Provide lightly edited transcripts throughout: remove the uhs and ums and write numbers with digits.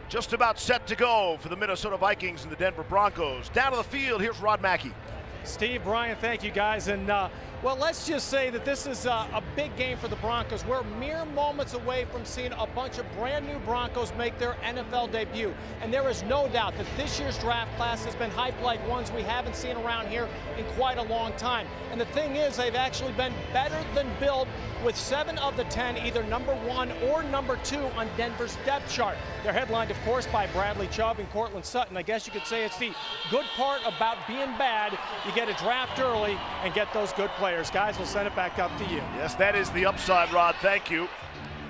Just about set to go for the Minnesota Vikings and the Denver Broncos. Down to the field, here's Rod Mackey. Steve, Brian, thank you guys. And well, let's just say that this is a big game for the Broncos. We're mere moments away from seeing a bunch of brand new Broncos make their NFL debut. And there is no doubt that this year's draft class has been hyped like ones we haven't seen around here in quite a long time. And the thing is, they've actually been better than billed, with 7 of the 10 either number 1 or number 2 on Denver's depth chart. They're headlined, of course, by Bradley Chubb and Cortland Sutton. I guess you could say it's the good part about being bad. You get a draft early and get those good players. Guys, we'll send it back up to you. Yes, that is the upside, Rod. Thank you.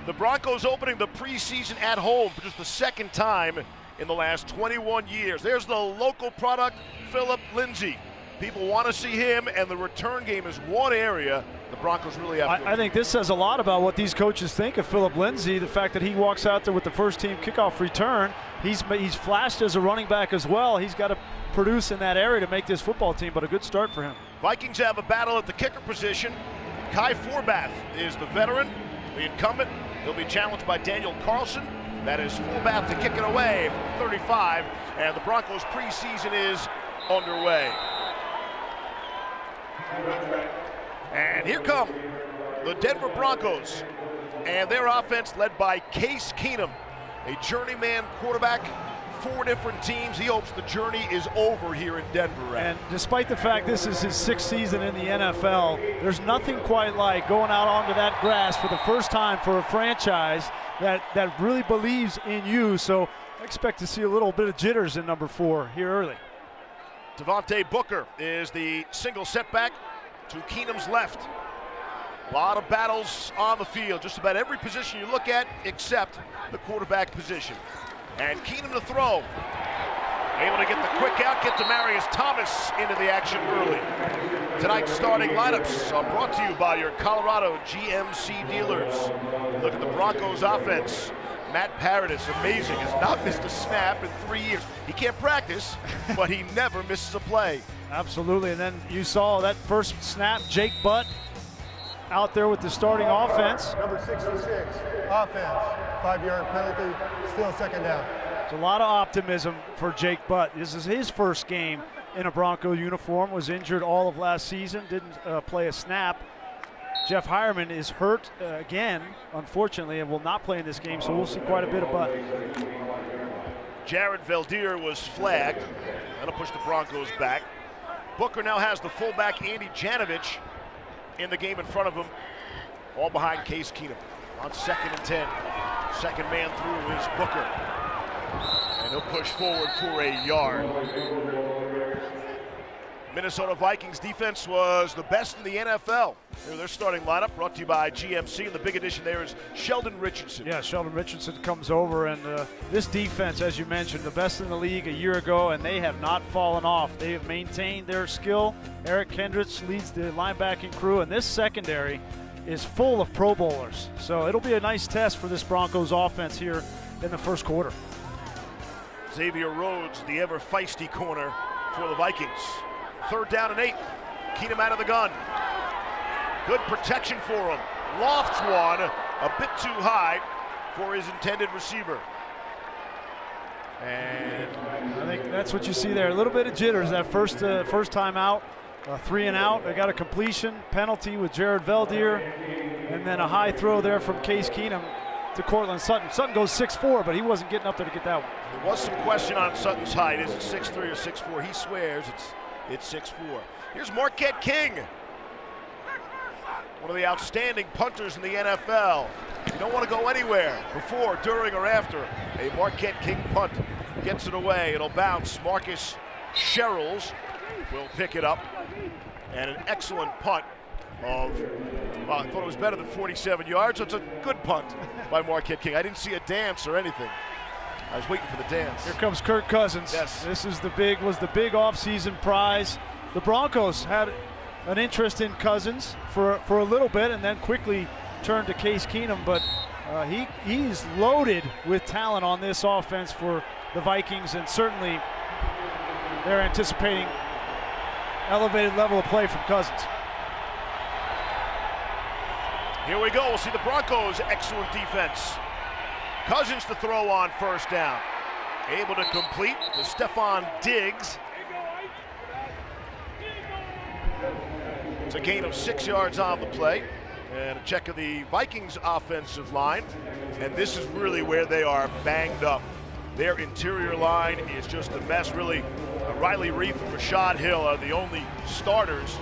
The Broncos opening the preseason at home for just the second time in the last 21 years. There's the local product, Phillip Lindsay. People want to see him, and the return game is one area the Broncos really have to. I think this says a lot about what these coaches think of Phillip Lindsay. The fact that he walks out there with the first team kickoff return. He's flashed as a running back as well. He's got to produce in that area to make this football team, but a good start for him. Vikings have a battle at the kicker position. Kai Forbath is the veteran, the incumbent. He'll be challenged by Daniel Carlson. That is Forbath to kick it away from 35, and the Broncos preseason is underway. And here come the Denver Broncos and their offense led by Case Keenum, a journeyman quarterback, 4 different teams. He hopes the journey is over here in Denver. And despite the fact this is his 6th season in the NFL, there's nothing quite like going out onto that grass for the first time for a franchise that really believes in you. So I expect to see a little bit of jitters in number 4 here early. Devontae Booker is the single setback to Keenum's left. A lot of battles on the field, just about every position you look at except the quarterback position. And Keenum to throw. Able to get the quick out, get Demaryius Thomas into the action early. Tonight's starting lineups are brought to you by your Colorado GMC dealers. Look at the Broncos offense. Matt Paradis, amazing, has not missed a snap in 3 years. He can't practice, but he never misses a play. Absolutely, and then you saw that first snap, Jake Butt out there with the starting offense. Number 66, offense, 5-yard penalty, still second down. There's a lot of optimism for Jake Butt. This is his first game in a Bronco uniform, was injured all of last season, didn't play a snap. Jeff Hireman is hurt again, unfortunately, and will not play in this game, so we'll see quite a bit of Butt. Jared Veldier was flagged. That'll push the Broncos back. Booker now has the fullback Andy Janovich in the game in front of him, all behind Case Keenum. On 2nd and 10. Second man through is Booker. And he'll push forward for a yard. Minnesota Vikings defense was the best in the NFL. Their starting lineup brought to you by GMC, and the big addition there is Sheldon Richardson. Yeah, Sheldon Richardson comes over, and this defense, as you mentioned, the best in the league a year ago, and they have not fallen off. They have maintained their skill. Eric Kendricks leads the linebacking crew, and this secondary is full of Pro Bowlers. So it'll be a nice test for this Broncos offense here in the first quarter. Xavier Rhodes, the ever feisty corner for the Vikings. 3rd down and 8. Keenum out of the gun. Good protection for him. Lofts one a bit too high for his intended receiver. And I think that's what you see there. A little bit of jitters that first time out. 3 and out. They got a completion penalty with Jared Veldier, and then a high throw there from Case Keenum to Cortland Sutton. Sutton goes 6'4", but he wasn't getting up there to get that one. There was some question on Sutton's height. Is it 6'3" or 6'4"? He swears it's 6'4". Here's Marquette King, one of the outstanding punters in the NFL. You don't want to go anywhere before, during, or after a Marquette King punt. Gets it away. It'll bounce. Marcus Sherrills will pick it up. And an excellent punt of, well, I thought it was better than 47 yards. So it's a good punt by Marquette King. I didn't see a dance or anything. I was waiting for the dance. Here comes Kirk Cousins. Yes. This is the big offseason prize. The Broncos had an interest in Cousins for a little bit, and then quickly turned to Case Keenum. But he's loaded with talent on this offense for the Vikings, and certainly they're anticipating elevated level of play from Cousins. Here we go. We'll see the Broncos' excellent defense. Cousins to throw on 1st down. Able to complete to Stefan Diggs. It's a gain of 6 yards on the play. And a check of the Vikings offensive line. And this is really where they are banged up. Their interior line is just a mess, really. Riley Reef and Rashad Hill are the only starters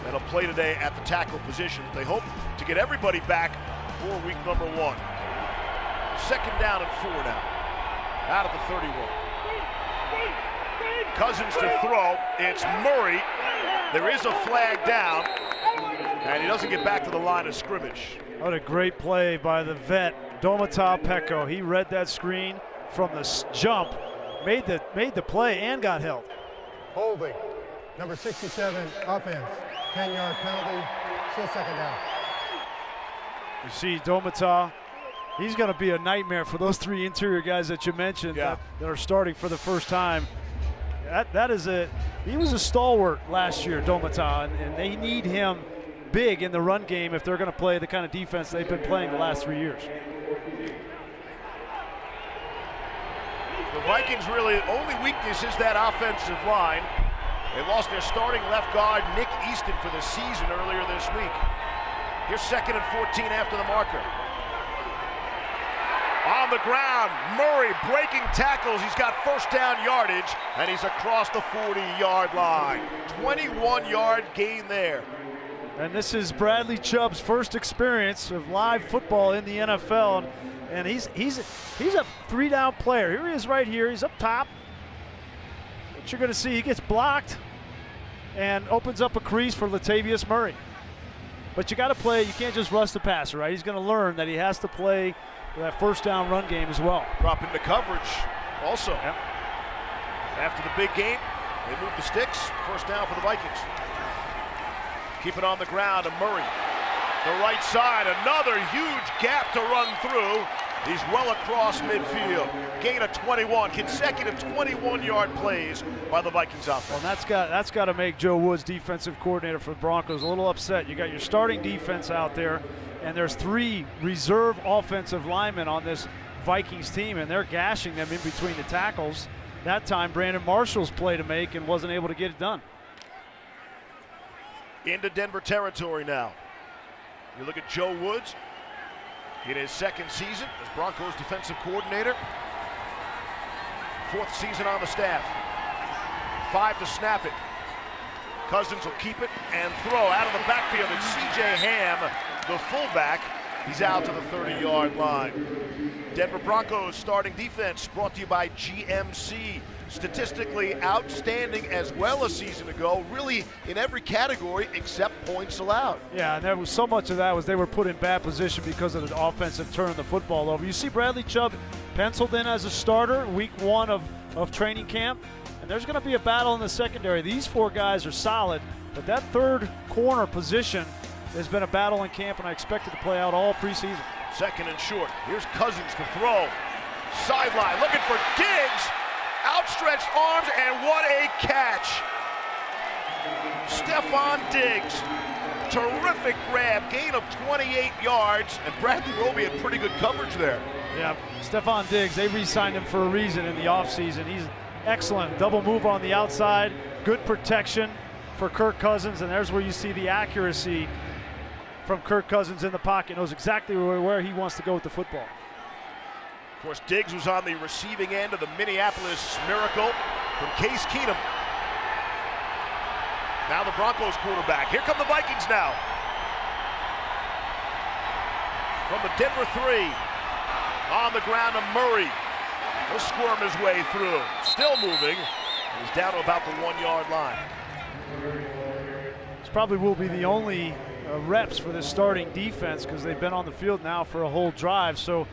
that'll play today at the tackle position. They hope to get everybody back for week number 1. 2nd down and 4 now. Out of the 31. Cousins to throw. It's Murray. There is a flag down, and he doesn't get back to the line of scrimmage. What a great play by the vet, Domata Peko. He read that screen from the jump, made the play, and got held. Holding. Number 67, offense. 10-yard penalty. Still 2nd down. You see Domata. He's going to be a nightmare for those 3 interior guys that you mentioned that are starting for the first time. He was a stalwart last year, Domata, and they need him big in the run game if they're going to play the kind of defense they've been playing the last 3 years. The Vikings' really only weakness is that offensive line. They lost their starting left guard, Nick Easton, for the season earlier this week. Here's 2nd and 14 after the marker. On the ground, Murray breaking tackles. He's got 1st down yardage, and he's across the 40-yard line. 21-yard gain there. And this is Bradley Chubb's first experience of live football in the NFL, and he's a 3-down player. Here he is right here. He's up top. What you're going to see, he gets blocked and opens up a crease for Latavius Murray. But you got to play. You can't just rush the passer, right? He's going to learn that he has to play that 1st down run game as well. Drop into coverage also. Yep. After the big game, they move the sticks. 1st down for the Vikings. Keep it on the ground to Murray. The right side, another huge gap to run through. He's well across midfield. Gain of 21, consecutive 21-yard plays by the Vikings offense. Well, that's got to make Joe Woods, defensive coordinator for the Broncos, a little upset. You got your starting defense out there, and there's 3 reserve offensive linemen on this Vikings team, and they're gashing them in between the tackles. That time, Brandon Marshall's play to make and wasn't able to get it done. Into Denver territory now. You look at Joe Woods in his 2nd season as Broncos defensive coordinator. 4th season on the staff. 5 to snap it. Cousins will keep it and throw out of the backfield. It's C.J. Ham, the fullback. He's out to the 30-yard line. Denver Broncos starting defense brought to you by GMC. Statistically outstanding as well a season ago, really in every category except points allowed. Yeah, and there was so much of that was they were put in bad position because of the offensive turn the football over. You see Bradley Chubb penciled in as a starter week 1 of training camp, and there's going to be a battle in the secondary. These 4 guys are solid, but that 3rd corner position has been a battle in camp, and I expect it to play out all preseason. 2nd and short. Here's Cousins to throw. Sideline looking for Diggs. Outstretched arms, and what a catch. Stefan Diggs, terrific grab, gain of 28 yards, and Bradley Roby had pretty good coverage there. Yeah, Stefan Diggs, they re-signed him for a reason in the offseason. He's excellent. Double move on the outside, good protection for Kirk Cousins, and there's where you see the accuracy from Kirk Cousins in the pocket. Knows exactly where he wants to go with the football. Of course, Diggs was on the receiving end of the Minneapolis Miracle from Case Keenum. Now the Broncos quarterback. Here come the Vikings now. From the Denver 3. On the ground to Murray. He'll squirm his way through. Still moving. He's down to about the 1-yard line. This probably will be the only reps for this starting defense because they've been on the field now for a whole drive. So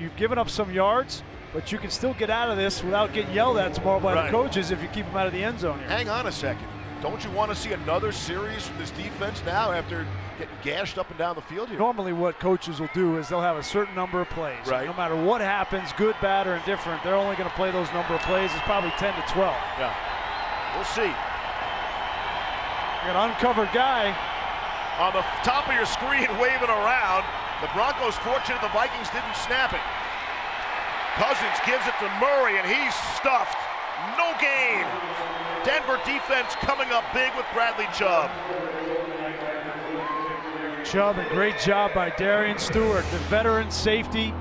you've given up some yards, but you can still get out of this without getting yelled at tomorrow by the coaches if you keep them out of the end zone here. Hang on a second. Don't you want to see another series from this defense now after getting gashed up and down the field here? Normally what coaches will do is they'll have a certain number of plays. Right. No matter what happens, good, bad, or indifferent, they're only going to play those number of plays. It's probably 10 to 12. Yeah. We'll see. You got an uncovered guy. On the top of your screen waving around. The Broncos fortunate the Vikings didn't snap it. Cousins gives it to Moreeeee, and he's stuffed. No gain. Denver defense coming up big with Bradley Chubb. Chubb, a great job by Darian Stewart, the veteran safety.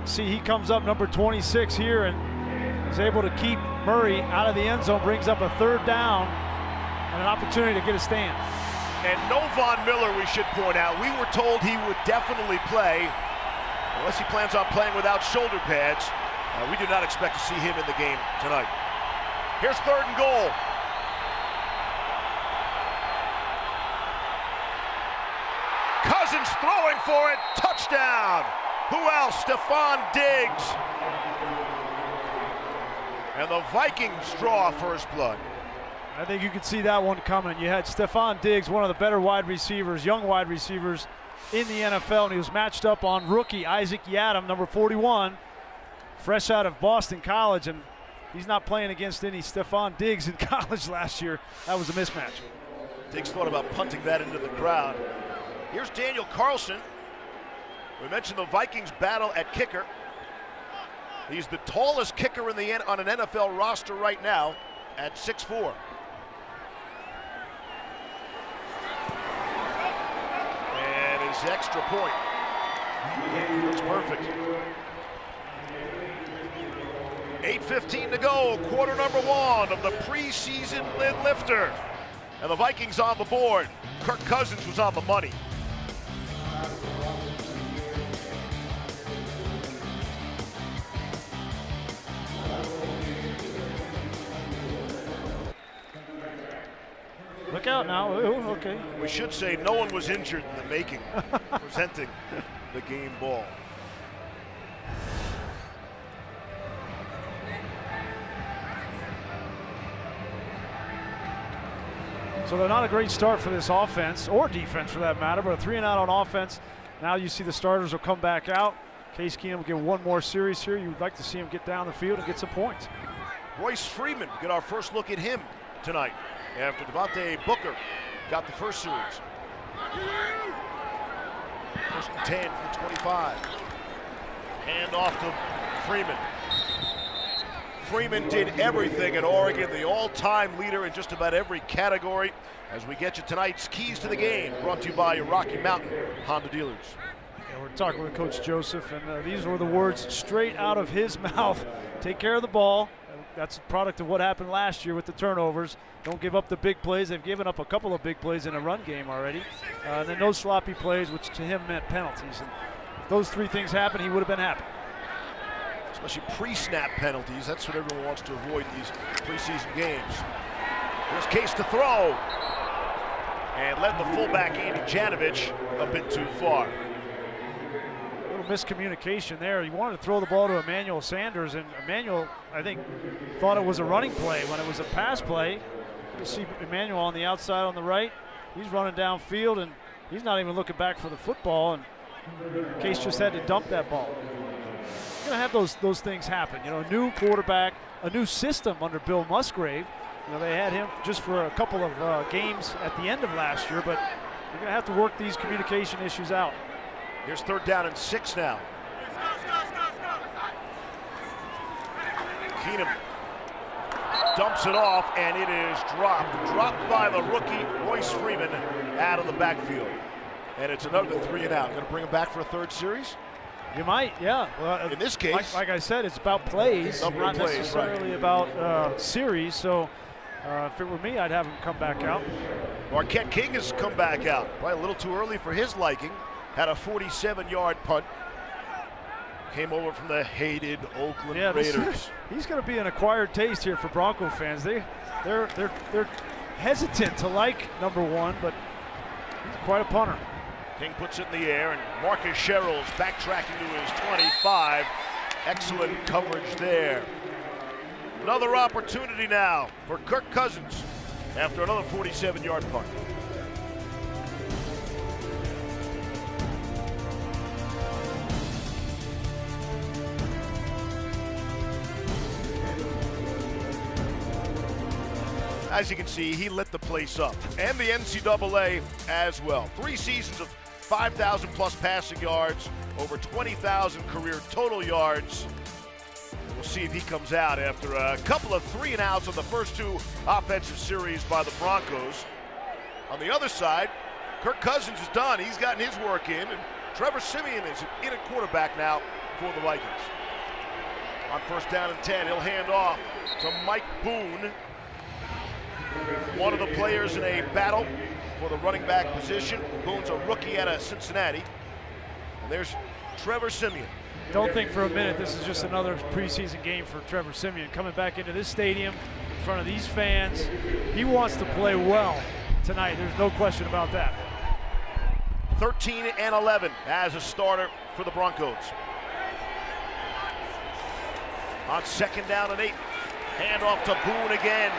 See, he comes up number 26 here and is able to keep Moreeeee out of the end zone, brings up a third down and an opportunity to get a stand. And no Von Miller, we should point out. We were told he would definitely play, unless he plans on playing without shoulder pads. We do not expect to see him in the game tonight. Here's 3rd and goal. Cousins throwing for it, touchdown. Who else? Stephon Diggs. And the Vikings draw first blood. I think you could see that one coming. You had Stephon Diggs, one of the better wide receivers, young wide receivers in the NFL, and he was matched up on rookie Isaac Yiadom, number 41, fresh out of Boston College, and he's not playing against any Stephon Diggs in college last year. That was a mismatch. Diggs thought about punting that into the crowd. Here's Daniel Carlson. We mentioned the Vikings battle at kicker. He's the tallest kicker on an NFL roster right now at 6'4". And his extra point. Looks perfect. 8:15 to go, quarter number 1 of the preseason lid lifter. And the Vikings on the board. Kirk Cousins was on the money. Look out now. Ooh, okay. We should say no one was injured in the making, presenting the game ball. So they're not a great start for this offense, or defense for that matter, but a 3 and out on offense. Now you see the starters will come back out. Case Keenum will get one more series here. You'd like to see him get down the field and get some points. Royce Freeman, get our first look at him tonight after Devontae Booker got the first series. 1st and 10 from 25. Hand off to Freeman. Freeman did everything at Oregon, the all-time leader in just about every category. As we get you tonight's keys to the game, brought to you by your Rocky Mountain Honda dealers. Yeah, we're talking with Coach Joseph, and these were the words straight out of his mouth. Take care of the ball. That's a product of what happened last year with the turnovers. Don't give up the big plays. They've given up a couple of big plays in a run game already. And then no sloppy plays, which to him meant penalties. And if those 3 things happened, he would have been happy. Especially pre-snap penalties. That's what everyone wants to avoid in these preseason games. Here's Case to throw. And led the fullback, Andy Janovich, a bit too far. A little miscommunication there. He wanted to throw the ball to Emmanuel Sanders, and Emmanuel, I think, thought it was a running play when it was a pass play. You see Emmanuel on the outside on the right. He's running downfield, and he's not even looking back for the football, and Case just had to dump that ball. You're going to have those things happen. You know, a new quarterback, a new system under Bill Musgrave. You know, they had him just for a couple of games at the end of last year, but you're going to have to work these communication issues out. Here's 3rd down and 6 now. Keenum dumps it off, and it is dropped. Dropped by the rookie, Royce Freeman, out of the backfield. And it's another 3 and out. Going to bring him back for a 3rd series? You might, yeah. Well, in this case, like I said, it's about plays, not necessarily about series. So if it were me, I'd have him come back out. Marquette King has come back out. Probably a little too early for his liking. Had a 47-yard punt. Came over from the hated Oakland Raiders. He's going to be an acquired taste here for Bronco fans. They're hesitant to like number 1, but he's quite a punter. King puts it in the air, and Marcus Sherrill's backtracking to his 25. Excellent coverage there. Another opportunity now for Kirk Cousins after another 47-yard punt. As you can see, he lit the place up, and the NCAA as well. 3 seasons of 5,000 plus passing yards, over 20,000 career total yards. We'll see if he comes out after a couple of 3-and-outs on the first 2 offensive series by the Broncos. On the other side, Kirk Cousins is done. He's gotten his work in, and Trevor Siemian is in at quarterback now for the Vikings. On 1st down and 10, he'll hand off to Mike Boone, one of the players in a battle for the running back position. Boone's a rookie out of Cincinnati. And there's Trevor Siemian. Don't think for a minute this is just another preseason game for Trevor Siemian. Coming back into this stadium in front of these fans, he wants to play well tonight. There's no question about that. 13-11 as a starter for the Broncos. On 2nd down and 8, handoff to Boone again.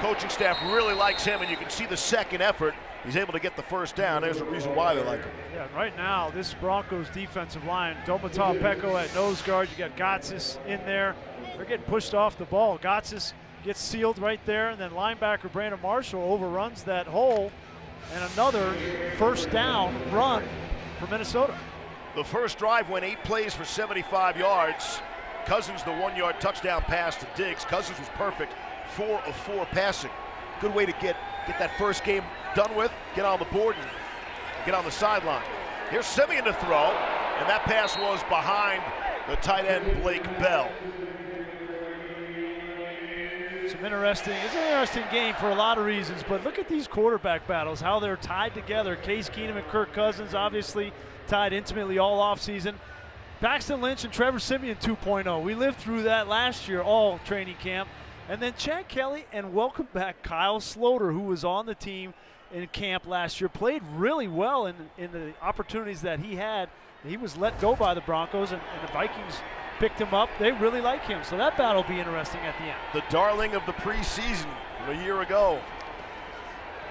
Coaching staff really likes him, and you can see the second effort. He's able to get the 1st down. There's a reason why they like him. Yeah, right now, this Broncos defensive line, Domata Peko at nose guard. You got Gotsis in there. They're getting pushed off the ball. Gotsis gets sealed right there, and then linebacker Brandon Marshall overruns that hole, and another 1st down run for Minnesota. The first drive went 8 plays for 75 yards. Cousins, the 1-yard touchdown pass to Diggs. Cousins was perfect, 4 of 4 passing. Good way to get that first game done with, get on the board and get on the sideline. Here's Siemian to throw, and that pass was behind the tight end Blake Bell. It's an interesting game for a lot of reasons, but look at these quarterback battles, how they're tied together. Case Keenum and Kirk Cousins obviously tied intimately all offseason. Paxton Lynch and Trevor Siemian 2.0. We lived through that last year, all training camp. And then Chad Kelly, and welcome back Kyle Sloter, who was on the team in camp last year, played really well in the opportunities that he had. He was let go by the Broncos, and the Vikings picked him up. They really like him, so that battle will be interesting at the end. The darling of the preseason from a year ago.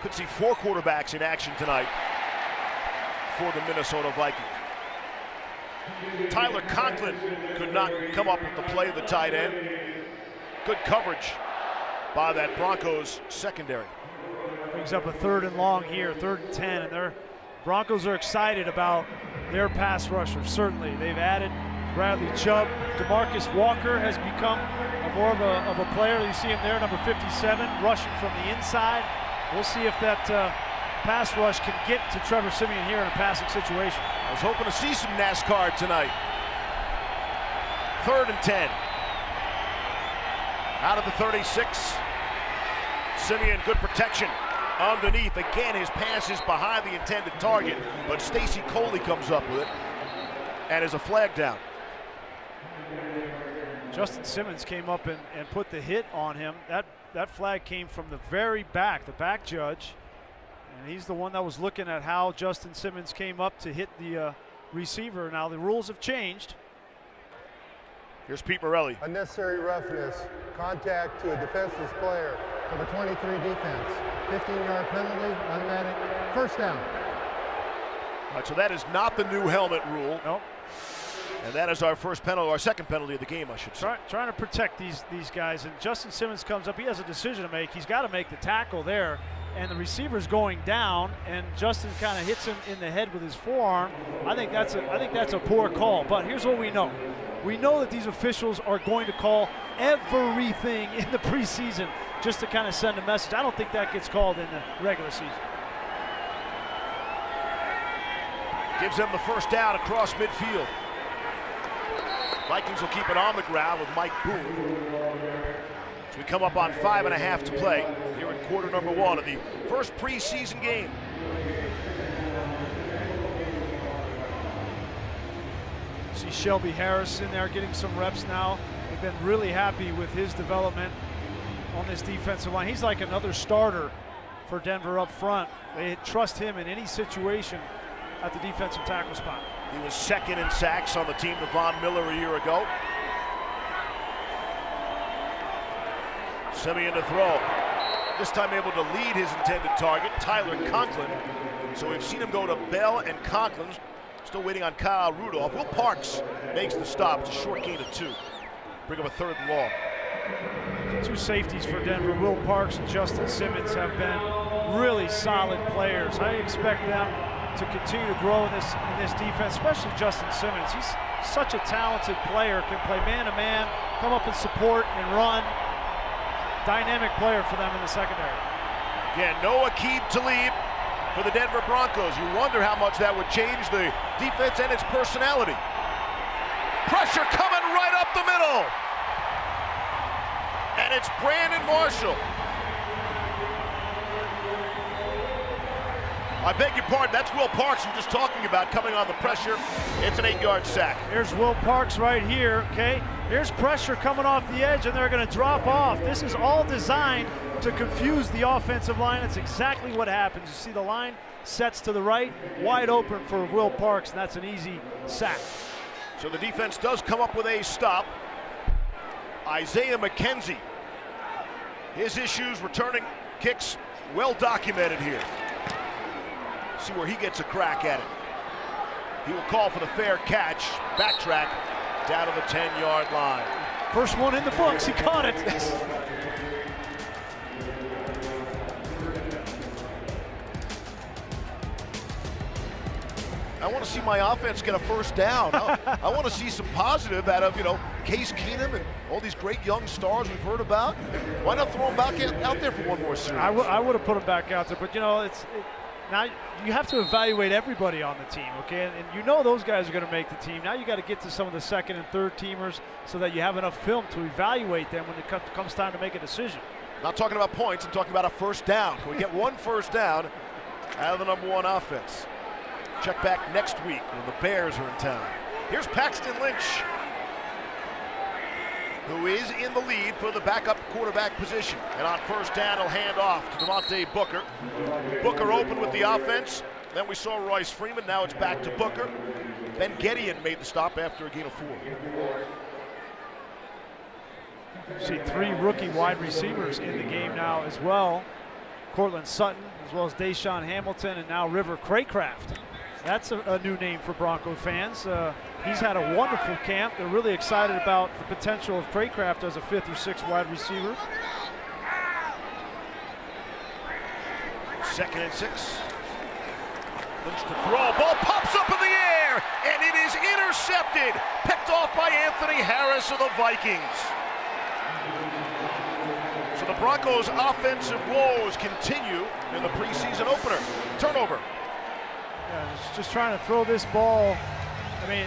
Could see 4 quarterbacks in action tonight for the Minnesota Vikings. Tyler Conklin could not come up with the play of the tight end. Good coverage by that Broncos secondary. Brings up a 3rd and long here, 3rd and 10, and their Broncos are excited about their pass rushers. Certainly, they've added Bradley Chubb. DeMarcus Walker has become more of a player. You see him there, number 57, rushing from the inside. We'll see if that pass rush can get to Trevor Siemian here in a passing situation. I was hoping to see some NASCAR tonight. 3rd and 10. Out of the 36. Siemian, good protection underneath. Again, his pass is behind the intended target, but Stacy Coley comes up with it and is a flag down. Justin Simmons came up and put the hit on him. That flag came from the very back, the back judge. And he's the one that was looking at how Justin Simmons came up to hit the receiver. Now the rules have changed. Here's Pete Morelli. Unnecessary roughness, contact to a defenseless player. Number 23 defense, 15-yard penalty, automatic, 1st down. All right, so that is not the new helmet rule. Nope. And that is our first penalty, our second penalty of the game, I should say. Trying to protect these guys, and Justin Simmons comes up. He has a decision to make. He's got to make the tackle there, and the receiver's going down, and Justin kind of hits him in the head with his forearm. I think that's a poor call. But here's what we know. We know that these officials are going to call everything in the preseason just to kind of send a message. I don't think that gets called in the regular season. Gives them the 1st down across midfield. Vikings will keep it on the ground with Mike Boone. So we come up on 5.5 to play here in quarter number 1 of the first preseason game. See Shelby Harris in there getting some reps now. They've been really happy with his development on this defensive line. He's like another starter for Denver up front. They trust him in any situation at the defensive tackle spot. He was 2nd in sacks on the team to Von Miller a year ago. Siemian to throw. This time able to lead his intended target, Tyler Conklin. So we've seen him go to Bell and Conklin. Still waiting on Kyle Rudolph. Will Parks makes the stop. It's a short gain of 2. Bring up a 3rd and long. 2 safeties for Denver. Will Parks and Justin Simmons have been really solid players. I expect them to continue to grow in this defense, especially Justin Simmons. such a talented player, can play man-to-man, come up and support and run. Dynamic player for them in the secondary. Again, no Aqib Talib for the Denver Broncos. You wonder how much that would change the defense and its personality. Pressure coming right up the middle. And it's Brandon Marshall. I beg your pardon, that's Will Parks you were just talking about coming on the pressure. It's an 8-yard sack. Here's Will Parks right here, okay? Here's pressure coming off the edge, and they're going to drop off. This is all designed to confuse the offensive line. That's exactly what happens. You see the line sets to the right, wide open for Will Parks, and that's an easy sack. So the defense does come up with a stop. Isaiah McKenzie. His issues returning kicks well documented here. See where he gets a crack at it. He will call for the fair catch, backtrack down to the 10-yard line. First one in the books, he caught it. I want to see my offense get a first down. I want to see some positive out of, Case Keenum and all these great young stars we've heard about. Why not throw them back out there for one more series? I would have put them back out there, but now you have to evaluate everybody on the team, okay? And those guys are going to make the team. Now you got to get to some of the second and third teamers so that you have enough film to evaluate them when it comes time to make a decision. Not talking about points, I'm talking about a first down. Can we get one first down out of the #1 offense? Check back next week when the Bears are in town. Here's Paxton Lynch, who is in the lead for the backup quarterback position. And on first down, he'll hand off to Devontae Booker. Booker opened with the offense. Then we saw Royce Freeman. Now it's back to Booker. Ben Gideon made the stop after a gain of 4. You see 3 rookie wide receivers in the game now as well. Cortland Sutton, as well as Deshaun Hamilton, and now River Craycraft. That's a new name for Bronco fans. He's had a wonderful camp. They're really excited about the potential of Craycraft as a 5th or 6th wide receiver. 2nd and 6. Lynch to throw. Ball pops up in the air, and it is intercepted. Picked off by Anthony Harris of the Vikings. So the Broncos' offensive woes continue in the preseason opener. Turnover. Yeah, just trying to throw this ball. I mean,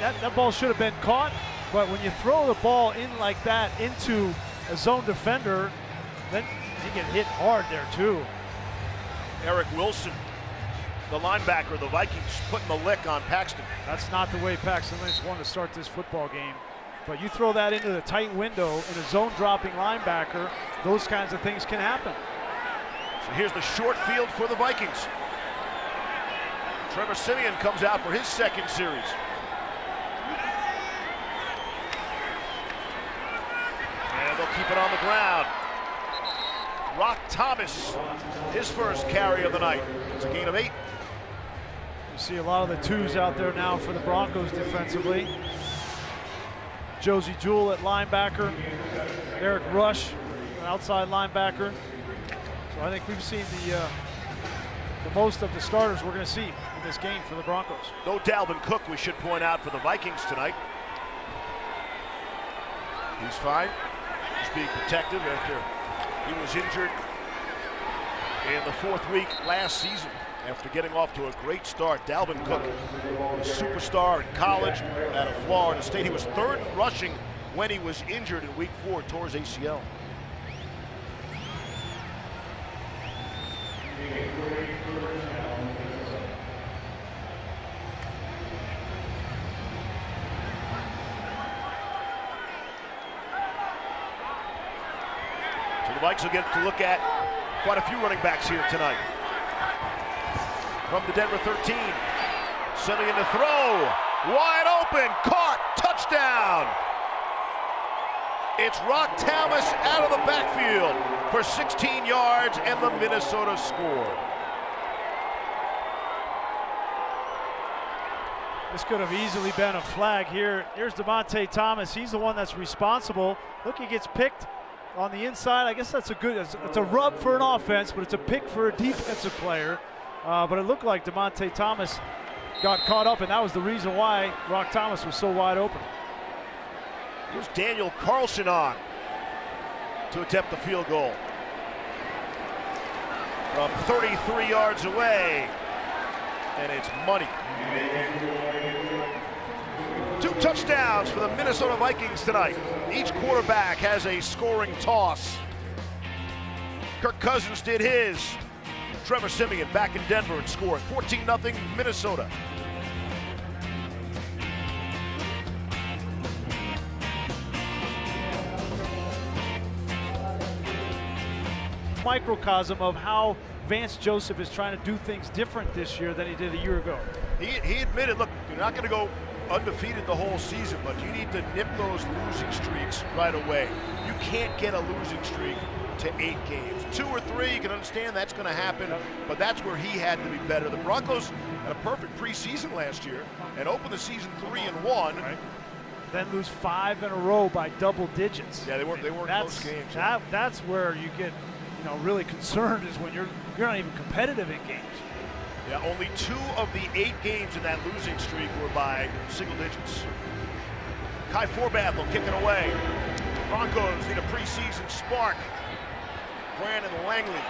that ball should have been caught, but when you throw the ball in like that into a zone defender, then you get hit hard there too. Eric Wilson, the linebacker of the Vikings, putting the lick on Paxton. That's not the way Paxton Lynch wanted to start this football game. But you throw that into the tight window in a zone-dropping linebacker, those kinds of things can happen. So here's the short field for the Vikings. Trevor Siemian comes out for his 2nd series. And they'll keep it on the ground. Rock Thomas, his first carry of the night. It's a gain of 8. You see a lot of the 2s out there now for the Broncos defensively. Josie Jewell at linebacker. Eric Rush, outside linebacker. So I think we've seen the most of the starters we're going to see in this game for the Broncos. No Dalvin Cook, we should point out, for the Vikings tonight. He's fine. He's being protected after he was injured in the 4th week last season after getting off to a great start. Dalvin Cook, a superstar in college out of Florida State. He was 3rd in rushing when he was injured in week 4, tore his ACL. So the Vikes will get to look at quite a few running backs here tonight. From the Denver 13, sending in the throw, wide open, caught, touchdown. It's Rock Thomas out of the backfield for 16 yards and the Minnesota score. This could have easily been a flag here. Here's Devontae Thomas. He's the one that's responsible. Look, he gets picked on the inside. I guess that's it's a rub for an offense, but it's a pick for a defensive player. But it looked like Devontae Thomas got caught up, and that was the reason why Rock Thomas was so wide open. Here's Daniel Carlson on to attempt the field goal from 33 yards away, and it's money. 2 touchdowns for the Minnesota Vikings tonight. Each quarterback has a scoring toss. Kirk Cousins did his. Trevor Siemian back in Denver and scored 14-0 Minnesota. Microcosm of how Vance Joseph is trying to do things different this year than he did a year ago. He admitted, look, you're not going to go undefeated the whole season, but you need to nip those losing streaks right away. You can't get a losing streak to 8 games. 2 or 3, you can understand that's going to happen, but that's where he had to be better. The Broncos had a perfect preseason last year and opened the season 3-1. Right. Then lose 5 in a row by double digits. Yeah, they weren't close games. That's where you get, really concerned, is when you're not even competitive in games. Yeah, only 2 of the 8 games in that losing streak were by single digits. Kai Forbath will kick it away. Broncos need a preseason spark. Brandon Langley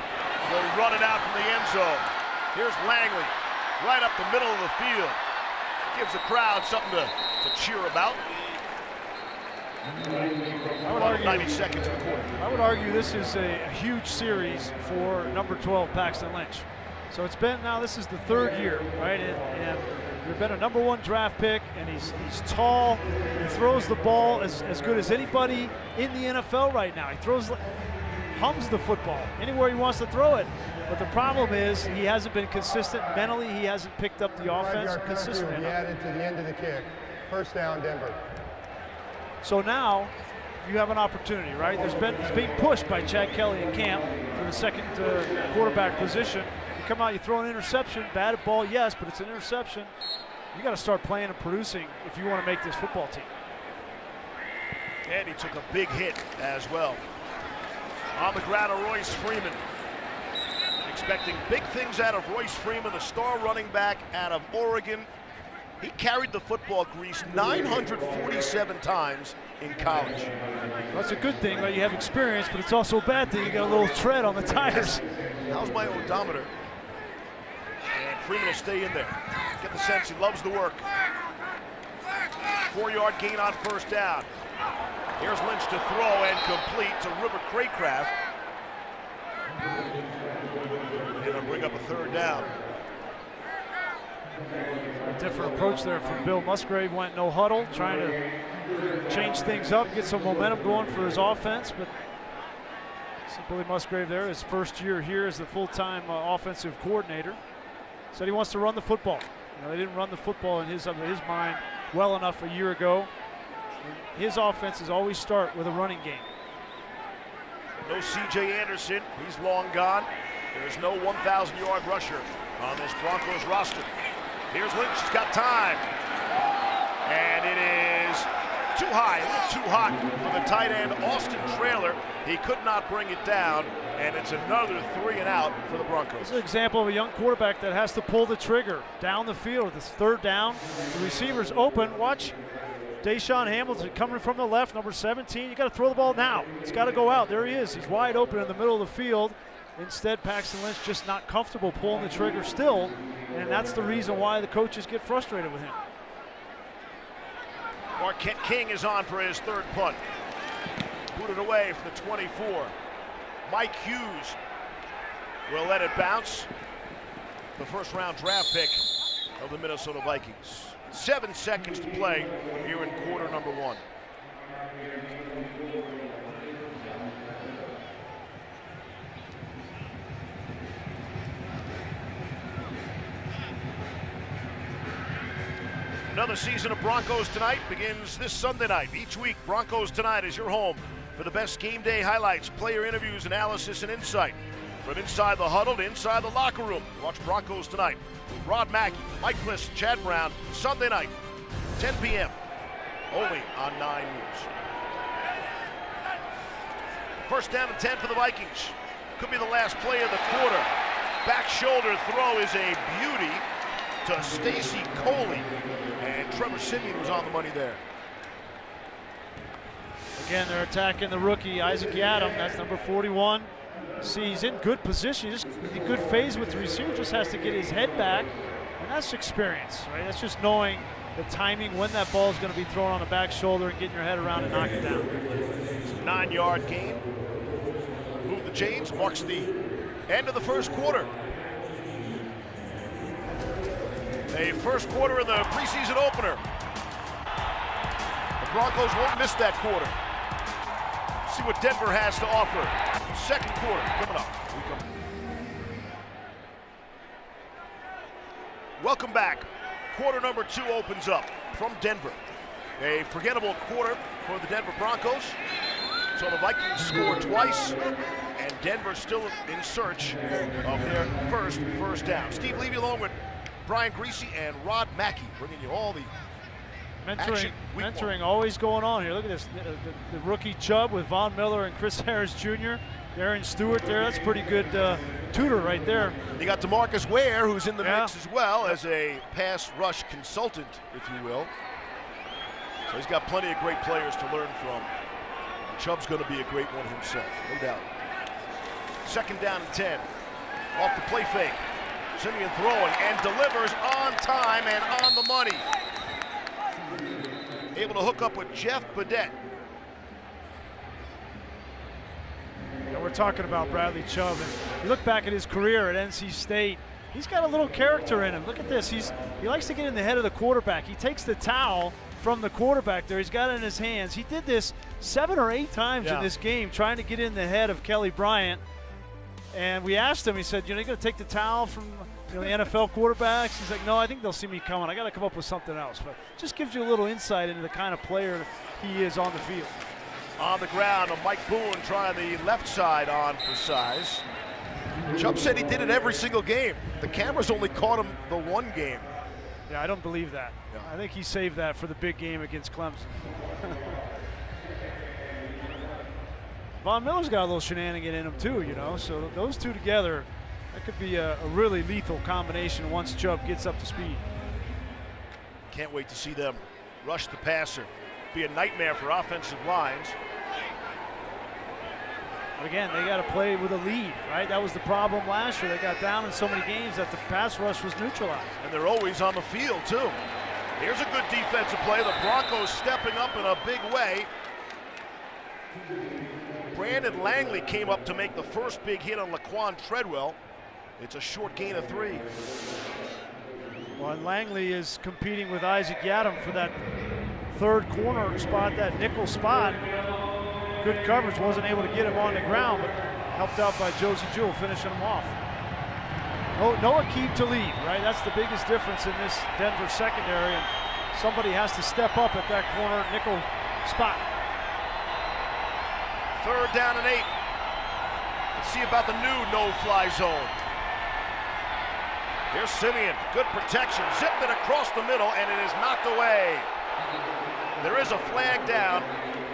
will run it out from the end zone. Here's Langley, right up the middle of the field. Gives the crowd something to cheer about. I would argue 90 seconds in the quarter. I would argue this is a huge series for number 12 Paxton Lynch. So it's been, now this is the 3rd year, right? And there's been a number 1 draft pick, and he's tall. He throws the ball as good as anybody in the NFL right now. He hums the football anywhere he wants to throw it. But the problem is he hasn't been consistent mentally. He hasn't picked up the offense consistently enough. Added to the end of the kick. First down, Denver. So now you have an opportunity, right? He's being pushed by Chad Kelly in camp for the second quarterback position. You come out, you throw an interception, batted ball, yes, but it's an interception. You got to start playing and producing if you want to make this football team. And he took a big hit as well. On the ground of Royce Freeman. Expecting big things out of Royce Freeman, the star running back out of Oregon. He carried the football grease 947 times in college. Well, that's a good thing, right? You have experience, but it's also a bad thing. You got a little tread on the tires. How's my odometer? And Freeman will stay in there. Get the sense he loves the work. 4-yard gain on first down. Here's Lynch to throw and complete to River Craycraft. And it'll bring up a 3rd down. A different approach there from Bill Musgrave. Went no huddle, trying to change things up, get some momentum going for his offense. But Billy Musgrave there, his first year here as the full-time offensive coordinator, said he wants to run the football. They didn't run the football in his mind well enough a year ago. And his offenses always start with a running game. No C.J. Anderson, he's long gone. There's no 1,000-yard rusher on this Broncos roster. Here's Lynch, he's got time. And it is too high, a little too hot for the tight end, Austin Traylor. He could not bring it down, and it's another 3 and out for the Broncos. This is an example of a young quarterback that has to pull the trigger down the field. This 3rd down, the receiver's open. Watch Deshaun Hamilton coming from the left, number 17. You got to throw the ball now. It's got to go out. There he is. He's wide open in the middle of the field. Instead, Paxton Lynch just not comfortable pulling the trigger still, and that's the reason why the coaches get frustrated with him. Marquette King is on for his 3rd punt. Booted away from the 24. Mike Hughes will let it bounce. The 1st-round draft pick of the Minnesota Vikings. 7 seconds to play here in quarter number 1. Another season of Broncos Tonight begins this Sunday night. Each week, Broncos Tonight is your home for the best game day highlights, player interviews, analysis, and insight. From inside the huddle to inside the locker room, watch Broncos Tonight with Rod Mackey, Mike Bliss, Chad Brown, Sunday night, 10 p.m., only on 9 News. First down and 10 for the Vikings. Could be the last play of the quarter. Back shoulder throw is a beauty to Stacy Coley. And Trevor Simeon was on the money there. Again, they're attacking the rookie, Isaac Yadam. That's number 41. See, he's in good position, just in good phase with the receiver, just has to get his head back, and that's experience, right? That's just knowing the timing, when that ball is going to be thrown on the back shoulder and getting your head around and knocking it down. 9-yard gain. Move the chains, marks the end of the first quarter. A first quarter in the preseason opener. The Broncos won't miss that quarter. See what Denver has to offer. Second quarter coming up. Welcome back. Quarter number 2 opens up from Denver. A forgettable quarter for the Denver Broncos. So the Vikings scored twice, and Denver still in search of their first down. Steve Levy along with Brian Greasy and Rod Mackey bringing you all the mentoring always going on here. Look at this, the rookie Chubb with Von Miller and Chris Harris Jr. Aaron Stewart there, that's pretty good tutor right there. You got DeMarcus Ware, who's in the mix as well as a pass rush consultant, if you will. So he's got plenty of great players to learn from. Chubb's going to be a great one himself, no doubt. Second down and 10. Off the play fake. Simeon throwing and delivers on time and on the money. Able to hook up with Jeff Badette. And we're talking about Bradley Chubb, and you look back at his career at NC State, he's got a little character in him. Look at this, he likes to get in the head of the quarterback. He takes the towel from the quarterback there, he's got it in his hands. He did this 7 or 8 times in this game, trying to get in the head of Kelly Bryant. And we asked him, he said, you know, you're going to take the towel from the NFL quarterbacks? He's like, no, I think they'll see me coming. I got to come up with something else. But just gives you a little insight into the kind of player he is on the field. On the ground, Mike Boone trying the left side on for size. Chubb said he did it every single game. The cameras only caught him the one game. Yeah, I don't believe that. Yeah. I think he saved that for the big game against Clemson. Von Miller's got a little shenanigan in him too, you know, so those two together, that could be a really lethal combination once Chubb gets up to speed. Can't wait to see them rush the passer. Be a nightmare for offensive lines. But again, they got to play with a lead, right? That was the problem last year. They got down in so many games that the pass rush was neutralized. And they're always on the field too. Here's a good defensive play. The Broncos stepping up in a big way. Brandon Langley came up to make the first big hit on Laquan Treadwell. It's a short gain of 3. Well, and Langley is competing with Isaac Yadam for that third corner spot, that nickel spot. Good coverage, wasn't able to get him on the ground, but helped out by Josie Jewell finishing him off. No Aqib Talib, right? That's the biggest difference in this Denver secondary, and somebody has to step up at that corner nickel spot. Third down and 8. Let's see about the new no-fly zone. Here's Simeon, good protection, zipped it across the middle, and it is knocked away. There is a flag down.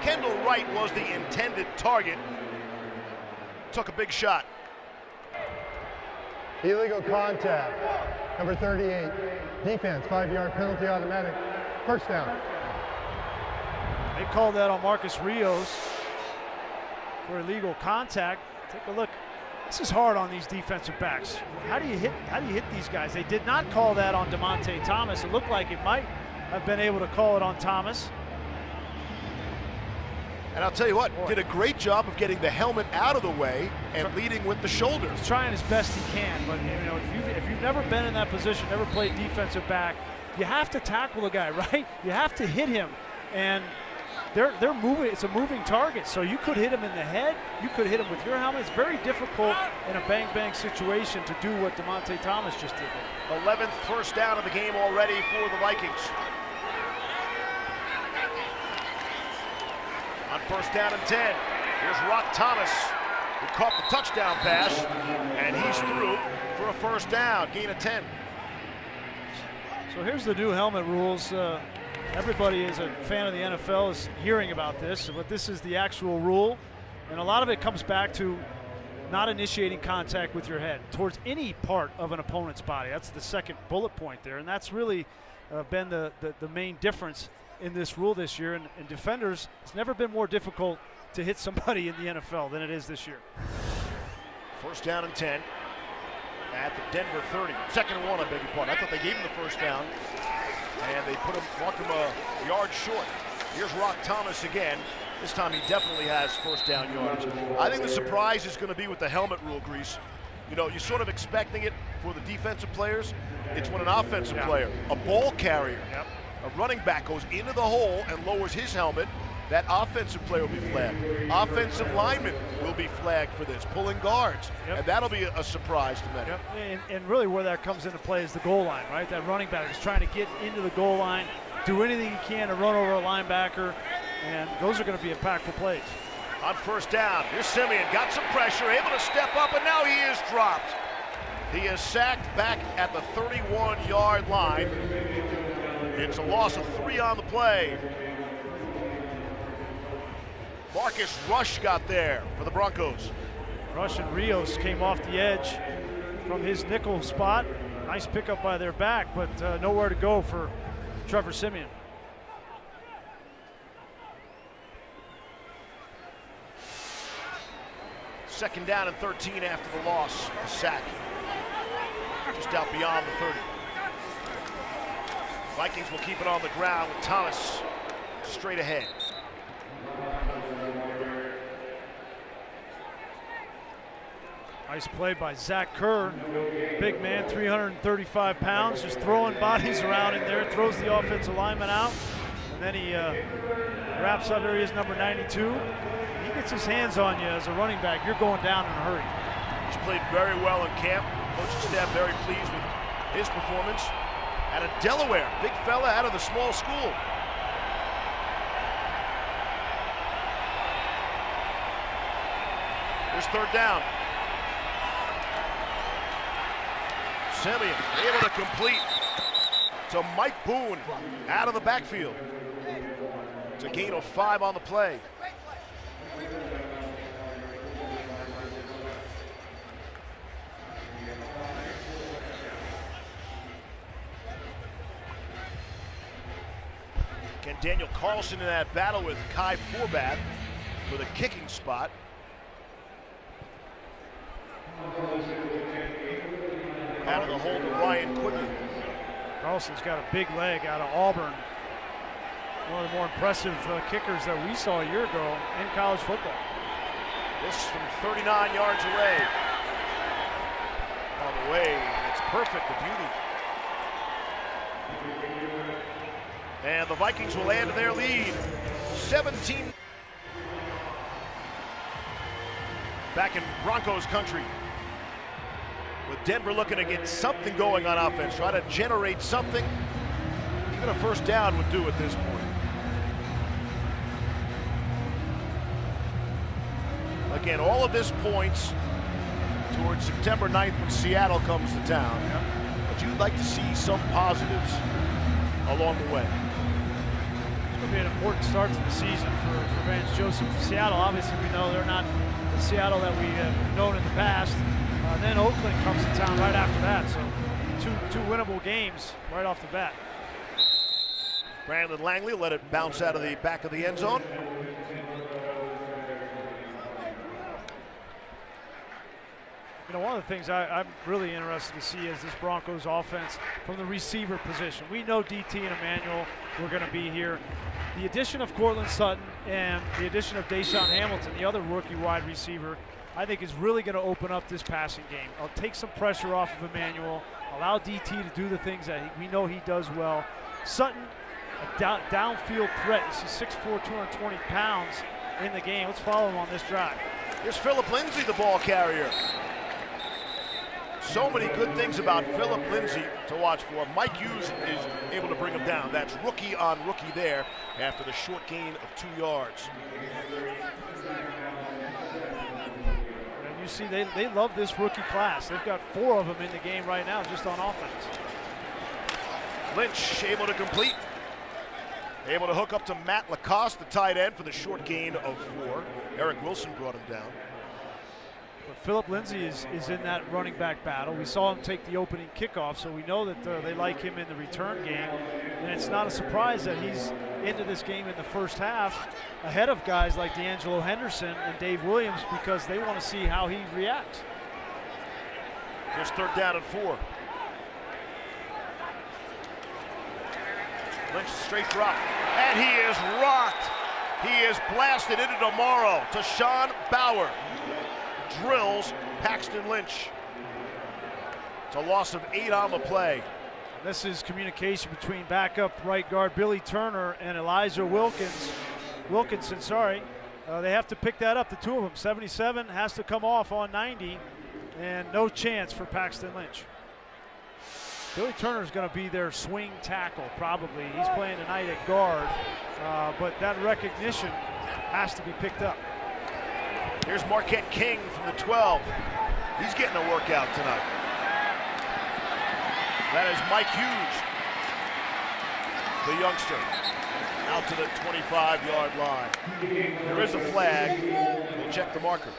Kendall Wright was the intended target. Took a big shot. Illegal contact, number 38. Defense, 5-yard penalty automatic. First down. They called that on Marcus Rios for illegal contact. Take a look. This is hard on these defensive backs. How do you hit these guys? They did not call that on DeMonte Thomas. It looked like it might have been able to call it on Thomas. And I'll tell you what, did a great job of getting the helmet out of the way and leading with the shoulders. He's trying as best he can, but you know, if you've never been in that position, never played defensive back, you have to tackle the guy, right? You have to hit him, and they're moving. It's a moving target, so you could hit him in the head. You could hit him with your helmet. It's very difficult in a bang-bang situation to do what DeMonte Thomas just did there. 11th first down of the game already for the Vikings. On first down and 10, here's Rock Thomas, who caught the touchdown pass, and he's through for a first down, gain of 10. So here's the new helmet rules. Everybody is a fan of the NFL is hearing about this, but this is the actual rule. And a lot of it comes back to not initiating contact with your head towards any part of an opponent's body. That's the second bullet point there, and that's really been the main difference in this rule this year. And defenders, it's never been more difficult to hit somebody in the NFL than it is this year. First down and 10 at the Denver 30. Second and 1, I beg your pardon. I thought they gave him the first down, and they marked him a yard short. Here's Rock Thomas again. This time he definitely has first down yardage. I think the surprise is going to be with the helmet rule, Grease. You know, you're sort of expecting it for the defensive players. It's when an offensive player, a ball carrier, a running back goes into the hole and lowers his helmet, that offensive player will be flagged. Offensive lineman will be flagged for this, pulling guards. And that'll be a surprise to many. And really where that comes into play is the goal line, right? That running back is trying to get into the goal line, do anything he can to run over a linebacker, and those are going to be impactful plays. On first down, here's Simeon, got some pressure, able to step up, and now he is dropped. He is sacked back at the 31-yard line. It's a loss of 3 on the play. Marcus Rush got there for the Broncos. Rush and Rios came off the edge from his nickel spot. Nice pickup by their back, but nowhere to go for Trevor Simeon. Second down and 13 after the loss, the sack. Just out beyond the 30. Vikings will keep it on the ground with Thomas straight ahead. Nice play by Zach Kerr. Big man, 335 pounds, just throwing bodies around in there, throws the offensive lineman out, and then he wraps up. There he is, number 92. He gets his hands on you as a running back, you're going down in a hurry. He's played very well in camp. Coaching staff very pleased with his performance. Out of Delaware, big fella out of the small school. Here's third down. Simeon able to complete to Mike Boone out of the backfield. It's a gain of 5 on the play. Again, Daniel Carlson in that battle with Kai Forbath for the kicking spot. Out of the hole to Ryan Quigley. Carlson's got a big leg out of Auburn. One of the more impressive kickers that we saw a year ago in college football. This from 39 yards away. On the way, and it's perfect, the beauty. And the Vikings will add to their lead. 17. Back in Broncos country. With Denver looking to get something going on offense, try to generate something. Even a first down would do at this point. Again, all of this points towards September 9th when Seattle comes to town. But you'd like to see some positives along the way. It's going to be an important start to the season for Vance Joseph. Seattle, obviously, we know they're not the Seattle that we have known in the past. Then Oakland comes to town right after that, so two winnable games right off the bat. Brandon Langley let it bounce out of the back of the end zone. You know, one of the things I'm really interested to see is this Broncos offense from the receiver position. We know DT and Emmanuel were going to be here. The addition of Cortland Sutton and the addition of Deshaun Hamilton, the other rookie wide receiver, I think is really going to open up this passing game. I'll take some pressure off of Emmanuel, allow DT to do the things that we know he does well. Sutton, a downfield threat. He's 6'4", 220 pounds in the game. Let's follow him on this drive. Here's Philip Lindsay, the ball carrier. So many good things about Philip Lindsay to watch for. Mike Hughes is able to bring him down. That's rookie on rookie there after the short gain of 2 yards. And you see they love this rookie class. They've got 4 of them in the game right now just on offense. Lynch able to complete. Able to hook up to Matt Lacoste, the tight end, for the short gain of 4. Eric Wilson brought him down. But Philip Lindsay is in that running back battle. We saw him take the opening kickoff, so we know that they like him in the return game. And it's not a surprise that he's into this game in the first half ahead of guys like D'Angelo Henderson and Dave Williams, because they want to see how he reacts. Here's 3rd down and 4. Lynch straight drop, and he is rocked. He is blasted into tomorrow. To Sean Bauer. Drills Paxton Lynch. It's a loss of 8 on the play. This is communication between backup right guard Billy Turner and Elijah Wilkinson. They have to pick that up, the two of them. 77 has to come off on 90, and no chance for Paxton Lynch. Billy Turner's going to be their swing tackle, probably. He's playing tonight at guard, but that recognition has to be picked up. Here's Marquette King from the 12. He's getting a workout tonight. That is Mike Hughes, the youngster, out to the 25-yard line. There is a flag. We'll check the marker.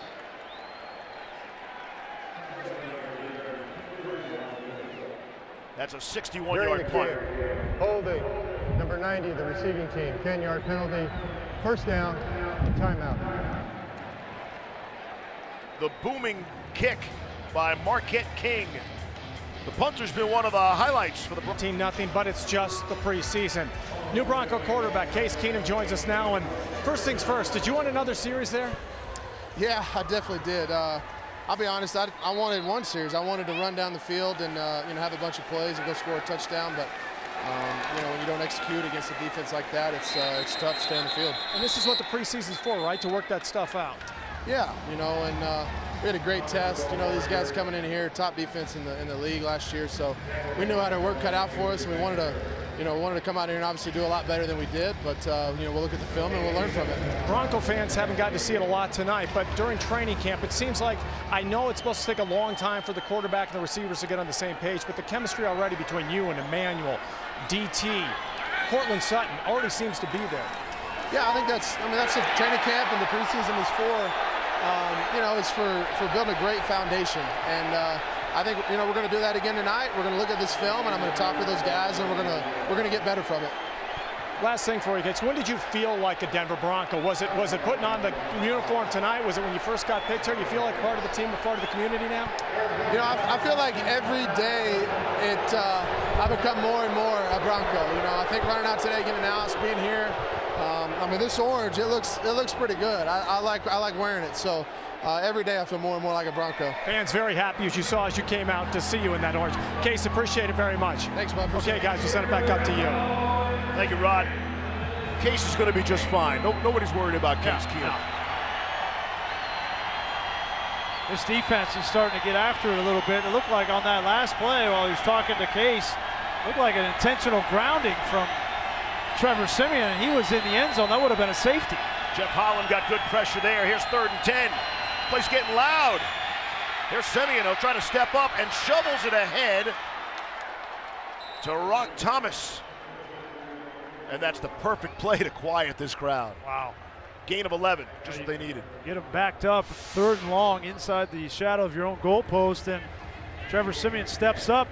That's a 61-yard punt. Holding, number 90, the receiving team, 10-yard penalty, 1st down, timeout. The booming kick by Marquette King. The punter's been one of the highlights for the 14-0, but it's just the preseason. New Bronco quarterback Case Keenum joins us now, and first things first, did you want another series there? Yeah, I definitely did. I'll be honest, I wanted one series. I wanted to run down the field and have a bunch of plays and go score a touchdown, but when you don't execute against a defense like that, it's tough to stay on the field. And this is what the preseason's for, right? To work that stuff out. Yeah, and we had a great test. These guys coming in here, top defense in the league last year, so we knew how our work cut out for us, and we wanted to come out here and obviously do a lot better than we did, but we'll look at the film and we'll learn from it. Bronco fans haven't gotten to see it a lot tonight, but during training camp, it seems like, I know it's supposed to take a long time for the quarterback and the receivers to get on the same page, but the chemistry already between you and Emmanuel, DT, Cortland Sutton already seems to be there. Yeah, I think that's the training camp and the preseason is for. It's for building a great foundation, and I think we're going to do that again tonight. We're going to look at this film, and I'm going to talk to those guys, and we're going to get better from it. Last thing for you, Gates. When did you feel like a Denver Bronco? Was it putting on the uniform tonight? Was it when you first got picked here? You feel like part of the team, a part of the community now? I feel like every day I become more and more a Bronco. I think running out today, getting out, being here. This orange, it looks pretty good. I like wearing it. So every day I feel more and more like a Bronco. Fans very happy as you came out to see you in that orange. Case, appreciate it very much. Thanks, bud. Okay, guys, we'll send it back up to you. Thank you, Rod. Case is going to be just fine. Nobody's worried about Case Keenum. This defense is starting to get after it a little bit. It looked like on that last play while he was talking to Case, looked like an intentional grounding from Trevor Siemian, and he was in the end zone. That would have been a safety. Jeff Holland got good pressure there. Here's 3rd and 10. Play's getting loud. Here's Siemian. He'll try to step up and shovels it ahead to Rock Thomas. And that's the perfect play to quiet this crowd. Wow. Gain of 11, just what they needed. Get them backed up, 3rd and long, inside the shadow of your own goalpost, and Trevor Siemian steps up.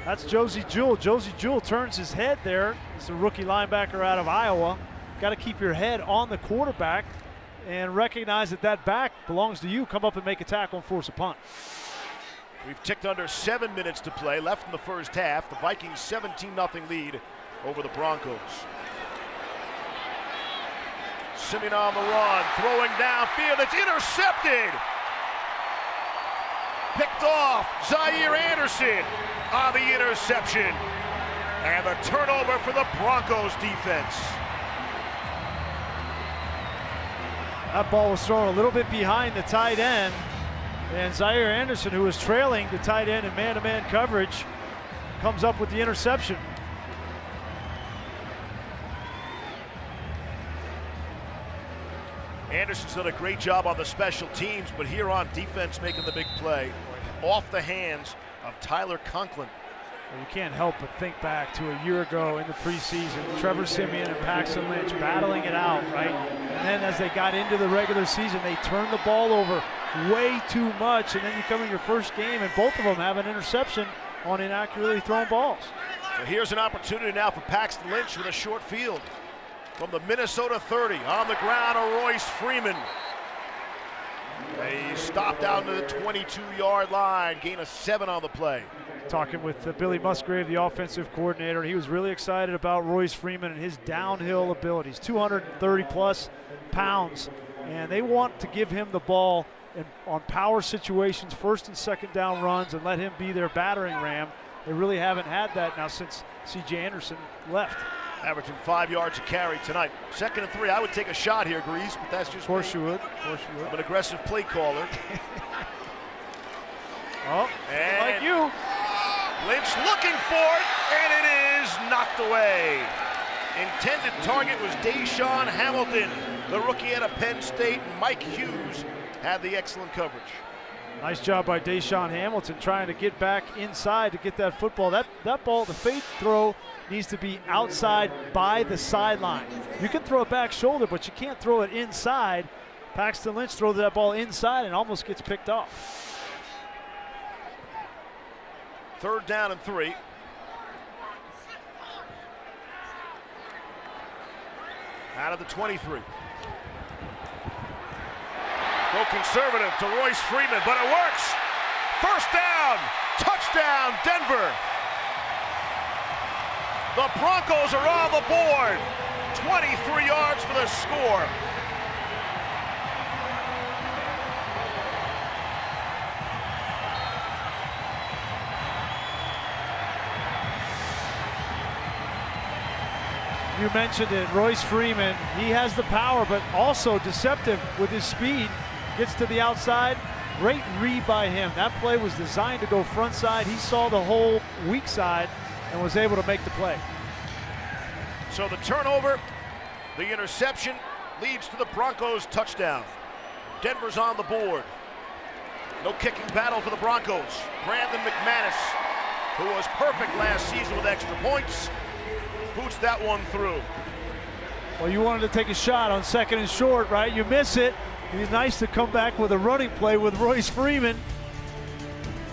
That's Josie Jewell. Josie Jewell turns his head there. He's a rookie linebacker out of Iowa. Got to keep your head on the quarterback and recognize that back belongs to you. Come up and make a tackle and force a punt. We've ticked under 7 minutes to play left in the first half. The Vikings 17-0 lead over the Broncos. Siemian on the run, throwing downfield. It's intercepted. Picked off. Zaire Anderson on the interception. And the turnover for the Broncos defense. That ball was thrown a little bit behind the tight end. And Zaire Anderson, who was trailing the tight end in man-to-man coverage, comes up with the interception. Anderson's done a great job on the special teams, but here on defense making the big play off the hands of Tyler Conklin. Well, you can't help but think back to a year ago in the preseason, Trevor Siemian and Paxton Lynch battling it out, right? And then as they got into the regular season, they turned the ball over way too much, and then you come in your first game, and both of them have an interception on inaccurately thrown balls. So here's an opportunity now for Paxton Lynch with a short field. From the Minnesota 30, on the ground, a Royce Freeman. He stopped down to the 22-yard line, gain of 7 on the play. Talking with Billy Musgrave, the offensive coordinator, he was really excited about Royce Freeman and his downhill abilities, 230-plus pounds, and they want to give him the ball on power situations, first and second down runs, and let him be their battering ram. They really haven't had that now since C.J. Anderson left. Averaging 5 yards a carry tonight. 2nd and 3, I would take a shot here, Grease, but that's just Of course me. you would. Of course you would. I'm an aggressive play caller. Oh, and like you. Lynch looking for it, and it is knocked away. Intended target was Deshaun Hamilton, the rookie out of Penn State. Mike Hughes had the excellent coverage. Nice job by Deshaun Hamilton trying to get back inside to get that football. That ball, the fake throw, needs to be outside by the sideline. You can throw it back shoulder, but you can't throw it inside. Paxton Lynch throws that ball inside and almost gets picked off. 3rd down and 3. Out of the 23. Go conservative to Royce Freeman, but it works. 1st down, touchdown, Denver. The Broncos are on the board. 23 yards for the score. You mentioned it, Royce Freeman, he has the power, but also deceptive with his speed. Gets to the outside, great read by him. That play was designed to go front side. He saw the whole weak side and was able to make the play. So the turnover, the interception leads to the Broncos touchdown. Denver's on the board. No kicking battle for the Broncos. Brandon McManus, who was perfect last season with extra points, boots that one through. Well, you wanted to take a shot on 2nd and short, right? You miss it. It's nice to come back with a running play with Royce Freeman.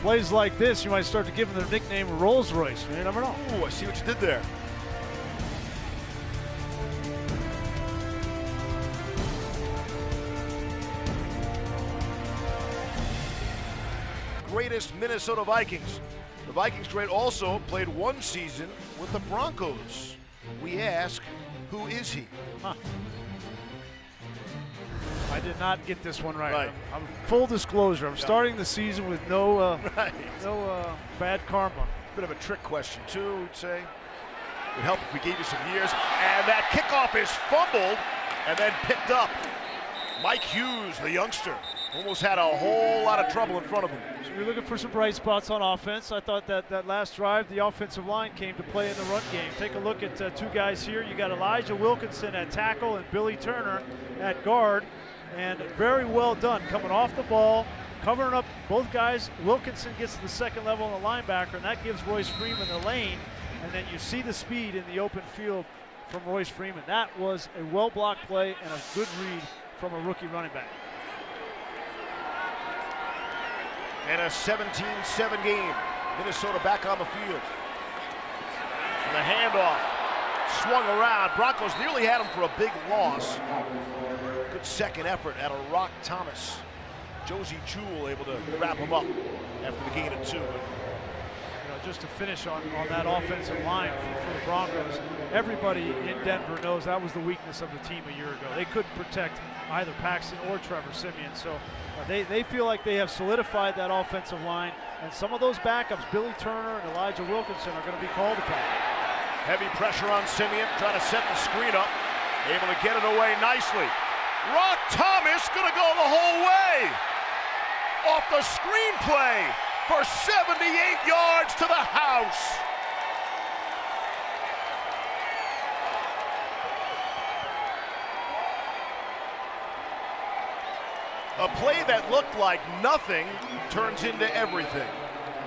Plays like this, you might start to give him the nickname Rolls Royce. You never know. Ooh, I see what you did there. Greatest Minnesota Vikings. The Vikings great also played 1 season with the Broncos. We ask, who is he? Huh. I did not get this one right. Right. I'm full disclosure. I'm starting the season with no bad karma. Bit of a trick question too, we'd say. Would help if we gave you some years. And that kickoff is fumbled and then picked up. Mike Hughes, the youngster, almost had a whole lot of trouble in front of him. So we're looking for some bright spots on offense. I thought that last drive, the offensive line came to play in the run game. Take a look at 2 guys here. You got Elijah Wilkinson at tackle and Billy Turner at guard. And very well done, coming off the ball, covering up both guys. Wilkinson gets to the 2nd level on the linebacker, and that gives Royce Freeman the lane. And then you see the speed in the open field from Royce Freeman. That was a well-blocked play and a good read from a rookie running back. And a 17-7 game. Minnesota back on the field. And the handoff swung around. Broncos nearly had him for a big loss. Good second effort out of Rock Thomas. Josie Jewell able to wrap him up after the gain of 2. Just to finish on that offensive line for the Broncos, everybody in Denver knows that was the weakness of the team a year ago. They couldn't protect either Paxton or Trevor Siemian, so they feel like they have solidified that offensive line, and some of those backups, Billy Turner and Elijah Wilkinson, are going to be called upon. Heavy pressure on Siemian, trying to set the screen up, able to get it away nicely. Rock Thomas going to go the whole way off the screenplay for 78 yards to the house. A play that looked like nothing turns into everything.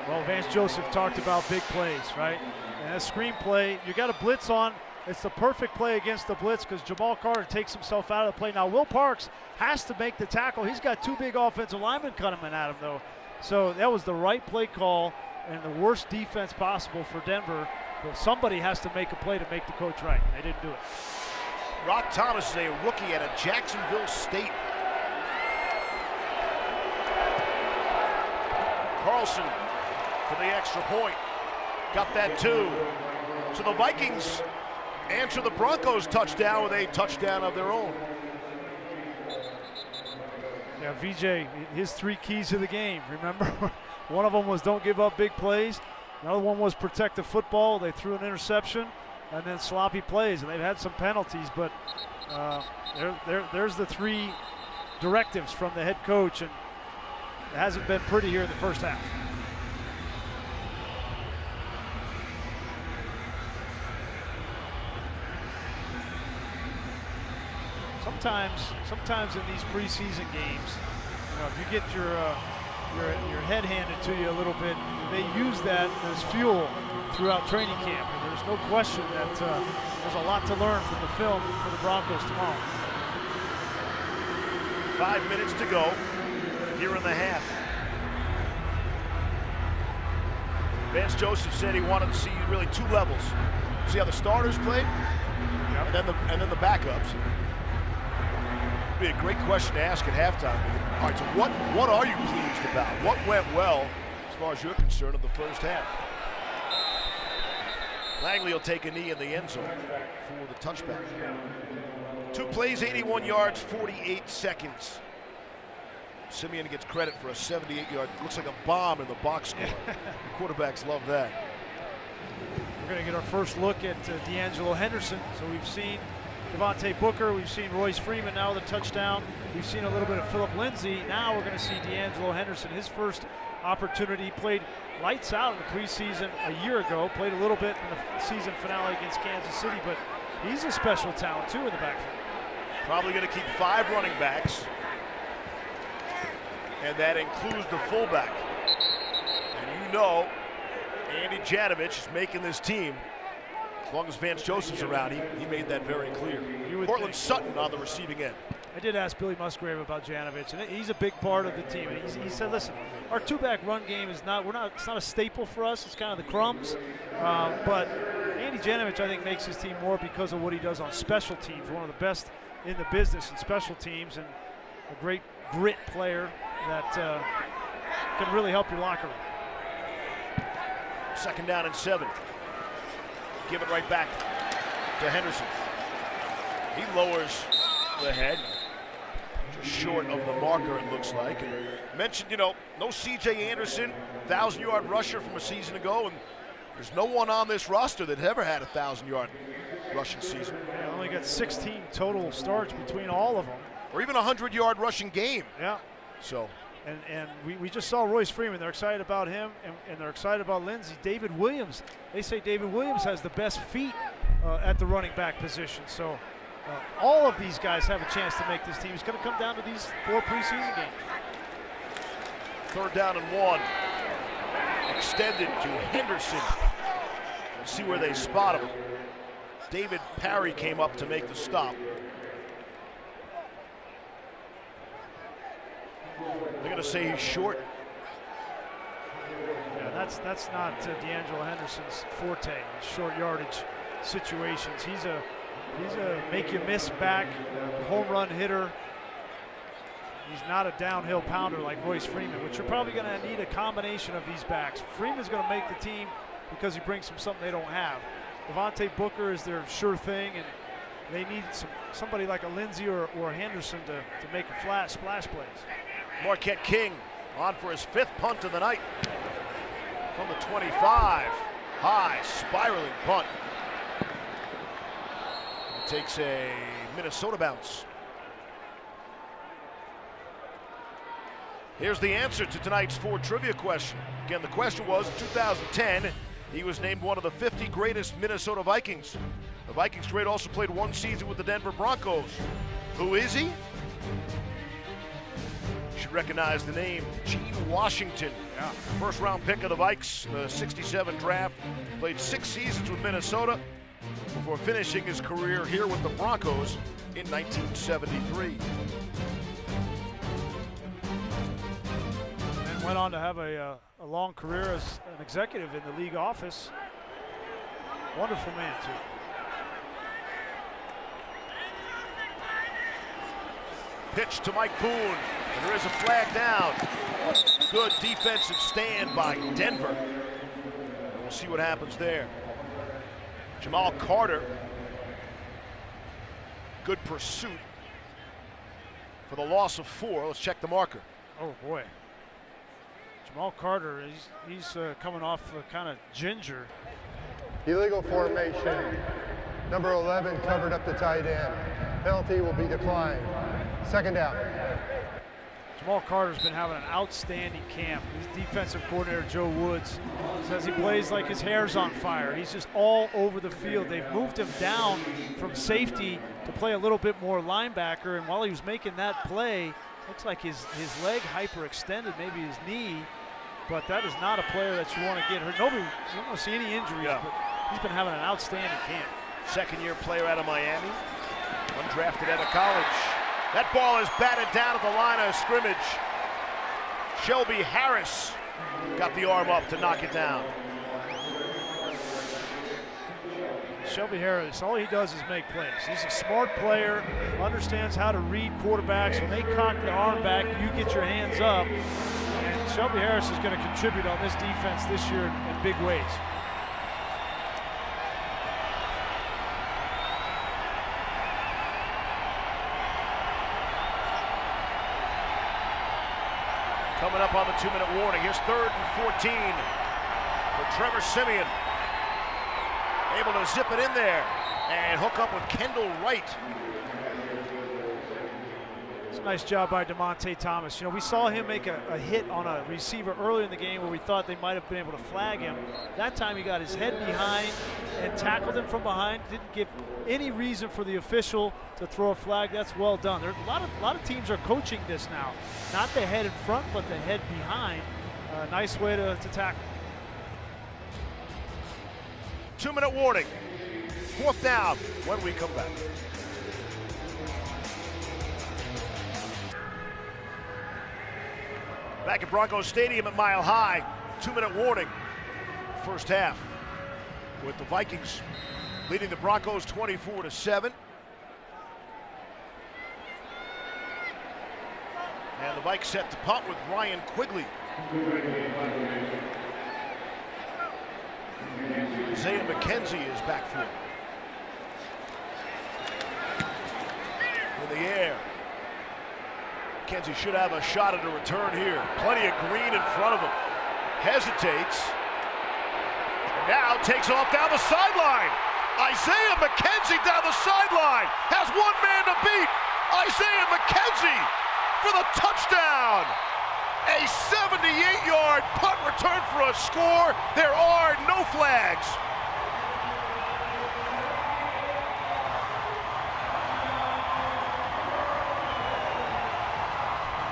Well, Vance Joseph talked about big plays, right? And a screenplay, you got a blitz on, It's the perfect play against the blitz because Jamal Carter takes himself out of the play. Now, Will Parks has to make the tackle. He's got 2 big offensive linemen coming at him, though. So that was the right play call and the worst defense possible for Denver. But somebody has to make a play to make the coach right. They didn't do it. Rock Thomas is a rookie out of Jacksonville State. Carlson for the extra point. Got that too. So the Vikings answer the Broncos touchdown with a touchdown of their own. Yeah, VJ, his 3 keys to the game, remember? One of them was don't give up big plays. Another one was protect the football. They threw an interception and then sloppy plays, and they've had some penalties, but there's the 3 directives from the head coach, and it hasn't been pretty here in the first half. Sometimes in these preseason games, if you get your head handed to you a little bit, they use that as fuel throughout training camp. And there's no question that there's a lot to learn from the film for the Broncos tomorrow. 5 minutes to go here in the half. Vance Joseph said he wanted to see really 2 levels. See how the starters played, and then the backups. Be a great question to ask at halftime. All right, so what are you pleased about? What went well, as far as you're concerned, in the first half? Langley will take a knee in the end zone for the touchback. 2 plays, 81 yards, 48 seconds. Simeon gets credit for a 78-yard, looks like a bomb in the box score. The quarterbacks love that. We're going to get our first look at D'Angelo Henderson. So we've seen Devontae Booker, we've seen Royce Freeman now with a touchdown. We've seen a little bit of Philip Lindsay. Now we're going to see D'Angelo Henderson, his first opportunity. Played lights out in the preseason a year ago, played a little bit in the season finale against Kansas City, but he's a special talent too in the backfield. Probably going to keep 5 running backs, and that includes the fullback. And you know, Andy Janovich is making this team. As long as Vance Joseph's around, he made that very clear. Cortland Sutton on the receiving end. I did ask Billy Musgrave about Janovich, and he's a big part of the team. He said, listen, our 2-back run game is it's not a staple for us. It's kind of the crumbs. But Andy Janovich, I think, makes his team more because of what he does on special teams. One of the best in the business in special teams, and a great grit player that can really help your locker room. 2nd down and 7. Give it right back to Henderson. He lowers the head, just short of the marker, it looks like. And mentioned, no C.J. Anderson, 1,000-yard rusher from a season ago, and there's no one on this roster that ever had a 1,000-yard rushing season. Yeah, only got 16 total starts between all of them. Or even a 100-yard rushing game. Yeah. So. And we just saw Royce Freeman. They're excited about him, and they're excited about Lindsey. David Williams, they say David Williams has the best feet at the running back position. So all of these guys have a chance to make this team. It's going to come down to these 4 preseason games. 3rd down and 1. Extended to Henderson. Let's see where they spot him. David Parry came up to make the stop. They're going to say he's short. Yeah, that's not D'Angelo Henderson's forte, short yardage situations. He's a make-you-miss back, home run hitter. He's not a downhill pounder like Royce Freeman, which you're probably going to need a combination of these backs. Freeman's going to make the team because he brings them something they don't have. Devontae Booker is their sure thing, and they need somebody like a Lindsey or a Henderson to make a flat splash plays. Marquette King on for his 5th punt of the night. From the 25, high, spiraling punt. It takes a Minnesota bounce. Here's the answer to tonight's 4 trivia question. Again, the question was, in 2010, he was named one of the 50 greatest Minnesota Vikings. The Vikings great also played 1 season with the Denver Broncos. Who is he? You should recognize the name, Gene Washington. Yeah. 1st round pick of the Vikes, the '67 draft. Played 6 seasons with Minnesota. before finishing his career here with the Broncos in 1973. And went on to have a long career as an executive in the league office. Wonderful man, too. Pitch to Mike Boone, and there is a flag down. Good defensive stand by Denver. And we'll see what happens there. Jamal Carter, good pursuit for the loss of 4. Let's check the marker. Oh boy, Jamal Carter, he's coming off kind of ginger. Illegal formation. Number 11 covered up the tight end. Penalty will be declined. Second down. Jamal Carter's been having an outstanding camp. His defensive coordinator, Joe Woods, says he plays like his hair's on fire. He's just all over the field. They've moved him down from safety to play a little bit more linebacker, and while he was making that play, looks like his leg hyperextended, maybe his knee, but that is not a player that you want to get hurt. Nobody, you don't want to see any injuries, but he's been having an outstanding camp. Second-year player out of Miami, undrafted out of college. That ball is batted down at the line of scrimmage. Shelby Harris got the arm up to knock it down. Shelby Harris, all he does is make plays. He's a smart player, understands how to read quarterbacks. When they cock the arm back, you get your hands up. And Shelby Harris is going to contribute on this defense this year in big ways. Coming up on the 2-minute warning. Here's 3rd and 14 for Trevor Siemian. Able to zip it in there and hook up with Kendall Wright. It's a nice job by DeMonte Thomas. You know, we saw him make a hit on a receiver early in the game where we thought they might have been able to flag him. That time he got his head behind and tackled him from behind. Didn't give any reason for the official to throw a flag. That's well done. There are a lot of teams are coaching this now. Not the head in front, but the head behind. Nice way to tackle. 2-minute warning. 4th down when we come back. Back at Broncos Stadium at Mile High. 2-minute warning. First half with the Vikings leading the Broncos 24-7. And the Vikes set to punt with Ryan Quigley. Isaiah McKenzie is back for it. In the air. McKenzie should have a shot at a return here. Plenty of green in front of him. Hesitates. And now takes off down the sideline. Isaiah McKenzie down the sideline. Has one man to beat. Isaiah McKenzie for the touchdown. A 78-yard punt return for a score. There are no flags.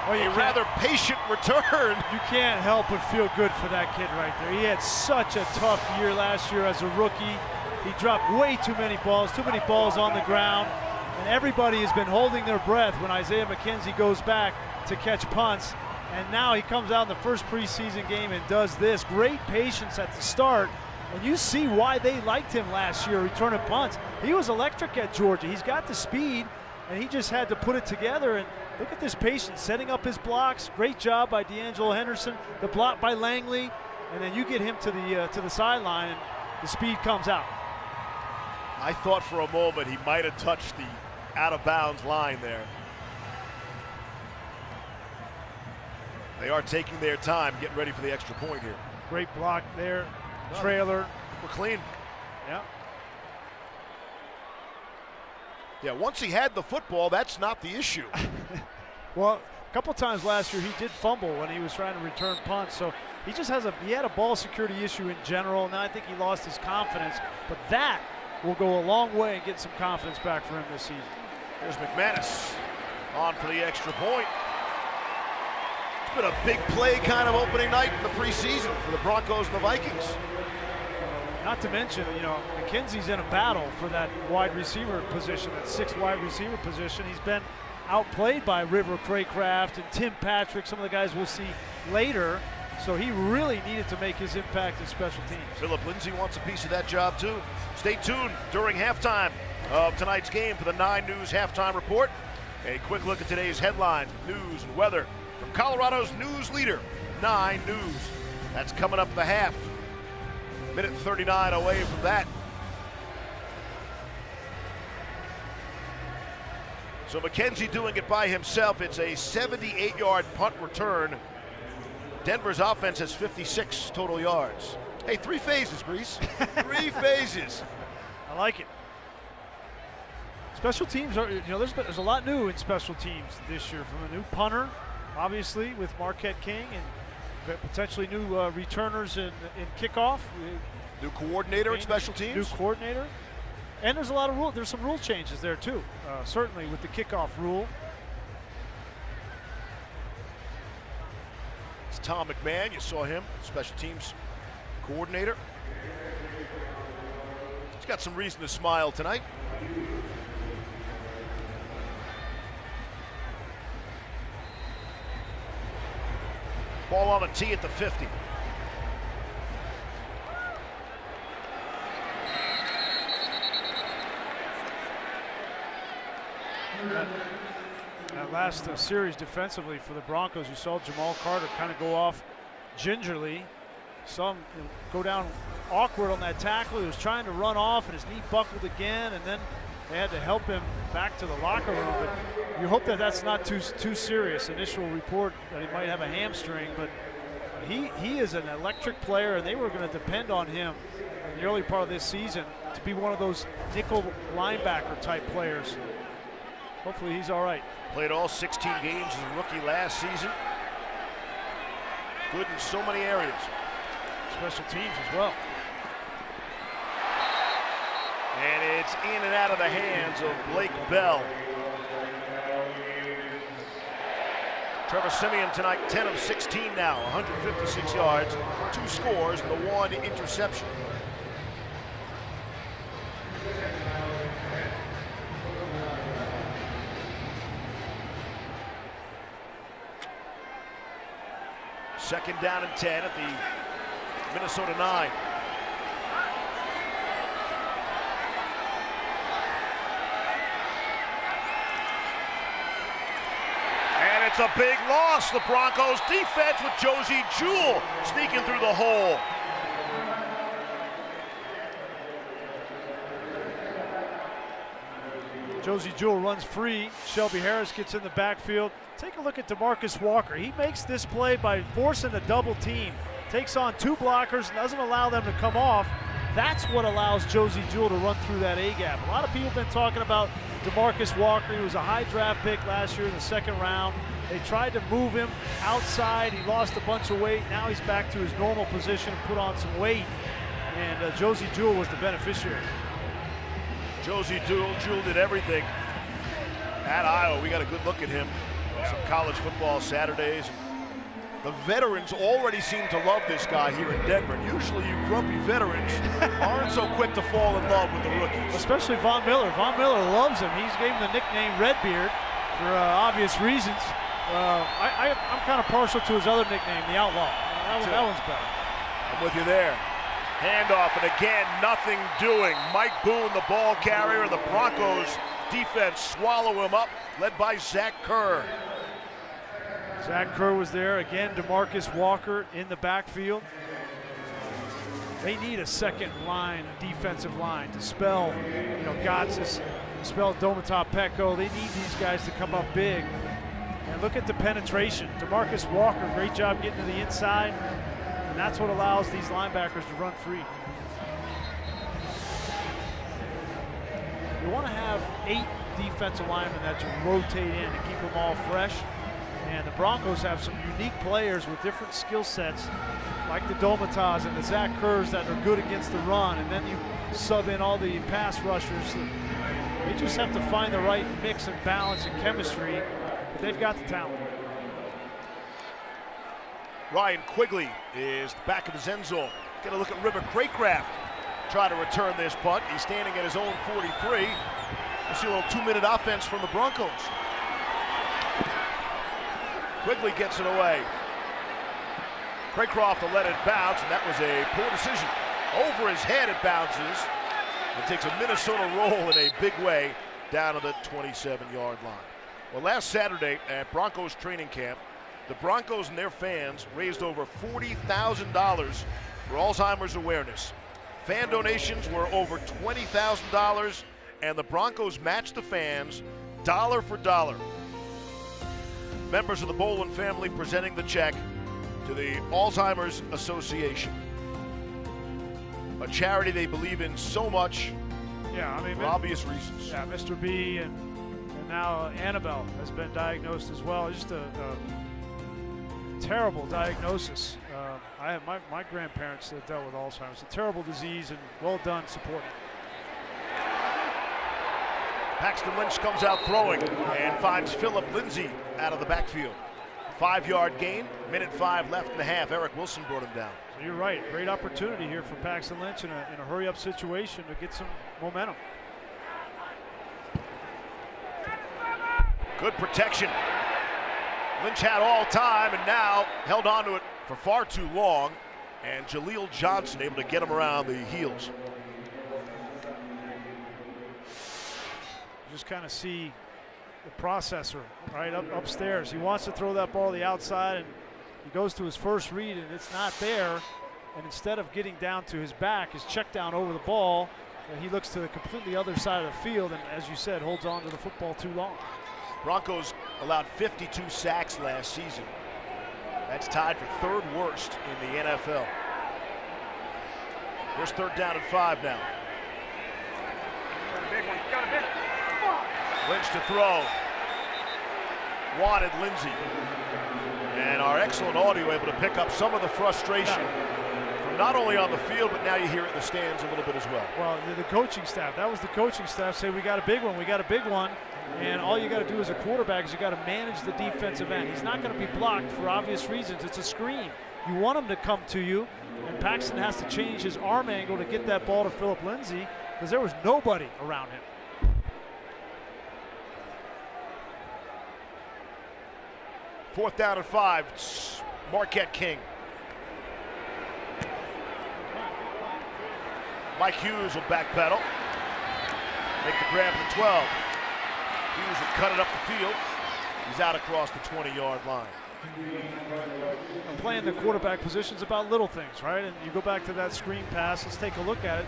Well, a rather patient return. You can't help but feel good for that kid right there. He had such a tough year last year as a rookie. He dropped way too many balls on the ground, and everybody has been holding their breath when Isaiah McKenzie goes back to catch punts. And now he comes out in the first preseason game and does this. Great patience at the start. And you see why they liked him last year returning punts. He was electric at Georgia. He's got the speed, and he just had to put it together. And look at this patience, setting up his blocks. Great job by D'Angelo Henderson. The block by Langley. And then you get him to the sideline, and the speed comes out. I thought for a moment he might have touched the out-of-bounds line there. They are taking their time, getting ready for the extra point here. Great block there. Trailer. We're clean. Yeah. Yeah, once he had the football, that's not the issue. Well, a couple times last year he did fumble when he was trying to return punts, so he just he had a ball security issue in general, and I think he lost his confidence, but that will go a long way in getting some confidence back for him this season. There's McManus on for the extra point. It's been a big play kind of opening night in the preseason for the Broncos and the Vikings. Not to mention, you know, McKenzie's in a battle for that wide receiver position, that 6th wide receiver position. He's been outplayed by River Craycraft and Tim Patrick, some of the guys we'll see later. So he really needed to make his impact in special teams. Philip Lindsay wants a piece of that job too. Stay tuned during halftime of tonight's game for the 9 News Halftime Report. A quick look at today's headlines, news and weather from Colorado's news leader, 9 News. That's coming up the half. Minute 39 away from that. So McKenzie doing it by himself. It's a 78-yard punt return. Denver's offense has 56 total yards. Hey, 3 phases, Grease. 3 phases. I like it. Special teams are, you know, there's a lot new in special teams this year, from a new punter, obviously, with Marquette King, and potentially new returners in kickoff. New coordinator at special teams. New coordinator. And there's a lot of there's some rule changes there too, certainly with the kickoff rule. It's Tom McMahon, you saw him, special teams coordinator. He's got some reason to smile tonight. Ball on the tee at the 50. That last series defensively for the Broncos, you saw Jamal Carter kind of go off gingerly. Saw him go down awkward on that tackle. He was trying to run off and his knee buckled again, and then they had to help him back to the locker room. But you hope that that's not too serious. Initial report that he might have a hamstring, but he is an electric player, and they were going to depend on him in the early part of this season to be one of those nickel linebacker type players. Hopefully he's all right. Played all 16 games as a rookie last season. Good in so many areas. Special teams as well. And it's in and out of the hands of Blake Bell. Trevor Siemian tonight, 10 of 16 now, 156 yards, 2 scores, and the 1 interception. Second down and 10 at the Minnesota 9. And it's a big loss. The Broncos defense with Josie Jewell sneaking through the hole. Josie Jewell runs free. Shelby Harris gets in the backfield. Take a look at DeMarcus Walker. He makes this play by forcing a double team. Takes on 2 blockers and doesn't allow them to come off. That's what allows Josie Jewell to run through that A-gap. A lot of people have been talking about DeMarcus Walker. He was a high draft pick last year in the 2nd round. They tried to move him outside. He lost a bunch of weight. Now he's back to his normal position and put on some weight. And Josie Jewell was the beneficiary. Josie Jewell did everything at Iowa. We got a good look at him. Some college football Saturdays. The veterans already seem to love this guy here in Denver. Usually you grumpy veterans aren't so quick to fall in love with the rookies. Especially Von Miller. Von Miller loves him. He's gave him the nickname Redbeard for obvious reasons. I'm kind of partial to his other nickname, the Outlaw. That one's better. I'm with you there. Handoff, and again, nothing doing. Mike Boone, the ball carrier. The Broncos defense swallow him up, led by Zach Kerr. Zach Kerr was there. Again, DeMarcus Walker in the backfield. They need a second line, defensive line, to spell, Gotsis, spell Domata Peko. They need these guys to come up big. And look at the penetration. DeMarcus Walker, great job getting to the inside. And that's what allows these linebackers to run free. You want to have 8 defensive linemen that you rotate in to keep them all fresh. And the Broncos have some unique players with different skill sets, like the Domatas and the Zach Kerrs that are good against the run. And then you sub in all the pass rushers. They just have to find the right mix and balance and chemistry. But they've got the talent. Ryan Quigley is back of his end zone. Get a look at River Craycraft. try to return this punt. He's standing at his own 43. We'll see a little 2-minute offense from the Broncos. Quigley gets it away. Craycroft to let it bounce, and that was a poor decision. Over his head it bounces. It takes a Minnesota roll in a big way down to the 27-yard line. Well, last Saturday at Broncos training camp, the Broncos and their fans raised over $40,000 for Alzheimer's awareness. Fan donations were over $20,000, and the Broncos matched the fans dollar for dollar. Members of the Bolin family presenting the check to the Alzheimer's Association, a charity they believe in so much. Yeah, I mean, for obvious reasons. Yeah, Mr. B and now Annabelle has been diagnosed as well. Just a terrible diagnosis. I have my grandparents that dealt with Alzheimer's. A terrible disease, and well done supporting. Paxton Lynch comes out throwing and finds Philip Lindsay out of the backfield. 5-yard gain, minute 5 left in the half. Eric Wilson brought him down. So you're right, great opportunity here for Paxton Lynch in a hurry-up situation to get some momentum. Good protection. Lynch had all time and now held on to it for far too long, and Jaleel Johnson able to get him around the heels. Just kind of see the processor right upstairs. He wants to throw that ball to the outside, and he goes to his first read, and it's not there. And instead of getting down to his back, his check down over the ball, and he looks to the completely other side of the field, and as you said, holds on to the football too long. Broncos allowed 52 sacks last season. That's tied for 3rd worst in the NFL. Here's 3rd down and 5 now. Got a big one. Got a big one. Lynch to throw. Wanted Lindsay. And our excellent audio able to pick up some of the frustration from not only on the field, but now you hear it in the stands a little bit as well. Well, the coaching staff, that was the coaching staff say, we got a big one, we got a big one. And all you got to do as a quarterback is you got to manage the defensive end. He's not going to be blocked for obvious reasons. It's a screen. You want him to come to you, and Paxton has to change his arm angle to get that ball to Philip Lindsay because there was nobody around him. Fourth down and 5. It's Marquette King. Mike Hughes will backpedal. Make the grab at the 12. Hughes will cut it up the field. He's out across the 20-yard line. Playing the quarterback position is about little things, right? And you go back to that screen pass. Let's take a look at it.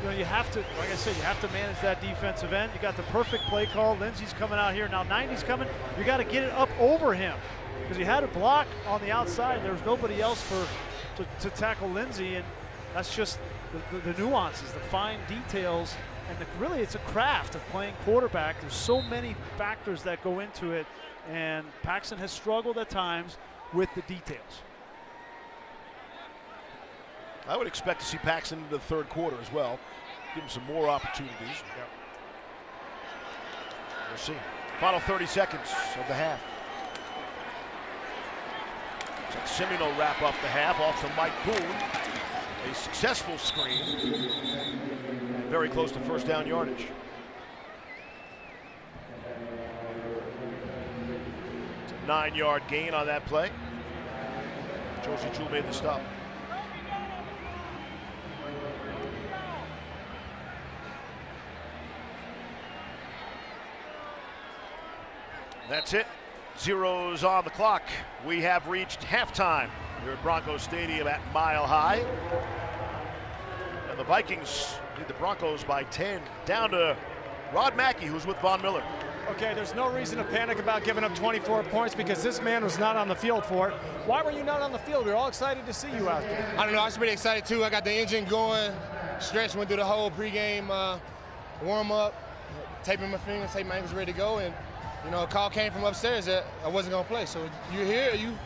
You know, you have to, like I said, you have to manage that defensive end. You got the perfect play call. Lindsey's coming out here. Now 90's coming. You got to get it up over him because he had a block on the outside. There was nobody else to tackle Lindsey, and that's just the nuances, the fine details. And really, it's a craft of playing quarterback. There's so many factors that go into it, and Paxton has struggled at times with the details. I would expect to see Paxton into the 3rd quarter as well. Give him some more opportunities. Yep. We'll see. Final 30 seconds of the half. Simeon will wrap up the half off to Mike Boone. A successful screen. Very close to 1st down yardage. It's a 9-yard gain on that play. Josie Jewell made the stop. That's it. Zeros on the clock. We have reached halftime here at Broncos Stadium at Mile High. And the Vikings lead the Broncos by 10, down to Rod Mackey, who's with Von Miller. Okay, there's no reason to panic about giving up 24 points because this man was not on the field for it. Why were you not on the field? We were all excited to see you out there. I don't know. I was pretty excited, too. I got the engine going. Stretch went through the whole pregame warm-up, taping my fingers, taping my ankles, ready to go. And, you know, a call came from upstairs that I wasn't going to play. So you're here, you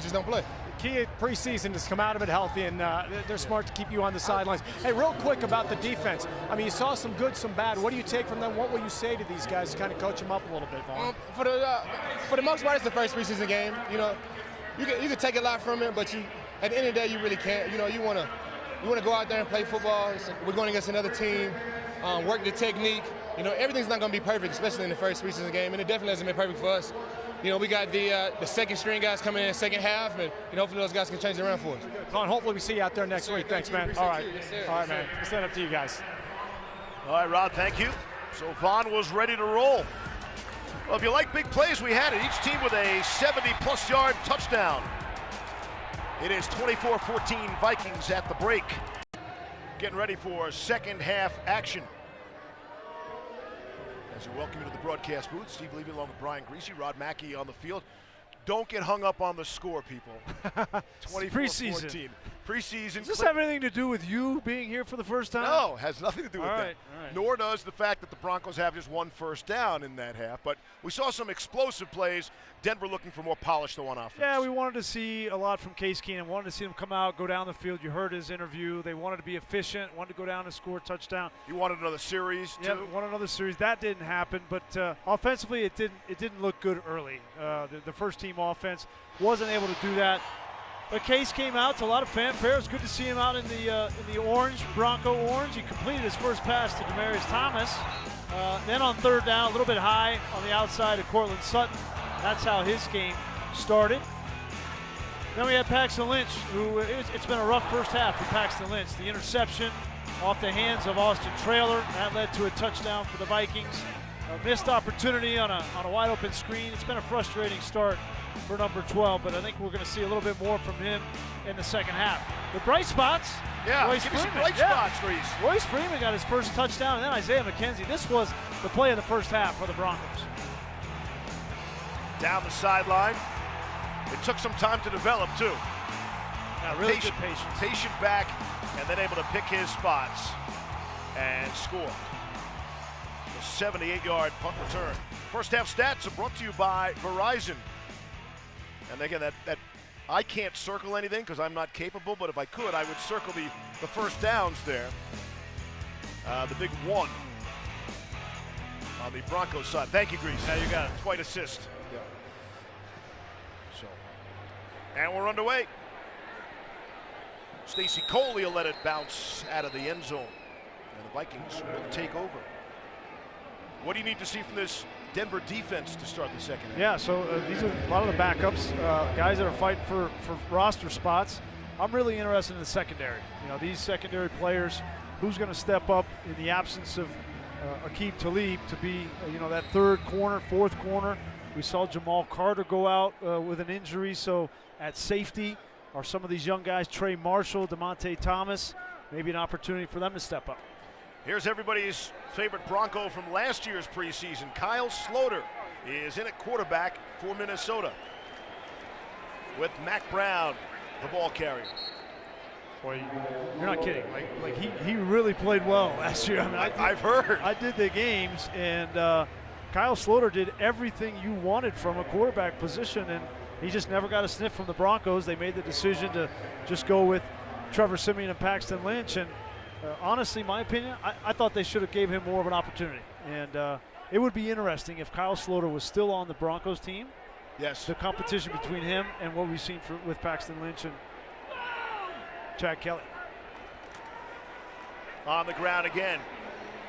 just don't play. Key preseason is come out of it healthy, and they're smart to keep you on the sidelines. Hey, real quick about the defense. I mean, you saw some good, some bad. What do you take from them? What will you say to these guys to kind of coach them up a little bit, Vaughn? For the most part, it's the first preseason game. You know, you can take a lot from it, but at the end of the day, you really can't. You know, you want to we want to go out there and play football. We're going against another team, work the technique. You know, everything's not going to be perfect, especially in the first preseason game, and it definitely hasn't been perfect for us. You know, we got the second string guys coming in the second half, and hopefully those guys can change it around for us. Con, hopefully we see you out there next week. Thanks, man. All right. All right, man. We'll stand up to you guys. All right, Rod, thank you. So Vaughn was ready to roll. Well, if you like big plays, we had it. Each team with a 70-plus yard touchdown. It is 24-14 Vikings at the break. Getting ready for second half action. As we welcome you to the broadcast booth, Steve Levy along with Brian Greasy, Rod Mackey on the field. Don't get hung up on the score, people. 24-14. Preseason. Does this have anything to do with you being here for the first time? No, has nothing to do with that. All right. Nor does the fact that the Broncos have just one first down in that half. But we saw some explosive plays. Denver looking for more polish though on offense. Yeah, we wanted to see a lot from Case Keenum. Wanted to see him come out, go down the field. You heard his interview. They wanted to be efficient, wanted to go down and score a touchdown. You wanted another series, too? Yeah, wanted another series. That didn't happen, but offensively it didn't look good early. The first team offense wasn't able to do that. But Case came out to a lot of fanfare. It's good to see him out in the orange, Bronco orange. He completed his first pass to Demaryius Thomas. Then on third down, a little bit high on the outside of Cortland Sutton. That's how his game started. Then we had Paxton Lynch, who it's been a rough first half for Paxton Lynch. The interception off the hands of Austin Traylor, that led to a touchdown for the Vikings. A missed opportunity on a wide open screen. It's been a frustrating start for number 12, but I think we're going to see a little bit more from him in the second half. The bright spots. Yeah, Royce give me some Freeman. bright spots, Reese. Royce Freeman got his first touchdown, and then Isaiah McKenzie. This was the play of the first half for the Broncos. Down the sideline. It took some time to develop, too. Yeah, really good patience. Patient back, and then able to pick his spots and score. A 78-yard punt return. First half stats are brought to you by Verizon. And again, that I can't circle anything because I'm not capable, but if I could, I would circle the first downs there. The big one on the Broncos side. Thank you, Grease. Yeah, you got it. Quite assist. Yeah. So, and we're underway. Stacy Coley will let it bounce out of the end zone. And the Vikings will take over. What do you need to see from this Denver defense to start the second half? Yeah, so these are a lot of the backups, guys that are fighting for roster spots. I'm really interested in the secondary. You know, these secondary players, who's going to step up in the absence of Aqib Talib to be, that third corner, fourth corner. We saw Jamal Carter go out with an injury, so at safety are some of these young guys, Trey Marshall, DeMonte Thomas, maybe an opportunity for them to step up. Here's everybody's favorite Bronco from last year's preseason. Kyle Sloter is in at quarterback for Minnesota with Mack Brown, the ball carrier. Boy, you're not kidding. Like he really played well last year. I mean, I've heard. I did the games, and Kyle Sloter did everything you wanted from a quarterback position, and he just never got a sniff from the Broncos. They made the decision to just go with Trevor Siemian and Paxton Lynch, and honestly, my opinion, I thought they should have gave him more of an opportunity. And it would be interesting if Kyle Sloter was still on the Broncos team. Yes. The competition between him and what we've seen with Paxton Lynch and Chad Kelly. On the ground again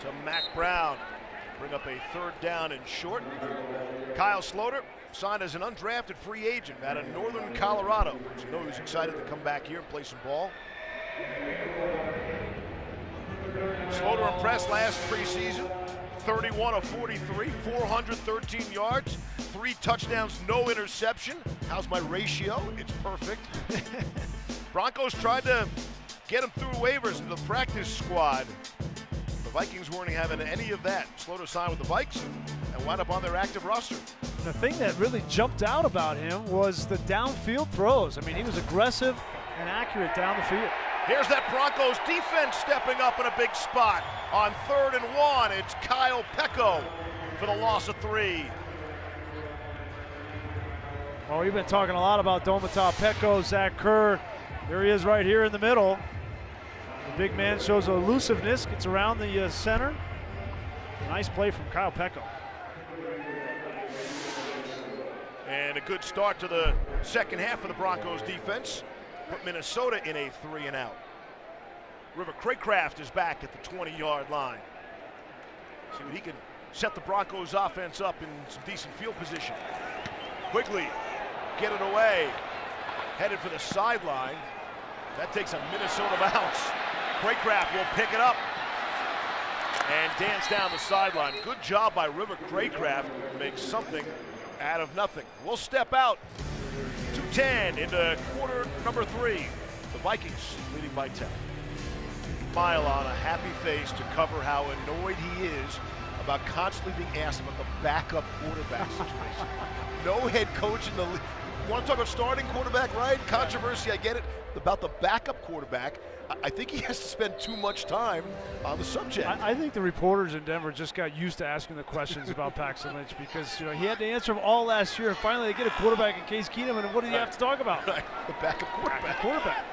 to Mack Brown. Bring up a third down and short. Kyle Sloter signed as an undrafted free agent out of Northern Colorado. So you know he's excited to come back here and play some ball. Sloter impressed last preseason. 31 of 43, 413 yards, 3 touchdowns, no interception. How's my ratio? It's perfect. Broncos tried to get him through waivers into the practice squad. The Vikings weren't having any of that. Sloter signed with the Vikes and wound up on their active roster. The thing that really jumped out about him was the downfield throws. I mean, he was aggressive and accurate down the field. Here's that Broncos defense stepping up in a big spot. On 3rd and 1, it's Kyle Peko for the loss of 3. Well, we've been talking a lot about Domata Peko, Zach Kerr. There he is right here in the middle. The big man shows elusiveness, gets around the center. Nice play from Kyle Peko. And a good start to the second half of the Broncos defense. Put Minnesota in a 3-and-out. River Craycraft is back at the 20-yard line. See what he can set the Broncos offense up in some decent field position. Quigley, get it away. Headed for the sideline. That takes a Minnesota bounce. Craycraft will pick it up and dance down the sideline. Good job by River Craycraft to make something out of nothing. We'll step out. 2:10 into quarter number 3. The Vikings leading by 10. Smile on a happy face to cover how annoyed he is about constantly being asked about the backup quarterback situation. No head coach in the league. You want to talk about starting quarterback, right? Controversy, I get it. About the backup quarterback, I think he has to spend too much time on the subject. I think the reporters in Denver just got used to asking the questions about Paxton Lynch because he had to answer them all last year, and finally they get a quarterback in Case Keenum, and what do you have to talk about? Right. The backup quarterback.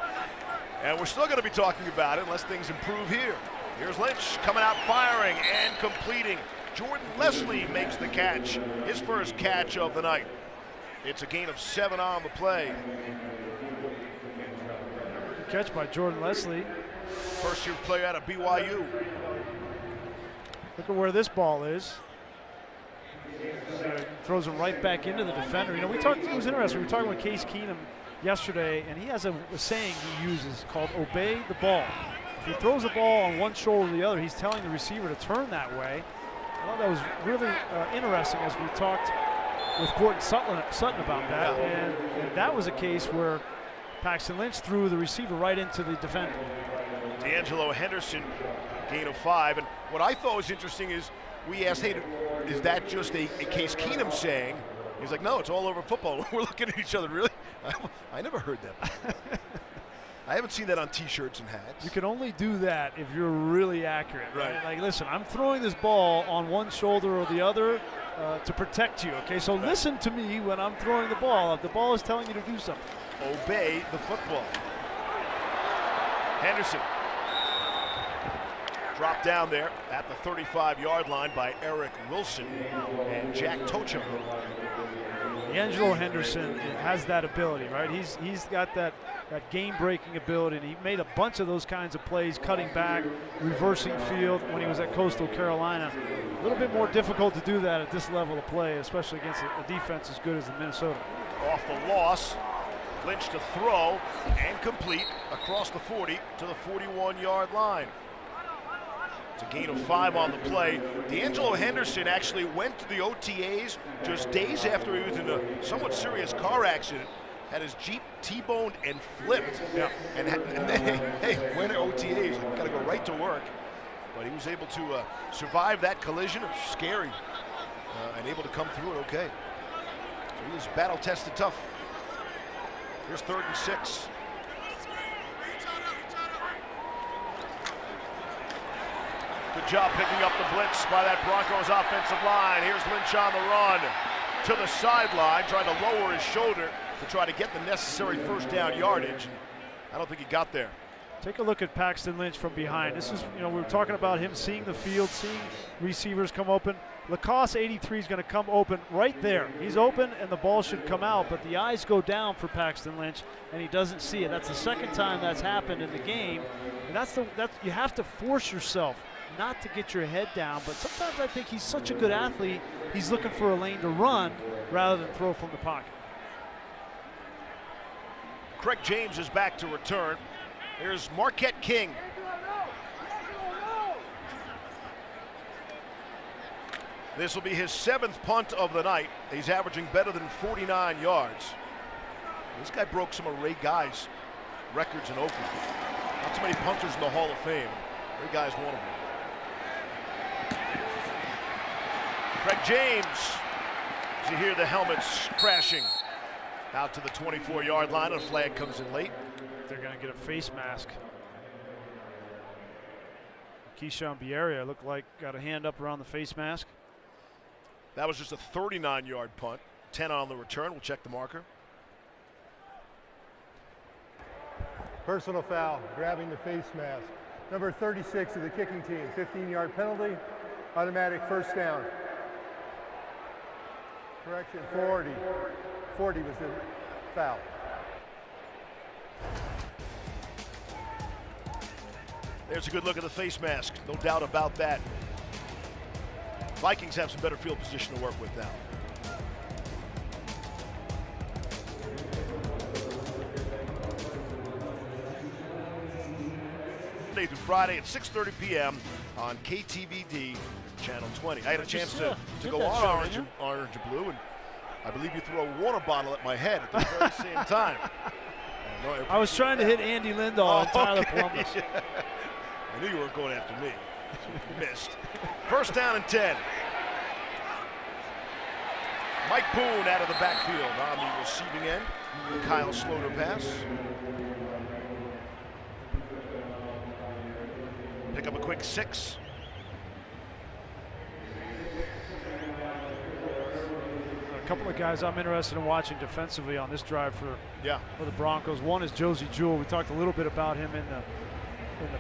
And we're still going to be talking about it unless things improve here. Here's Lynch coming out firing and completing. Jordan Leslie makes the catch, his first catch of the night. It's a gain of 7 on the play. Good catch by Jordan Leslie. First-year player out of BYU. Look at where this ball is. Throws him right back into the defender. You know, it was interesting. We were talking with Case Keenum yesterday, and he has a saying he uses called obey the ball. If he throws the ball on one shoulder or the other, he's telling the receiver to turn that way. I thought that was really interesting as we talked with Courtney Sutton about that, and that was a case where Paxton Lynch threw the receiver right into the defender. D'Angelo Henderson, gain of 5, and what I thought was interesting is we asked, hey, is that just a Case Keenum saying? He's like, no, it's all over football. We're looking at each other, really? I never heard that. I haven't seen that on T-shirts and hats. You can only do that if you're really accurate. Right. Like, listen, I'm throwing this ball on one shoulder or the other to protect you, okay? So listen to me when I'm throwing the ball. If the ball is telling you to do something. Obey the football. Henderson. Dropped down there at the 35-yard line by Eric Wilson and Jack Tochum. D'Angelo Henderson has that ability, right? He's got that game-breaking ability, and he made a bunch of those kinds of plays, cutting back, reversing field when he was at Coastal Carolina. A little bit more difficult to do that at this level of play, especially against a defense as good as the Minnesota. Off the loss, Lynch to throw and complete across the 40 to the 41-yard line. It's a gain of 5 on the play. D'Angelo Henderson actually went to the OTAs just days after he was in a somewhat serious car accident. Had his Jeep T-boned and flipped. Yeah. And then, hey, went to OTAs. Got to go right to work. But he was able to survive that collision. It was scary. And able to come through it okay. So he was battle-tested tough. Here's 3rd and 6. Good job picking up the blitz by that Broncos offensive line. Here's Lynch on the run to the sideline, trying to lower his shoulder to try to get the necessary first down yardage. I don't think he got there. Take a look at Paxton Lynch from behind. This is, we were talking about him seeing the field, seeing receivers come open. Lacoste 83 is going to come open right there. He's open and the ball should come out, but the eyes go down for Paxton Lynch and he doesn't see it. That's the second time that's happened in the game. And that's you have to force yourself not to get your head down, but sometimes I think he's such a good athlete, he's looking for a lane to run rather than throw from the pocket. Craig James is back to return. Here's Marquette King. This will be his 7th punt of the night. He's averaging better than 49 yards. This guy broke some of Ray Guy's records in Oakland. Not too many punters in the Hall of Fame. Ray Guy's one of them. Craig James, as you hear the helmets crashing out to the 24-yard line, and a flag comes in late. They're going to get a face mask. Keyshawn Bierria looked like got a hand up around the face mask. That was just a 39-yard punt. 10 on the return. We'll check the marker. Personal foul, grabbing the face mask. Number 36 of the kicking team, 15-yard penalty, automatic first down. Correction, 40. 40 was the foul. There's a good look at the face mask, no doubt about that. Vikings have some better field position to work with now. Monday through Friday at 6:30 p.m. on KTVD Channel 20. I had a chance to go on orange and blue, and I believe you threw a water bottle at my head at the very same time. I was trying to hit Andy Lindahl and Tyler Columbus. Yeah. I knew you weren't going after me. You missed. First down and 10. Mike Boone out of the backfield on the receiving end. Kyle Sloter pass. Pick up a quick 6. A couple of guys I'm interested in watching defensively on this drive for the Broncos. One is Josie Jewell. We talked a little bit about him in the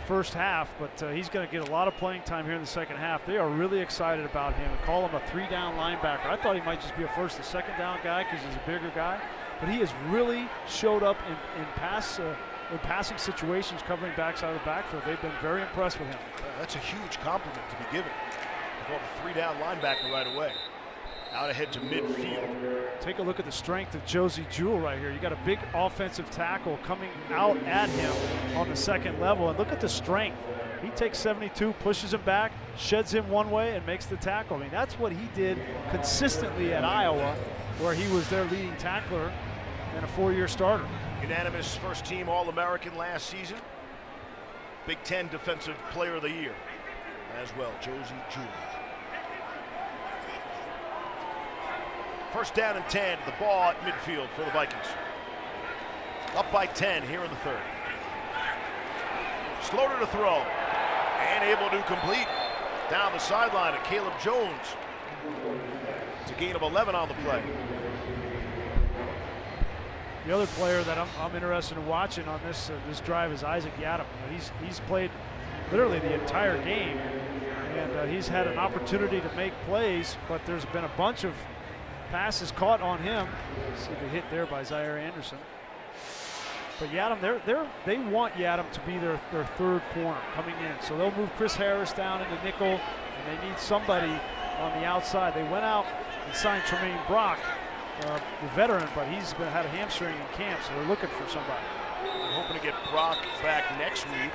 first half, but he's going to get a lot of playing time here in the second half. They are really excited about him. Call him a 3-down linebacker. I thought he might just be a first or second down guy because he's a bigger guy, but he has really showed up in passing situations, covering backs out of the backfield. They've been very impressed with him. That's a huge compliment to be given. Called a 3-down linebacker right away. Out ahead to midfield. Take a look at the strength of Josie Jewell right here. You got a big offensive tackle coming out at him on the second level, and look at the strength. He takes 72, pushes him back, sheds him one way, and makes the tackle. I mean, that's what he did consistently at Iowa, where he was their leading tackler and a 4-year starter. Unanimous first-team All-American last season. Big Ten Defensive Player of the Year as well, Josie Jewell. First down and 10, the ball at midfield for the Vikings. Up by 10 here in the third. Sloter to throw, and able to complete down the sideline at Caleb Jones. It's a gain of 11 on the play. The other player that I'm interested in watching on this drive is Isaac Yadam. He's played literally the entire game, and he's had an opportunity to make plays, but there's been a bunch of passes caught on him. See the hit there by Zaire Anderson. But Yadam, they want Yadam to be their third corner coming in. So they'll move Chris Harris down into nickel, and they need somebody on the outside. They went out and signed Tremaine Brock, the veteran, but he's had a hamstring in camp, so they're looking for somebody. We're hoping to get Brock back next week.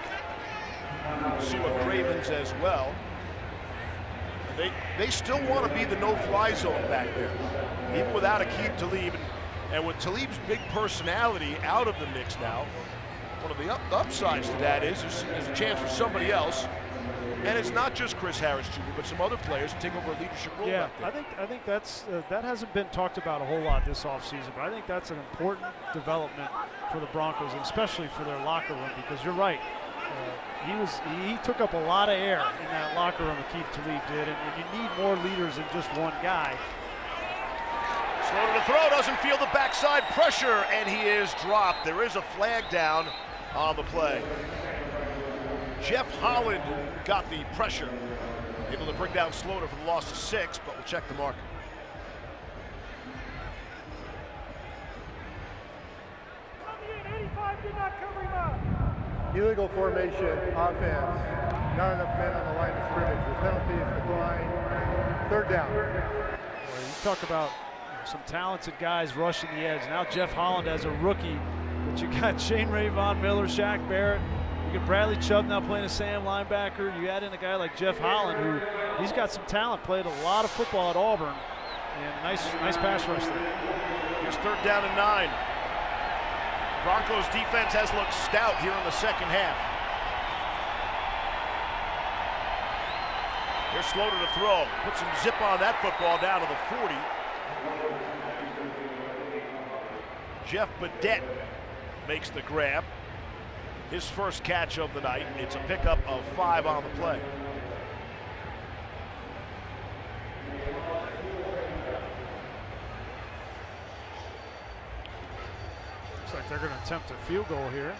See what Cravens as well. They still want to be the no-fly zone back there, even without Aqib Talib. And with Talib's big personality out of the mix now, one of the upsides to that is there's a chance for somebody else. And it's not just Chris Harris Jr., but some other players to take over a leadership role back there. I think that's that hasn't been talked about a whole lot this offseason, but I think that's an important development for the Broncos, and especially for their locker room, because you're right. He took up a lot of air in that locker room, Aqib Talib did, and you need more leaders than just one guy. Sloter to throw, doesn't feel the backside pressure, and he is dropped. There is a flag down on the play. Jeff Holland got the pressure, able to bring down Sloter for the loss of 6, but we'll check the marker. Illegal formation, offense, not enough men on the line of scrimmage. The penalty is declined. Third down. Well, you talk about some talented guys rushing the edge. Now Jeff Holland as a rookie, but you got Shane Ray Von Miller, Shaq Barrett. You got Bradley Chubb now playing a Sam linebacker. You add in a guy like Jeff Holland, who he's got some talent, played a lot of football at Auburn, and nice pass rush there. Here's third down and 9. Broncos defense has looked stout here in the second half. Here's Sloter to throw. Put some zip on that football down to the 40. Jeff Badette makes the grab. His first catch of the night. It's a pickup of 5 on the play. Looks like they're going to attempt a field goal here.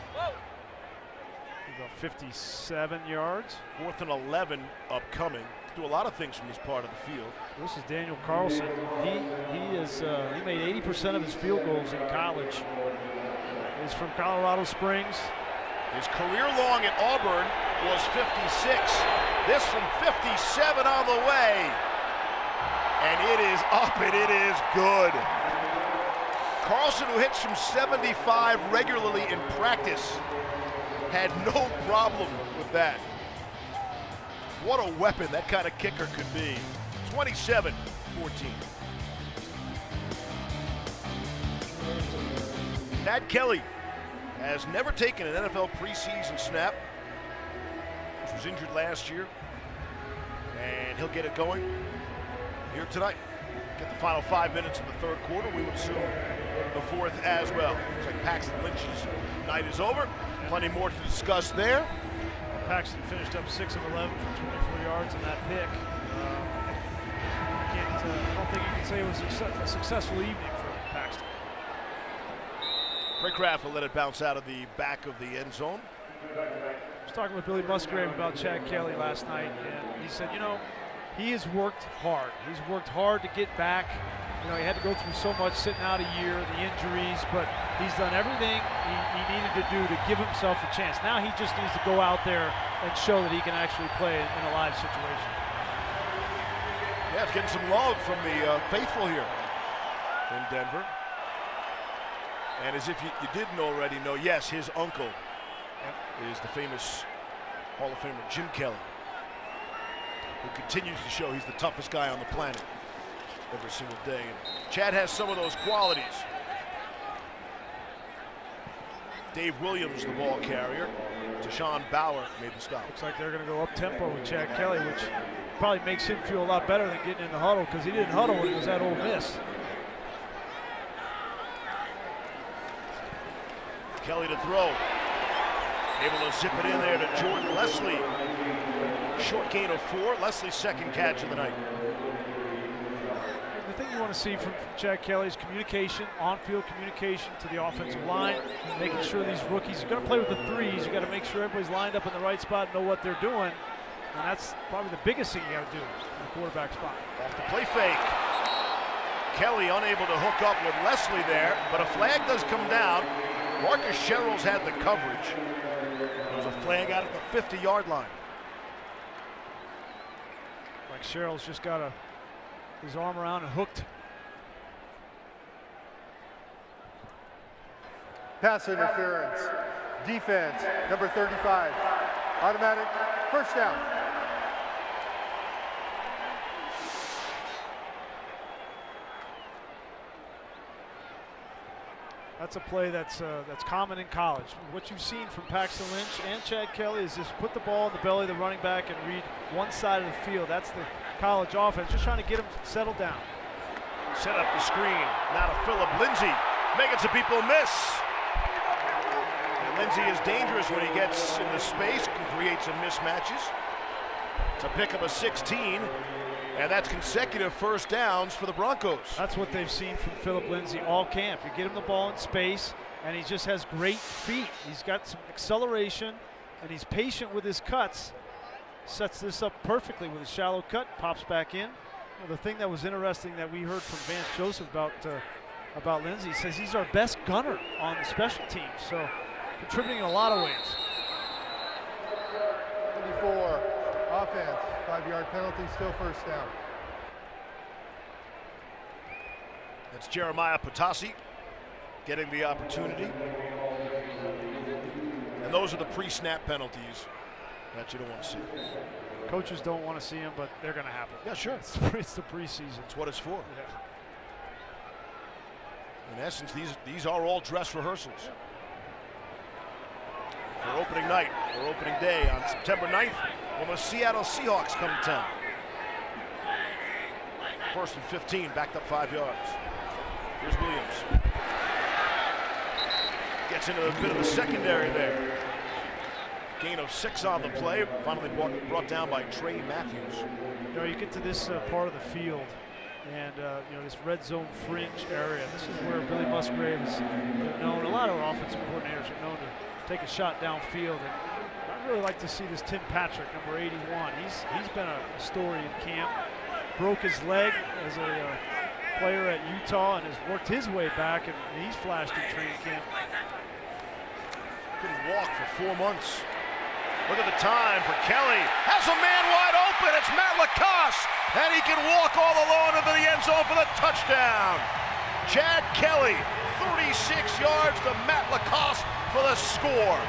About 57 yards. 4th and 11 upcoming. Do a lot of things from this part of the field. This is Daniel Carlson. He made 80% of his field goals in college. He's from Colorado Springs. His career long at Auburn was 56. This from 57 on the way. And it is up and it is good. Carlson, who hits from 75 regularly in practice, had no problem with that. What a weapon that kind of kicker could be. 27-14. Chad Kelly has never taken an NFL preseason snap. He was injured last year, and he'll get it going here tonight. Get the final 5 minutes of the third quarter. We would assume the fourth as well. Looks like Paxton Lynch's night is over. Plenty more to discuss there. Paxton finished up 6 of 11 for 24 yards in that pick. I don't think you can say it was a successful evening for Paxton. Craycraft will let it bounce out of the back of the end zone. I was talking with Billy Musgrave about Chad Kelly last night, and he said, you know, he has worked hard. He's worked hard to get back. You know, he had to go through so much sitting out a year, the injuries, but he's done everything he needed to do to give himself a chance. Now he just needs to go out there and show that he can actually play in a live situation. Yeah, it's getting some love from the faithful here in Denver. And as if you didn't already know, yes, his uncle is the famous Hall of Famer Jim Kelly, who continues to show he's the toughest guy on the planet every single day. And Chad has some of those qualities. Dave Williams, the ball carrier. Deshaun Bauer made the stop. Looks like they're going to go up-tempo with Chad Kelly, which probably makes him feel a lot better than getting in the huddle, because he didn't huddle when he was at Ole Miss. Kelly to throw. Able to zip it in there to Jordan Leslie. Short gain of 4. Leslie's second catch of the night. The thing you want to see from Chad Kelly is communication, on-field communication to the offensive line, making sure these rookies, you've got to play with the threes, you've got to make sure everybody's lined up in the right spot and know what they're doing. And that's probably the biggest thing you got to do in the quarterback spot. Off the play fake. Kelly unable to hook up with Leslie there, but a flag does come down. Marcus Sherrills had the coverage. There was a flag out at the 50-yard line. Like Sherrills just got his arm around and hooked. Pass interference. Defense, number 35. Automatic first down. That's a play that's common in college. What you've seen from Paxton Lynch and Chad Kelly is just put the ball in the belly of the running back and read one side of the field. That's the college offense, just trying to get him settled down. Set up the screen. Now to Philip Lindsay, making some people miss. And Lindsay is dangerous when he gets in the space, can create some mismatches. It's a pickup of 16. And that's consecutive first downs for the Broncos. That's what they've seen from Philip Lindsay all camp. You get him the ball in space, and he just has great feet. He's got some acceleration, and he's patient with his cuts. Sets this up perfectly with a shallow cut, pops back in. You know, the thing that was interesting that we heard from Vance Joseph about Lindsay, he says he's our best gunner on the special teams, so contributing in a lot of ways. 24, offense. 5-yard penalty, still first down. That's Jeremiah Patasi getting the opportunity. And those are the pre-snap penalties that you don't want to see. Coaches don't want to see them, but they're going to happen. Yeah, sure. It's the preseason. That's what it's for. Yeah. In essence, these are all dress rehearsals. For opening night, or opening day on September 9th, when the Seattle Seahawks come to town. 1st and 15, backed up 5 yards. Here's Williams. Gets into a bit of the secondary there. Gain of 6 on the play, finally brought down by Trey Matthews. You know, you get to this part of the field, and you know, this red zone fringe area. This is where Billy Musgrave is known. A lot of offensive coordinators are known to take a shot downfield, and I'd really like to see this Tim Patrick, number 81. He's been a story in camp. Broke his leg as a player at Utah and has worked his way back, and he's flashed in training camp. Couldn't walk for 4 months. Look at the time for Kelly. Has a man wide open. It's Matt Lacoste. And he can walk all alone into the end zone for the touchdown. Chad Kelly, 36 yards to Matt Lacoste for the score.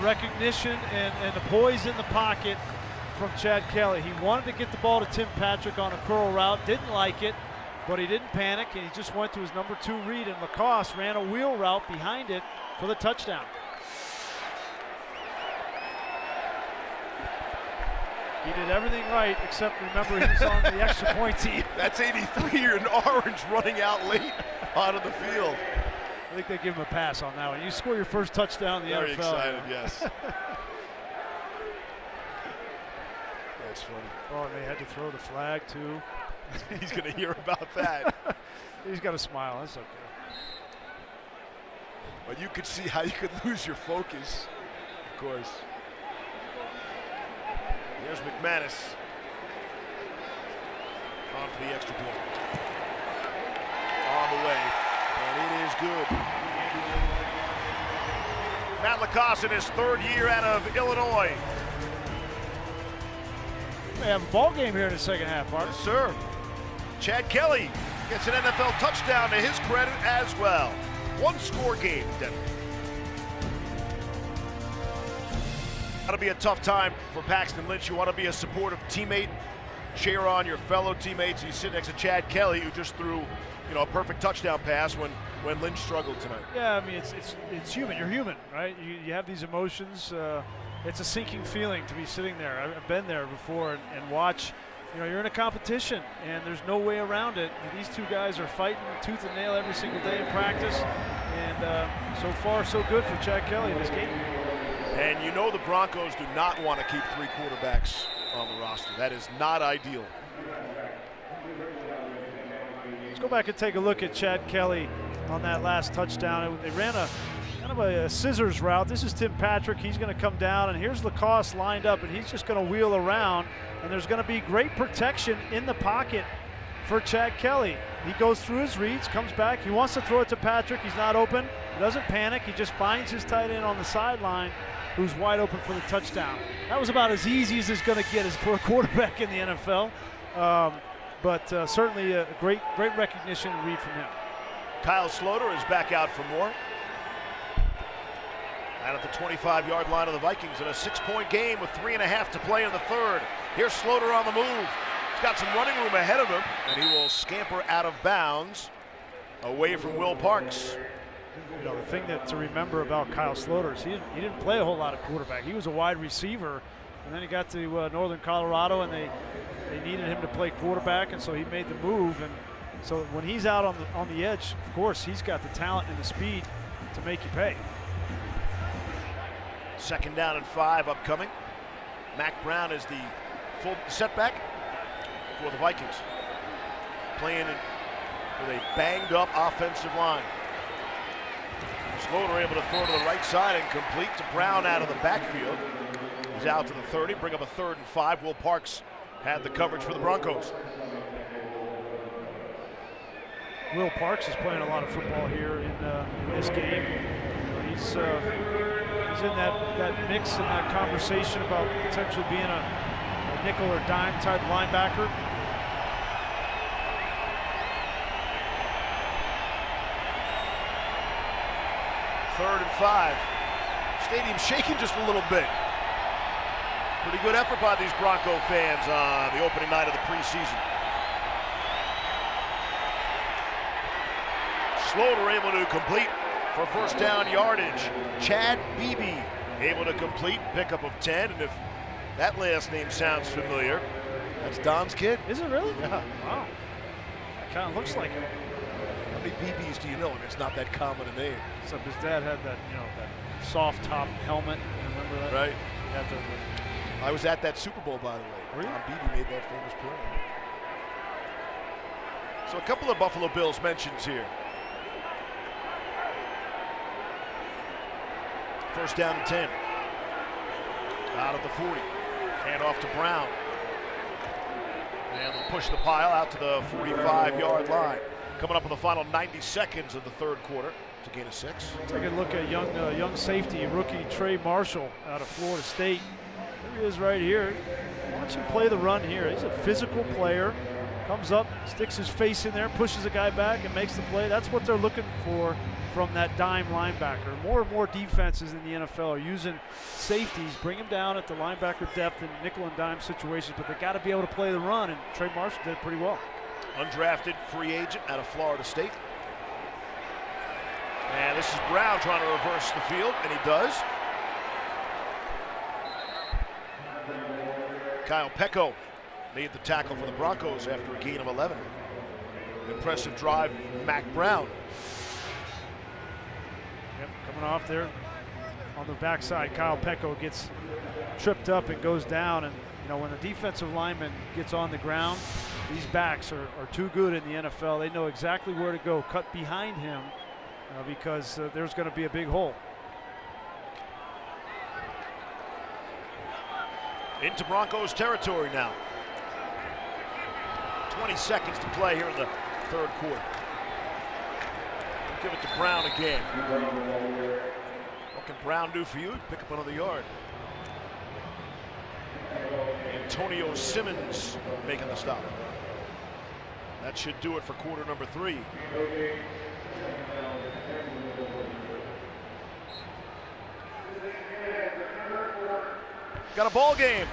Recognition and the poise in the pocket from Chad Kelly. He wanted to get the ball to Tim Patrick on a curl route, didn't like it, but he didn't panic, and he just went to his number 2 read, and Lacoste ran a wheel route behind it for the touchdown. He did everything right, except remember he was on the extra point team. That's 83 in orange running out late out of the field. I think they give him a pass on that one. You score your first touchdown in the Very NFL. Excited, yes. That's funny. Oh, and they had to throw the flag, too. He's going to hear about that. He's got a smile. That's okay. But you could see how you could lose your focus, of course. Here's McManus. On for the extra point. On the way. And it is good. Matt Lacoste in his 3rd year out of Illinois. They have a ball game here in the second half, Mark. Yes, sir. Chad Kelly gets an NFL touchdown to his credit as well. 1-score game, Denver. That'll be a tough time for Paxton Lynch. You want to be a supportive teammate, cheer on your fellow teammates. You sit next to Chad Kelly, who just threw, a perfect touchdown pass when Lynch struggled tonight. Yeah, I mean, it's human. You're human, right? You have these emotions. It's a sinking feeling to be sitting there. I've been there before and watch. You're in a competition, and there's no way around it. And these 2 guys are fighting tooth and nail every single day in practice. And so far, so good for Chad Kelly in this game. And the Broncos do not want to keep 3 quarterbacks on the roster. That is not ideal. Let's go back and take a look at Chad Kelly on that last touchdown. They ran a kind of a scissors route. This is Tim Patrick. He's going to come down, and here's Lacoste lined up, and he's just going to wheel around, and there's going to be great protection in the pocket for Chad Kelly. He goes through his reads, comes back. He wants to throw it to Patrick. He's not open. He doesn't panic. He just finds his tight end on the sideline, who's wide open for the touchdown. That was about as easy as it's going to get as for a quarterback in the NFL. But certainly a great recognition and read from him. Kyle Sloter is back out for more. Out at the 25-yard line of the Vikings in a 6-point game with 3.5 to play in the 3rd. Here's Sloter on the move. He's got some running room ahead of him, and he will scamper out of bounds away from Will Parks. The thing to remember about Kyle Sloter is he didn't play a whole lot of quarterback. He was a wide receiver, and then he got to Northern Colorado, and they needed him to play quarterback, and so he made the move. And so when he's out on the edge, of course, he's got the talent and the speed to make you pay. 2nd down and 5 upcoming. Mack Brown is the full setback for the Vikings. Playing with a banged-up offensive line. Sloter able to throw to the right side and complete to Brown out of the backfield. He's out to the 30, bring up a 3rd and 5. Will Parks had the coverage for the Broncos. Will Parks is playing a lot of football here in this game. He's in that mix and that conversation about potentially being a nickel or dime type linebacker. Third and 5. Stadium shaking just a little bit. Pretty good effort by these Bronco fans on the opening night of the preseason. Sloter able to complete for 1st down yardage. Chad Beebe able to complete, pickup of 10. And if that last name sounds familiar, that's Don's kid. Is it really? Yeah. Wow. Kind of looks like it. How many BBs do you know? And it's not that common a name. Except his dad had that, that soft top helmet. Remember that? Right. He had I was at that Super Bowl, by the way. Were you? Tom Beebe made that famous play. So a couple of Buffalo Bills mentions here. 1st down and 10. Out of the 40. Hand off to Brown. And they'll push the pile out to the 45-yard line. Coming up in the final 90 seconds of the third quarter to gain a 6. Take a look at young safety, rookie Trey Marshall out of Florida State. There he is right here. Watch him play the run here. He's a physical player. Comes up, sticks his face in there, pushes a guy back and makes the play. That's what they're looking for from that dime linebacker. More and more defenses in the NFL are using safeties, bring them down at the linebacker depth in nickel and dime situations, but they got to be able to play the run, and Trey Marshall did it pretty well. Undrafted free agent out of Florida State. And this is Brown trying to reverse the field, and he does. Kyle Pecco made the tackle for the Broncos after a gain of 11. Impressive drive, Mac Brown. Yep, coming off there on the backside, Kyle Pecco gets tripped up and goes down. And you know, when the defensive lineman gets on the ground, these backs are too good in the NFL. They know exactly where to go, cut behind him because there's going to be a big hole. Into Broncos territory now. 20 seconds to play here in the third quarter. Give it to Brown again. What can Brown do for you? Pick up another yard. Antonio Simmons making the stop. That should do it for quarter number 3. Got a ball game.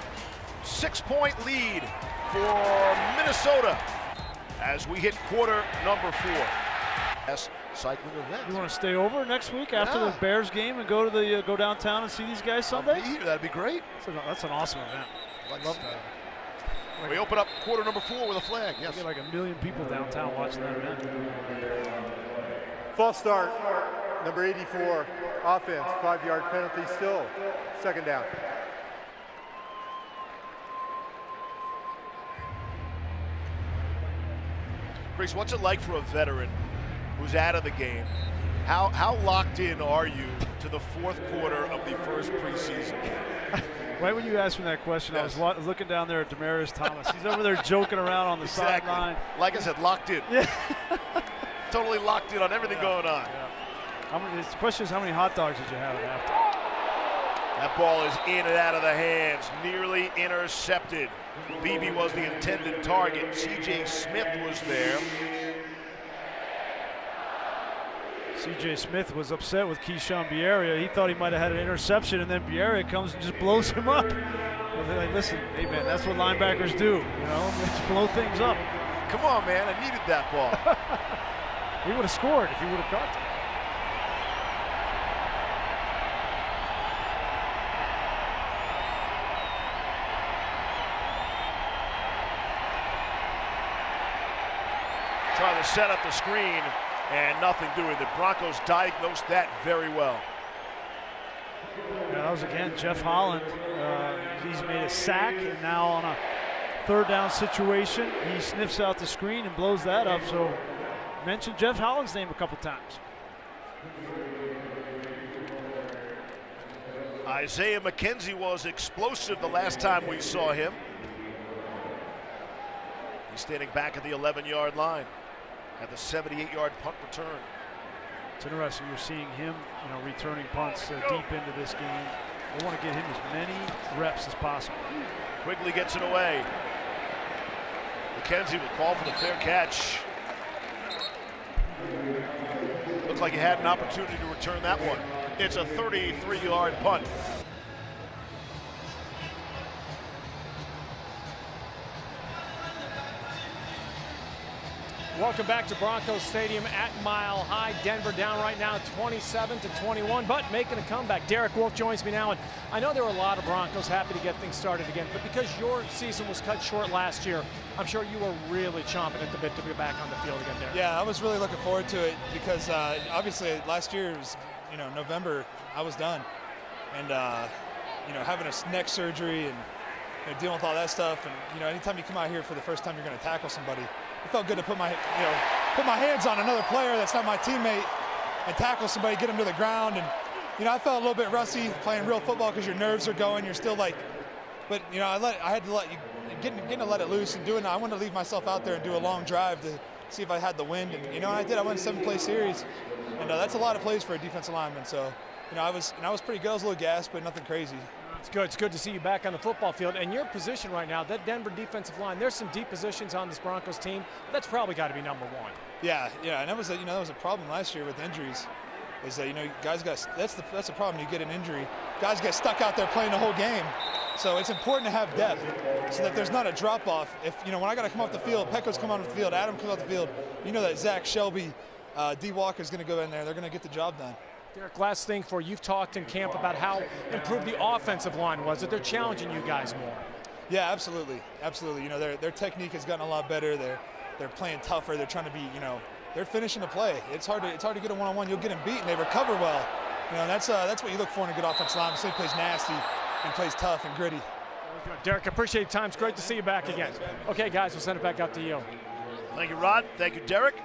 6-point lead for Minnesota as we hit quarter number 4. Cycling event. You want to stay over next week after the Bears game and go to the go downtown and see these guys Sunday? That'd be great. That's an awesome event. We open up quarter number 4 with a flag. Yes. Get like 1 million people downtown watching that event. False start, number 84, offense, 5-yard penalty still, second down. Chris, what's it like for a veteran who's out of the game? How locked in are you to the fourth quarter of the first preseason game? Right when you asked me that question, yes. I was looking down there at Demaryius Thomas. He's over there joking around on the sideline. Like I said, locked in. Yeah. Totally locked in on everything going on. Yeah. The question is, how many hot dogs did you have at halftime? That ball is in and out of the hands, nearly intercepted. Beebe was the intended target. C.J. Smith was there. C.J. Smith was upset with Keyshawn Bierria. He thought he might have had an interception, and then Bierria comes and just blows him up. Well, they're like, listen, hey man, that's what linebackers do. You know, just blow things up. Come on, man, I needed that ball. He would have scored if he would have caught it. Trying to set up the screen and nothing doing. The Broncos diagnosed that very well. Yeah, that was again Jeff Holland. He's made a sack, and now on a third down situation, he sniffs out the screen and blows that up. So mention Jeff Holland's name a couple times. Isaiah McKenzie was explosive the last time we saw him. He's standing back at the 11-yard line at the 78-yard punt return. It's interesting. You're seeing him, returning punts deep into this game. They want to get him as many reps as possible. Quigley gets it away. McKenzie will call for the fair catch. Looks like he had an opportunity to return that one. It's a 33-yard punt. Welcome back to Broncos Stadium at Mile High. Denver down right now 27-21, but making a comeback. Derek Wolfe joins me now, and I know there were a lot of Broncos happy to get things started again, but because your season was cut short last year, I'm sure you were really chomping at the bit to be back on the field again, Derek. Yeah, I was really looking forward to it because obviously last year was, November, I was done. And, having a neck surgery and dealing with all that stuff, and, anytime you come out here for the first time you're going to tackle somebody, it felt good to put my hands on another player that's not my teammate and tackle somebody, get him to the ground, and you know, I felt a little bit rusty playing real football because your nerves are going. You're still like, but you know, I had to let you getting to let it loose and doing. I wanted to leave myself out there and do a long drive to see if I had the wind, and you know, I did. I won a 7-play series, and that's a lot of plays for a defensive lineman. So, you know, I was pretty good. I was a little gassed, but nothing crazy. It's good. It's good to see you back on the football field. And your position right now, that Denver defensive line, there's some deep positions on this Broncos team. But that's probably got to be number one. Yeah, and that was a problem last year with injuries. Is that, you know, guys got, that's the problem. You get an injury, guys get stuck out there playing the whole game. So it's important to have depth so that there's not a drop off. If, you know, when I got to come off the field, Pecco's come off the field, Adam comes off the field, you know that Zach, Shelby, D. Walker's going to go in there. They're going to get the job done. Derek, last thing for you, you've talked in camp about how improved the offensive line was, that they're challenging you guys more. Yeah, absolutely, absolutely. You know, their technique has gotten a lot better. They're playing tougher. They're trying to be, you know, they're finishing the play. It's hard to get a one-on-one. You'll get them beat, and they recover well. You know, and that's what you look for in a good offensive line. Somebody plays nasty and plays tough and gritty. Derek, appreciate your time. It's great to see you back again. Okay, guys, we'll send it back up to you. Thank you, Rod. Thank you, Derek.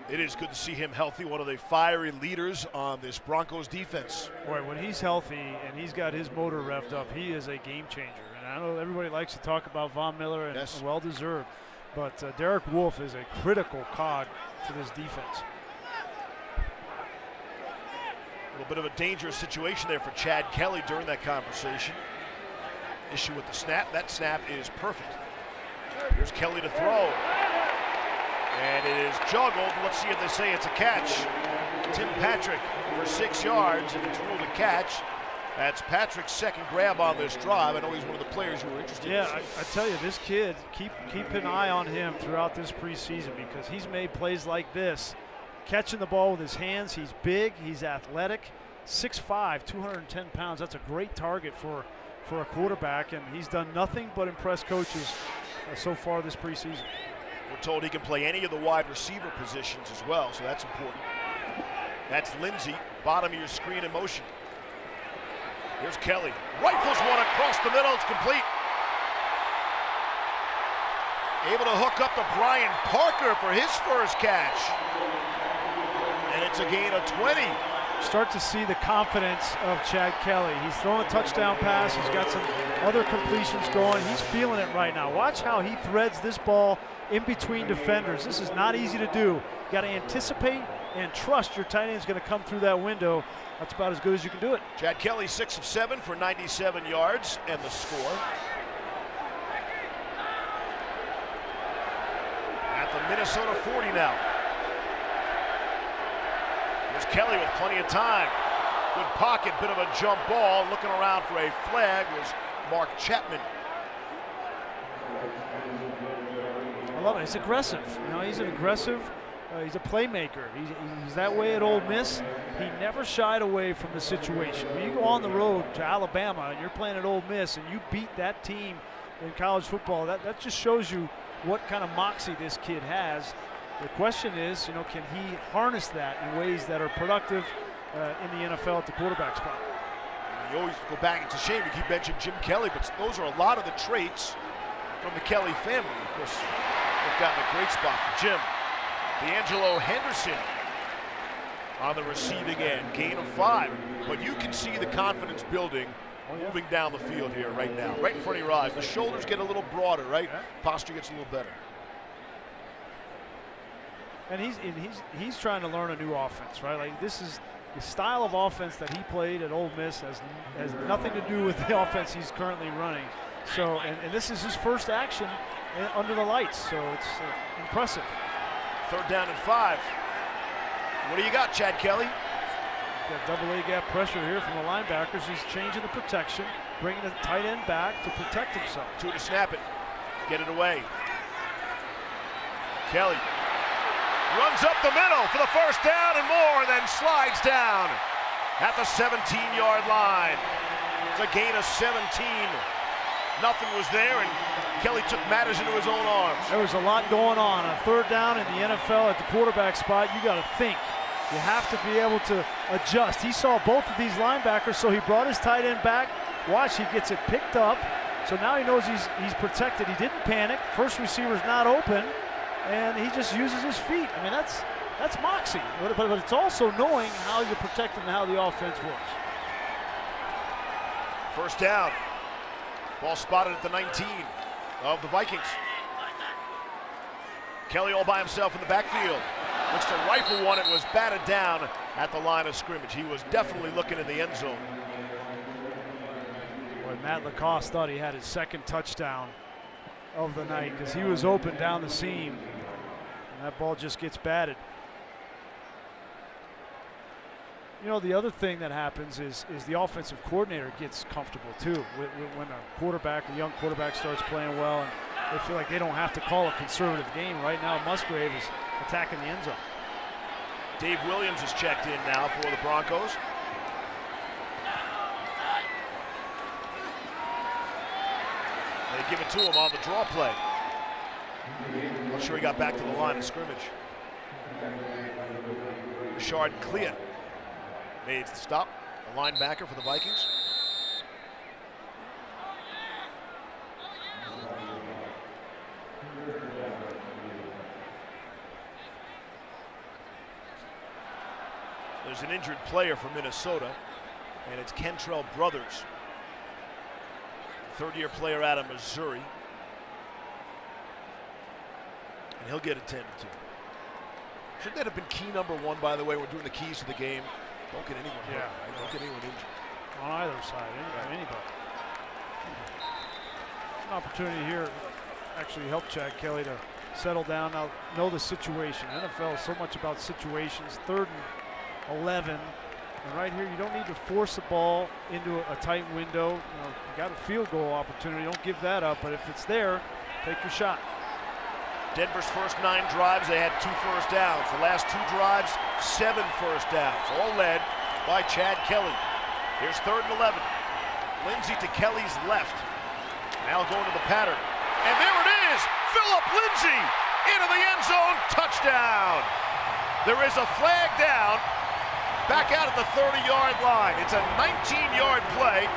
It is good to see him healthy, one of the fiery leaders on this Broncos defense. Boy, when he's healthy and he's got his motor revved up, he is a game changer. And I know everybody likes to talk about Von Miller, and yes, well-deserved. But Derek Wolfe is a critical cog to this defense. A little bit of a dangerous situation there for Chad Kelly during that conversation. Issue with the snap. That snap is perfect. Here's Kelly to throw. And it is juggled. Let's see if they say it's a catch. Tim Patrick for 6 yards, and it's ruled a catch. That's Patrick's second grab on this drive. I know he's one of the players you were interested in. Yeah, I tell you, this kid, keep an eye on him throughout this preseason, because he's made plays like this. Catching the ball with his hands. He's big, he's athletic. 6'5", 210 pounds. That's a great target for a quarterback, and he's done nothing but impress coaches so far this preseason. We're told he can play any of the wide receiver positions as well, so that's important. That's Lindsey, bottom of your screen in motion. Here's Kelly. Rifles one across the middle. It's complete. Able to hook up to Brian Parker for his first catch. And it's a gain of 20. Start to see the confidence of Chad Kelly. He's throwing a touchdown pass. He's got some other completions going. He's feeling it right now. Watch how he threads this ball in between defenders. This is not easy to do. You got to anticipate and trust your tight end is going to come through that window. That's about as good as you can do it. Chad Kelly 6 of 7 for 97 yards and the score. At the Minnesota 40 now. Here's Kelly with plenty of time. Good pocket, bit of a jump ball. Looking around for a flag was Mark Chapman. I love it. He's aggressive. You know, he's an aggressive. He's a playmaker. He's that way at Ole Miss. He never shied away from the situation. When you go on the road to Alabama and you're playing at Ole Miss and you beat that team in college football, that just shows you what kind of moxie this kid has. The question is, you know, can he harness that in ways that are productive in the NFL at the quarterback spot? You always go back. It's a shame you keep mentioning Jim Kelly, but those are a lot of the traits from the Kelly family. Of course, they've gotten a great spot for Jim. D'Angelo Henderson on the receiving end, gain of 5. But you can see the confidence building moving down the field here right now, right in front of your eyes. The shoulders get a little broader, right? Yeah. Posture gets a little better. And he's trying to learn a new offense, right? Like, this is the style of offense that he played at Ole Miss has nothing to do with the offense he's currently running. So, and this is his first action under the lights, so it's impressive. 3rd down and 5. What do you got, Chad Kelly? He's got double A gap pressure here from the linebackers. He's changing the protection, bringing the tight end back to protect himself. 2 to snap it, get it away. Kelly runs up the middle for the first down and more, and then slides down at the 17-yard line. It's a gain of 17. Nothing was there, and Kelly took matters into his own arms. There was a lot going on. A 3rd down in the NFL at the quarterback spot, you got to think. You have to be able to adjust. He saw both of these linebackers, so he brought his tight end back. Watch, he gets it picked up. So now he knows he's protected. He didn't panic. First receiver's not open, and he just uses his feet. I mean, that's moxie. But it's also knowing how you're protected and how the offense works. First down. Ball spotted at the 19 of the Vikings. Kelly all by himself in the backfield. Looks to rifle one. It was batted down at the line of scrimmage. He was definitely looking in the end zone. Boy, Matt Lacoste thought he had his second touchdown of the night because he was open down the seam. And that ball just gets batted. You know, the other thing that happens is the offensive coordinator gets comfortable too. When a young quarterback starts playing well and they feel like they don't have to call a conservative game. Right now, Musgrave is attacking the end zone. Dave Williams is checked in now for the Broncos. They give it to him on the draw play. Not sure he got back to the line of scrimmage. Richard Clear made the stop, the linebacker for the Vikings. There's an injured player from Minnesota, and it's Kentrell Brothers, third-year player out of Missouri. And he'll get attended to. Shouldn't that have been key number one, by the way? We're doing the keys to the game. Don't get anyone hurt. Right? Don't get anyone injured. On either side, anybody. An opportunity here actually helped Chad Kelly to settle down, now know the situation. NFL is so much about situations. 3rd and 11. And right here, you don't need to force the ball into a tight window. You got a field goal opportunity. Don't give that up. But if it's there, take your shot. Denver's first 9 drives, they had 2 first downs. The last 2 drives, 7 first downs, all led by Chad Kelly. Here's 3rd and 11. Lindsey to Kelly's left. Now going to the pattern. And there it is, Philip Lindsey into the end zone, touchdown. There is a flag down, back out at the 30-yard line. It's a 19-yard play.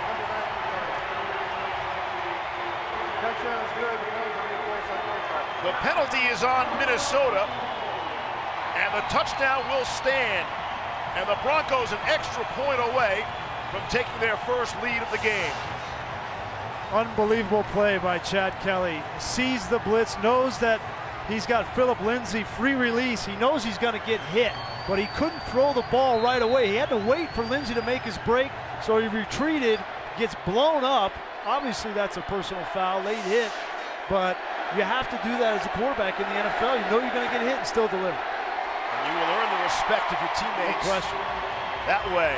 Touchdown is good. The penalty is on Minnesota, and the touchdown will stand. And the Broncos an extra point away from taking their first lead of the game. Unbelievable play by Chad Kelly. Sees the blitz, knows that he's got Philip Lindsey free release. He knows he's going to get hit, but he couldn't throw the ball right away. He had to wait for Lindsey to make his break, so he retreated, gets blown up. Obviously, that's a personal foul, late hit, but you have to do that as a quarterback in the NFL. You know you're going to get hit and still deliver. And you will earn the respect of your teammates that way.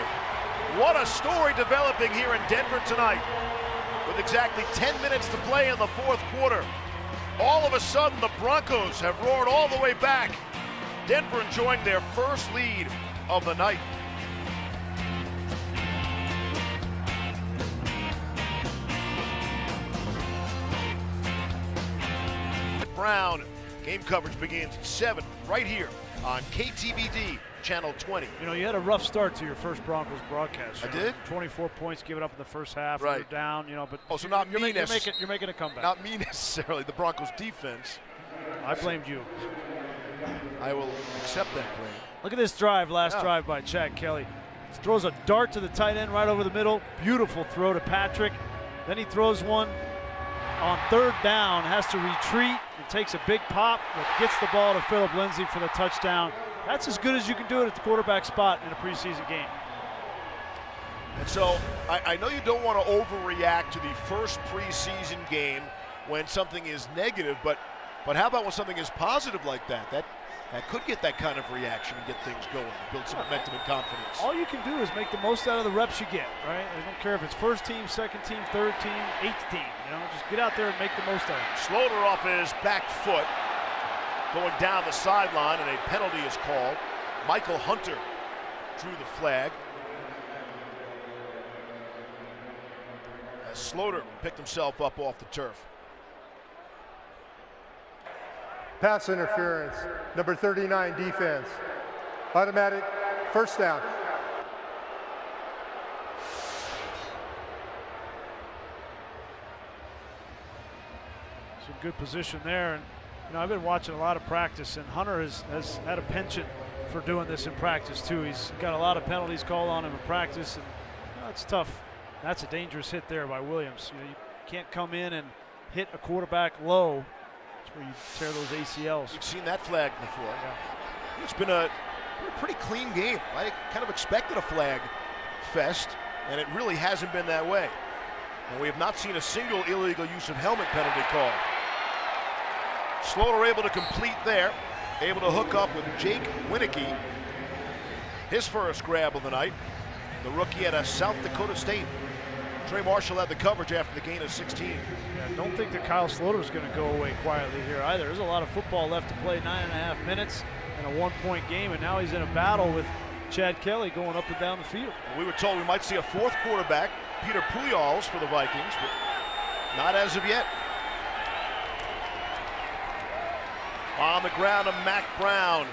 What a story developing here in Denver tonight. With exactly 10 minutes to play in the 4th quarter. All of a sudden, the Broncos have roared all the way back. Denver enjoying their first lead of the night. Brown. Game coverage begins at 7 right here on KTVD Channel 20. You know, you had a rough start to your first Broncos broadcast. I did? 24 points given up in the first half. Right. You're down, but so not you're me making a comeback. Not me necessarily. The Broncos defense. I blamed you. I will accept that blame. Look at this drive, last drive by Chad Kelly. Throws a dart to the tight end right over the middle. Beautiful throw to Patrick. Then he throws one on 3rd down, has to retreat. It takes a big pop, but gets the ball to Philip Lindsey for the touchdown. That's as good as you can do it at the quarterback spot in a preseason game. And so I know you don't want to overreact to the first preseason game when something is negative, but how about when something is positive like that? That could get that kind of reaction and get things going, build some momentum and confidence. All you can do is make the most out of the reps you get, right? I don't care if it's first team, second team, third team, eighth team. Just get out there and make the most of it. Sloter off his back foot, going down the sideline, and a penalty is called. Michael Hunter drew the flag. As Sloter picked himself up off the turf. Pass interference, number 39 defense. Automatic first down. Some good position there. And I've been watching a lot of practice, and Hunter has had a penchant for doing this in practice too. He's got a lot of penalties called on him in practice, and it's tough That's a dangerous hit there by Williams. You can't come in and hit a quarterback low. That's where you tear those ACLs. We've seen that flag before. Yeah. It's been a pretty clean game. I kind of expected a flag fest, and it really hasn't been that way. And we have not seen a single illegal use of helmet penalty call. Slaughter able to complete there, able to hook up with Jake Winicky. His first grab of the night. The rookie at South Dakota State. Trey Marshall had the coverage after the gain of 16. Yeah, don't think that Kyle Slaughter is going to go away quietly here either. There's a lot of football left to play, 9.5 minutes in a one-point game, and now he's in a battle with Chad Kelly going up and down the field. We were told we might see a fourth quarterback, Peter Pujols, for the Vikings, but not as of yet. On the ground to Mac Brown.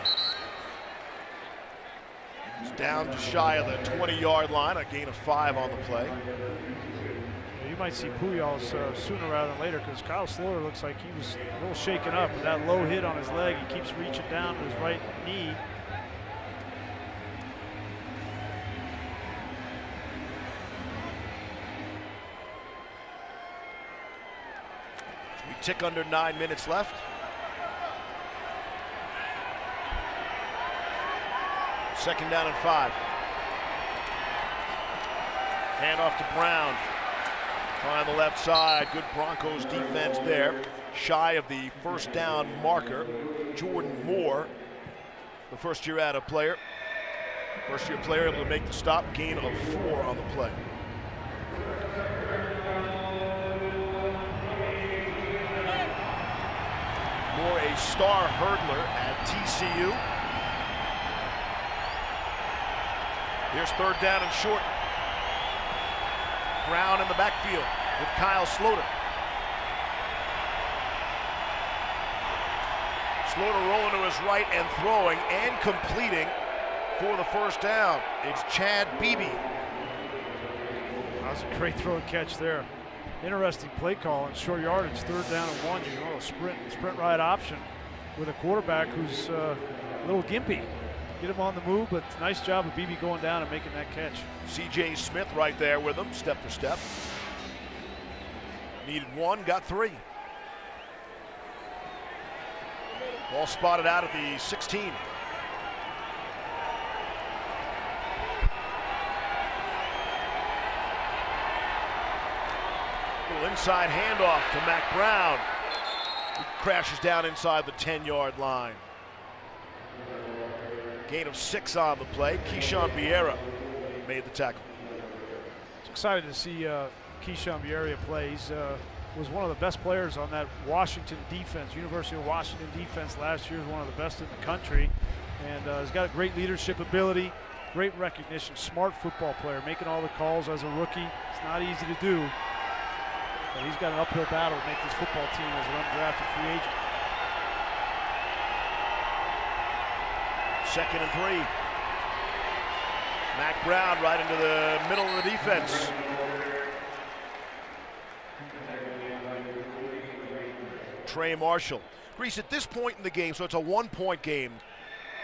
He's down to shy of the 20-yard line, a gain of 5 on the play. Yeah, you might see Pujols sooner rather than later, because Kyle Slaughter looks like he was a little shaken up with that low hit on his leg. He keeps reaching down to his right knee. We tick under 9 minutes left. Second down and 5. Handoff to Brown. On the left side, good Broncos defense there. Shy of the first down marker. Jordan Moore, the first-year out-of player. First-year player able to make the stop. Gain of 4 on the play. Moore, a star hurdler at TCU. Here's third down and short. Brown in the backfield with Kyle Slaughter. Slaughter rolling to his right and throwing and completing for the first down. It's Chad Beebe. That was a great throw and catch there. Interesting play call in short yardage, third down and 1. You know, a sprint right option with a quarterback who's a little gimpy. Get him on the move, but nice job of Beebe going down and making that catch. C.J. Smith right there with him, step for step. Needed 1, got 3. Ball spotted out at the 16. Little inside handoff to Mac Brown. He crashes down inside the 10-yard line. Gain of 6 on the play. Keyshawn Vieira made the tackle. It's excited to see Keyshawn Vieira play. He was one of the best players on that Washington defense, University of Washington defense last year. Is one of the best in the country, and he's got a great leadership ability, great recognition, smart football player, making all the calls as a rookie. It's not easy to do, but he's got an uphill battle to make this football team as an undrafted free agent. Second and 3. Mac Brown right into the middle of the defense. Trey Marshall. Grease, at this point in the game, so it's a 1-point game.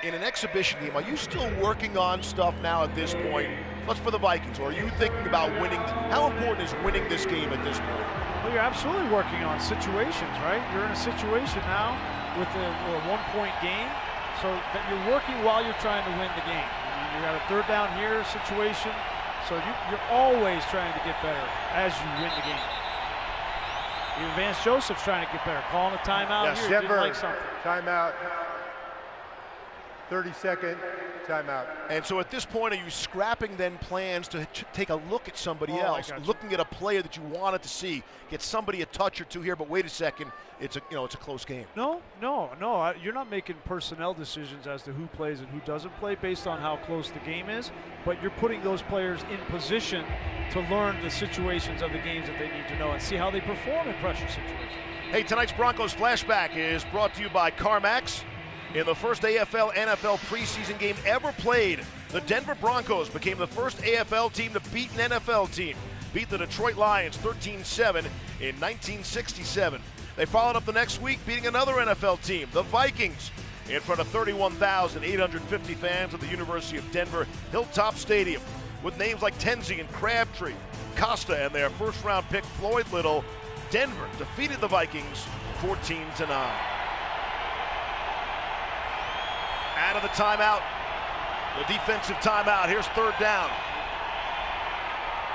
In an exhibition game, are you still working on stuff now at this point? What's for the Vikings, or are you thinking about winning? How important is winning this game at this point? Well, you're absolutely working on situations, right? You're in a situation now with a 1-point game. So that you're working while you're trying to win the game. I mean, you got a third down here situation, so you're always trying to get better as you win the game. Even Vance Joseph's trying to get better. Calling a timeout yes. here, Denver, didn't like something. Timeout. 30-second timeout. And so at this point, are you scrapping then plans to take a look at somebody else, looking at a player that you wanted to see, get somebody a touch or two here, but wait a second, it's a close game. No, you're not making personnel decisions as to who plays and who doesn't play based on how close the game is, but you're putting those players in position to learn the situations of the games that they need to know and see how they perform in pressure situations. Hey, tonight's Broncos Flashback is brought to you by CarMax. In the first AFL NFL preseason game ever played, the Denver Broncos became the first AFL team to beat an NFL team. Beat the Detroit Lions 13-7 in 1967. They followed up the next week beating another NFL team, the Vikings, in front of 31,850 fans at the University of Denver Hilltop Stadium, with names like Tenzi and Crabtree. Costa and their first-round pick, Floyd Little. Denver defeated the Vikings 14-9. Out of the timeout, the defensive timeout. Here's third down.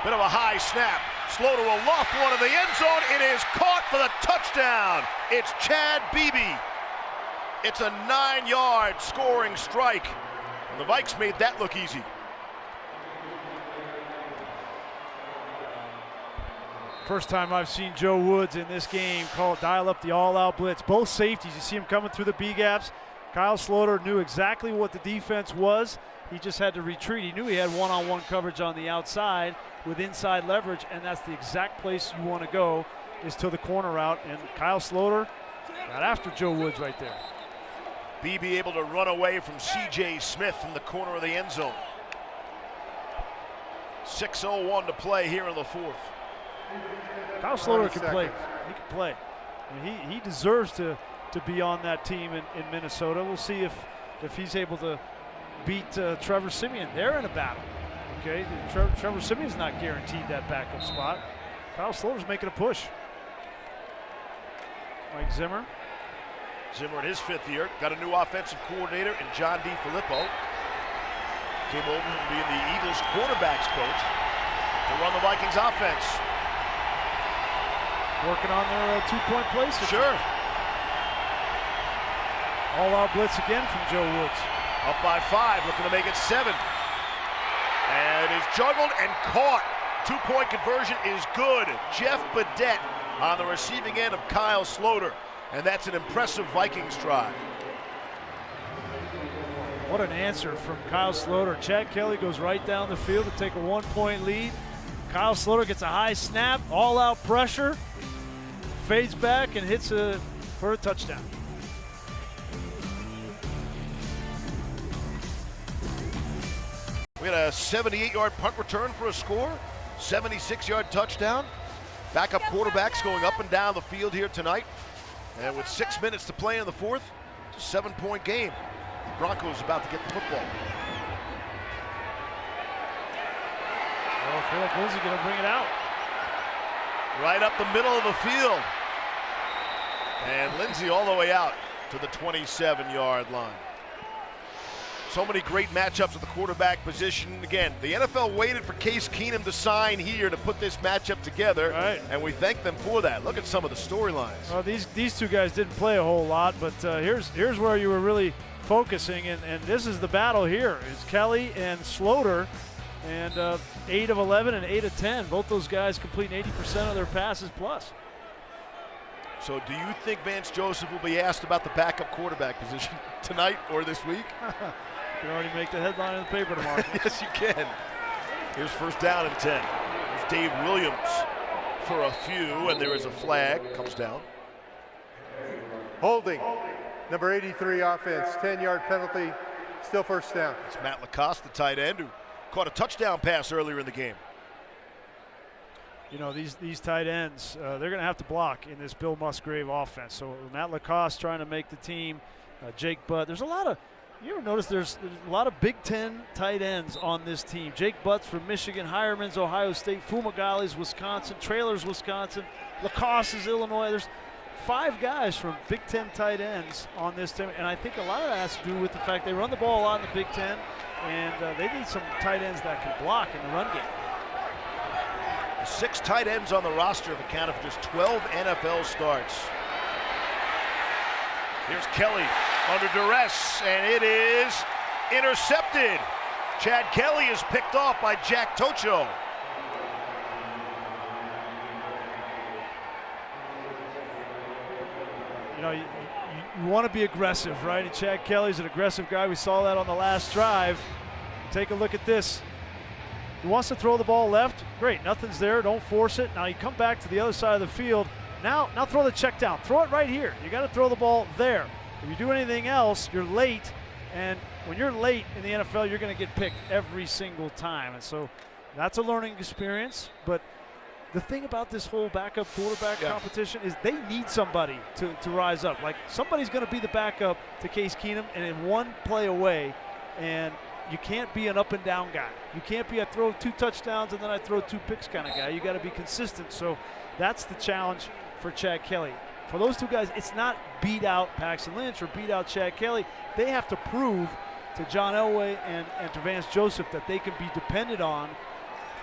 Bit of a high snap. Slaughter will loft one in the end zone. It is caught for the touchdown. It's Chad Beebe. It's a 9-yard scoring strike. And the Vikes made that look easy. First time I've seen Joe Woods in this game dial up the all-out blitz. Both safeties, you see him coming through the B gaps. Kyle Slaughter knew exactly what the defense was. He just had to retreat. He knew he had one-on-one coverage on the outside with inside leverage, and that's the exact place you want to go, is to the corner route. And Kyle Slaughter got after Joe Woods right there. Beebe able to run away from C.J. Smith in the corner of the end zone. 6:01 to play here in the fourth. Kyle Slaughter can play. He can play. I mean, he deserves to be on that team in Minnesota. We'll see if he's able to beat Trevor Siemian. They're in a battle. Okay, Trevor Siemian's not guaranteed that backup spot. Kyle Slaughter's making a push. Mike Zimmer. Zimmer in his 5th year, got a new offensive coordinator in John D. Filippo. Came over from being the Eagles quarterbacks coach to run the Vikings offense. Working on their two-point plays. Sure. All-out blitz again from Joe Woods. Up by 5, looking to make it 7. And is juggled and caught. Two-point conversion is good. Jeff Badette on the receiving end of Kyle Slaughter. And that's an impressive Vikings drive. What an answer from Kyle Slaughter. Chad Kelly goes right down the field to take a 1-point lead. Kyle Slaughter gets a high snap, all-out pressure, fades back and hits for a touchdown. We had a 78-yard punt return for a score, 76-yard touchdown. Backup quarterbacks going up and down the field here tonight. And with 6 minutes to play in the fourth, it's a 7-point game. The Broncos about to get the football. Oh, Philip Lindsay going to bring it out. Right up the middle of the field. And Lindsay all the way out to the 27-yard line. So many great matchups at the quarterback position. Again, the NFL waited for Case Keenum to sign here to put this matchup together, right, and we thank them for that. Look at some of the storylines. Well, these two guys didn't play a whole lot, but here's where you were really focusing, and this is the battle here. It's Kelly and Slaughter, and 8 of 11 and 8 of 10. Both those guys completing 80% of their passes plus. So do you think Vance Joseph will be asked about the backup quarterback position tonight or this week? You can already make the headline in the paper tomorrow. Yes, you can. Here's first down and 10. There's Dave Williams for a few, and there is a flag. Comes down. Holding. Number 83 offense. 10-yard penalty. Still first down. It's Matt Lacoste, the tight end, who caught a touchdown pass earlier in the game. You know, these tight ends, they're going to have to block in this Bill Musgrave offense. So Matt Lacoste trying to make the team. Jake Butt. There's a lot of, you ever notice there's a lot of Big Ten tight ends on this team. Jake Butts from Michigan, Hireman's Ohio State, Fumagali's Wisconsin, Traylor's Wisconsin, Lacoste is Illinois. There's 5 guys from Big Ten tight ends on this team, and I think a lot of that has to do with the fact they run the ball a lot in the Big Ten, and they need some tight ends that can block in the run game. 6 tight ends on the roster have accounted for just 12 NFL starts. Here's Kelly under duress, and it is intercepted. Chad Kelly is picked off by Jack Tocho. You know, you want to be aggressive, right? And Chad Kelly's an aggressive guy. We saw that on the last drive. Take a look at this. He wants to throw the ball left. Great, nothing's there. Don't force it. Now you come back to the other side of the field. Now throw the check down. Throw it right here. You got to throw the ball there. If you do anything else, you're late. And when you're late in the NFL, you're going to get picked every single time. And so that's a learning experience. But the thing about this whole backup quarterback competition is they need somebody to rise up. Like, somebody's going to be the backup to Case Keenum, and in one play away. And you can't be an up and down guy. You can't be a throw 2 touchdowns and then I throw 2 picks kind of guy. You got to be consistent. So that's the challenge for Chad Kelly. For those 2 guys, it's not beat out Paxton Lynch or beat out Chad Kelly. They have to prove to John Elway and to Vance Joseph that they can be depended on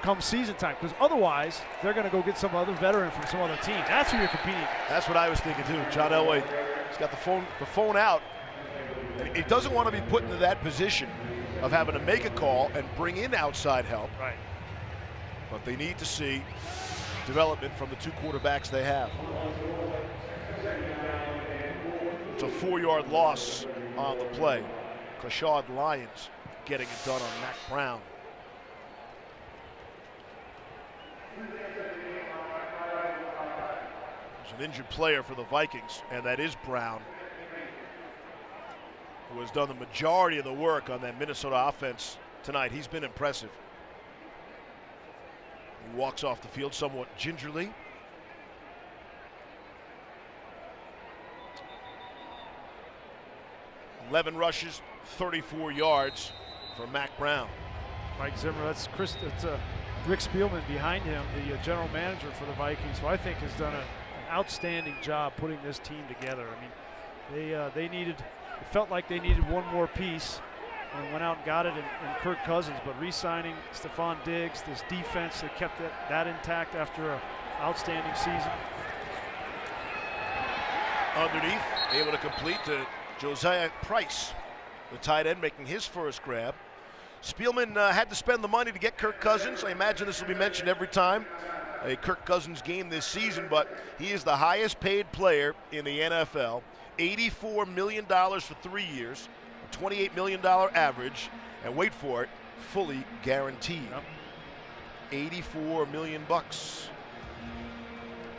come season time, because otherwise they're going to go get some other veteran from some other team. That's who you're competing against. That's what I was thinking too. John Elway, he's got the phone out. And he doesn't want to be put into that position of having to make a call and bring in outside help. Right. But they need to see development from the 2 quarterbacks they have. It's a 4-yard loss on the play. Clashard Lyons getting it done on Mac Brown. There's an injured player for the Vikings, and that is Brown, who has done the majority of the work on that Minnesota offense tonight. He's been impressive. He walks off the field somewhat gingerly. $11 rushes, 34 yards for Mac Brown. Mike Zimmer, that's Rick Spielman behind him, the general manager for the Vikings, who I think has done an outstanding job putting this team together. I mean, they needed, it felt like they needed one more piece and went out and got it in Kirk Cousins, but re-signing Stephon Diggs, this defense, they kept that intact after an outstanding season. Underneath, able to complete to Josiah Price, the tight end, making his first grab. Spielman had to spend the money to get Kirk Cousins. I imagine this will be mentioned every time a Kirk Cousins game this season, but he is the highest paid player in the NFL. $84 million for 3 years, a $28 million average, and wait for it, fully guaranteed. Yep. $84 million bucks.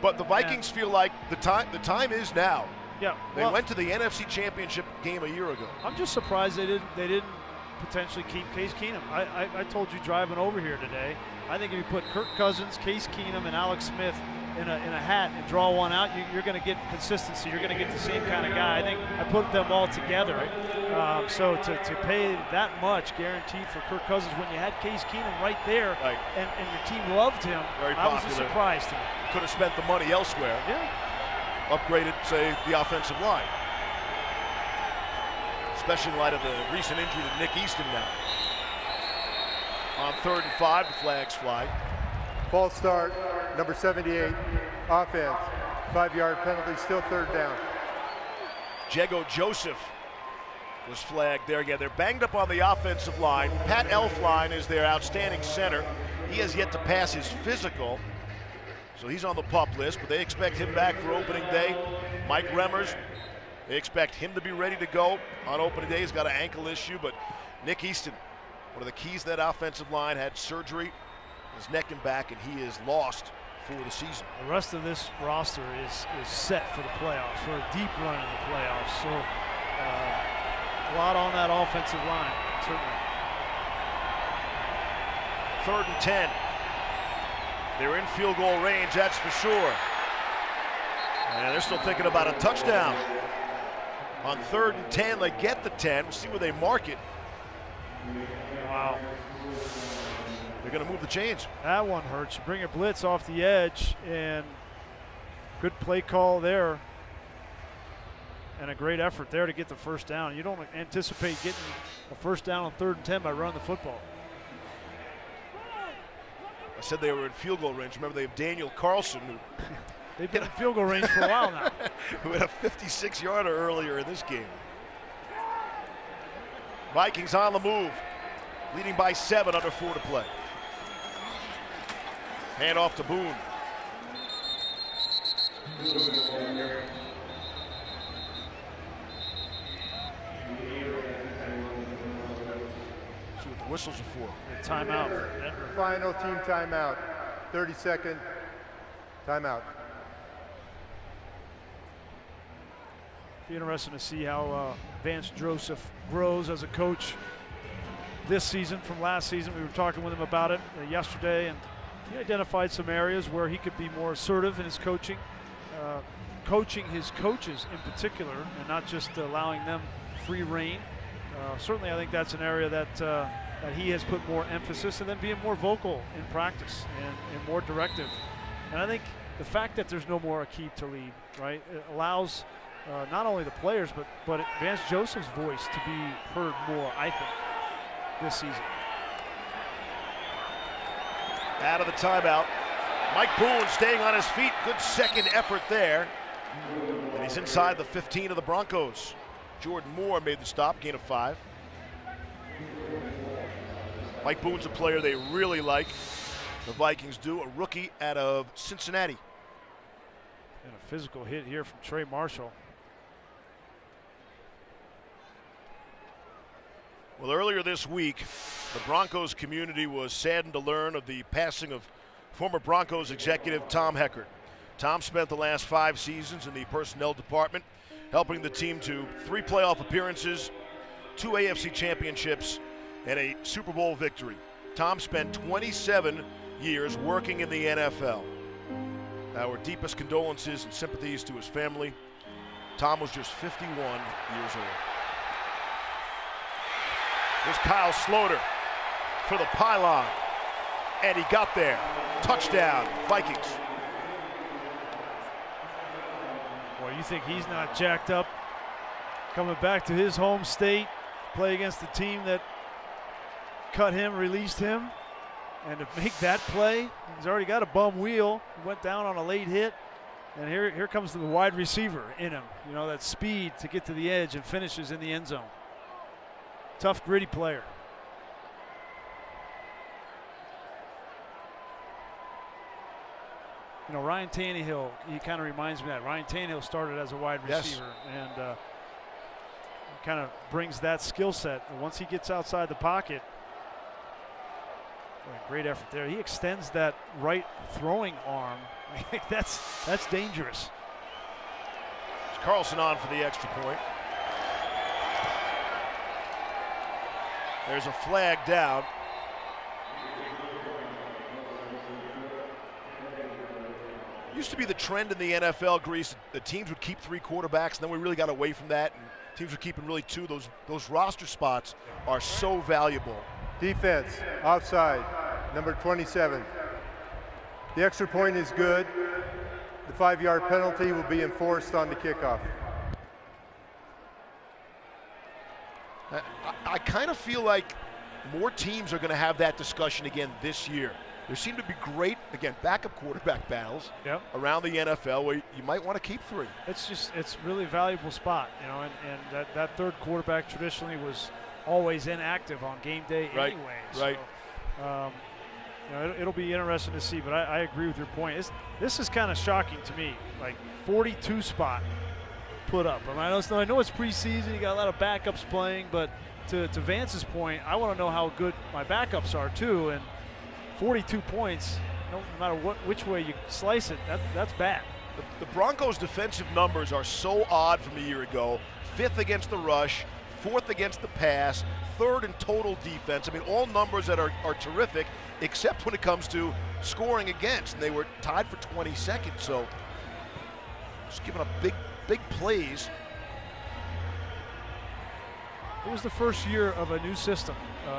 But the Vikings feel like the time is now. Yeah, they went to the NFC Championship game a year ago. I'm just surprised they didn't potentially keep Case Keenum. I told you driving over here today, I think if you put Kirk Cousins, Case Keenum, and Alex Smith in a hat and draw one out, you're going to get consistency. You're going to get the same kind of guy. I think I put them all together. So to pay that much guaranteed for Kirk Cousins when you had Case Keenum right there, right, and your team loved him, I was a surprise to me. Could have spent the money elsewhere. Yeah. Upgraded, say, the offensive line. Especially in light of the recent injury to Nick Easton now. On 3rd and 5, the flags fly. False start, number 78, offense. 5-yard penalty, still 3rd down. Jago Joseph was flagged there again. They're banged up on the offensive line. Pat Elflein is their outstanding center. He has yet to pass his physical, so he's on the PUP list, but they expect him back for opening day. Mike Remmers, they expect him to be ready to go on opening day. He's got an ankle issue, but Nick Easton, one of the keys to that offensive line, had surgery, his neck and back, and he is lost for the season. The rest of this roster is set for the playoffs, for a deep run in the playoffs. So a lot on that offensive line, certainly. 3rd and 10. They're in field goal range, that's for sure. And they're still thinking about a touchdown. On 3rd and 10, they get the 10. We'll see where they mark it. Wow. They're going to move the chains. That one hurts. You bring a blitz off the edge, and good play call there. And a great effort there to get the first down. You don't anticipate getting a first down on 3rd and 10 by running the football. I said they were in field goal range. Remember, they have Daniel Carlson, who they've been in field goal range for a while now. Who had a 56-yarder earlier in this game. Vikings on the move, leading by 7 under 4 to play. Hand off to Boone. See what the whistles are for. Timeout. Final team timeout. 30-second timeout. Be interesting to see how Vance Joseph grows as a coach this season from last season. We were talking with him about it yesterday, and he identified some areas where he could be more assertive in his coaching, coaching his coaches in particular, and not just allowing them free reign. certainly I think that's an area that that he has put more emphasis, and then being more vocal in practice and more directive. And I think the fact that there's no more Aqib Talib, right, it allows not only the players but Vance Joseph's voice to be heard more, I think, this season. Out of the timeout. Mike Boone staying on his feet. Good second effort there. And he's inside the 15 of the Broncos. Jordan Moore made the stop, gain of 5. Mike Boone's a player they really like. The Vikings do, a rookie out of Cincinnati. And a physical hit here from Trey Marshall. Well, earlier this week, the Broncos community was saddened to learn of the passing of former Broncos executive Tom Heckert. Tom spent the last 5 seasons in the personnel department, helping the team to 3 playoff appearances, 2 AFC championships, and a Super Bowl victory. Tom spent 27 years working in the NFL. Our deepest condolences and sympathies to his family. Tom was just 51 years old. Here's Kyle Sloter for the pylon, and he got there. Touchdown, Vikings. Boy, you think he's not jacked up coming back to his home state, play against the team that cut him, released him, and to make that play, he's already got a bum wheel. He went down on a late hit, and here comes the wide receiver in him. You know, that speed to get to the edge and finishes in the end zone. Tough, gritty player. You know, Ryan Tannehill, he kind of reminds me of that. Ryan Tannehill started as a wide receiver, and kind of brings that skill set. And once he gets outside the pocket, great effort there. He extends that right throwing arm. I think that's dangerous. It's Carlson on for the extra point. There's a flag down. Used to be the trend in the NFL, Grease. The teams would keep 3 quarterbacks, and then we really got away from that, and teams were keeping really 2. Those roster spots are so valuable. Defense, offside, number 27. The extra point is good. The 5-yard penalty will be enforced on the kickoff. I kind of feel like more teams are going to have that discussion again this year. There seem to be great, again, backup quarterback battles around the NFL where you might want to keep 3. It's really a valuable spot, you know, and that third quarterback traditionally was always inactive on game day anyway. Right. So, you know, it'll be interesting to see, but I agree with your point. This is kind of shocking to me, like 42 spot put up. I know it's preseason, you got a lot of backups playing, but to Vance's point, I want to know how good my backups are too, and 42 points, no matter which way you slice it, that's bad. The Broncos' defensive numbers are so odd from a year ago. 5th against the rush, 4th against the pass, 3rd in total defense. I mean, all numbers that are terrific, except when it comes to scoring against. And they were tied for 22nd, so just giving up big plays. It was the first year of a new system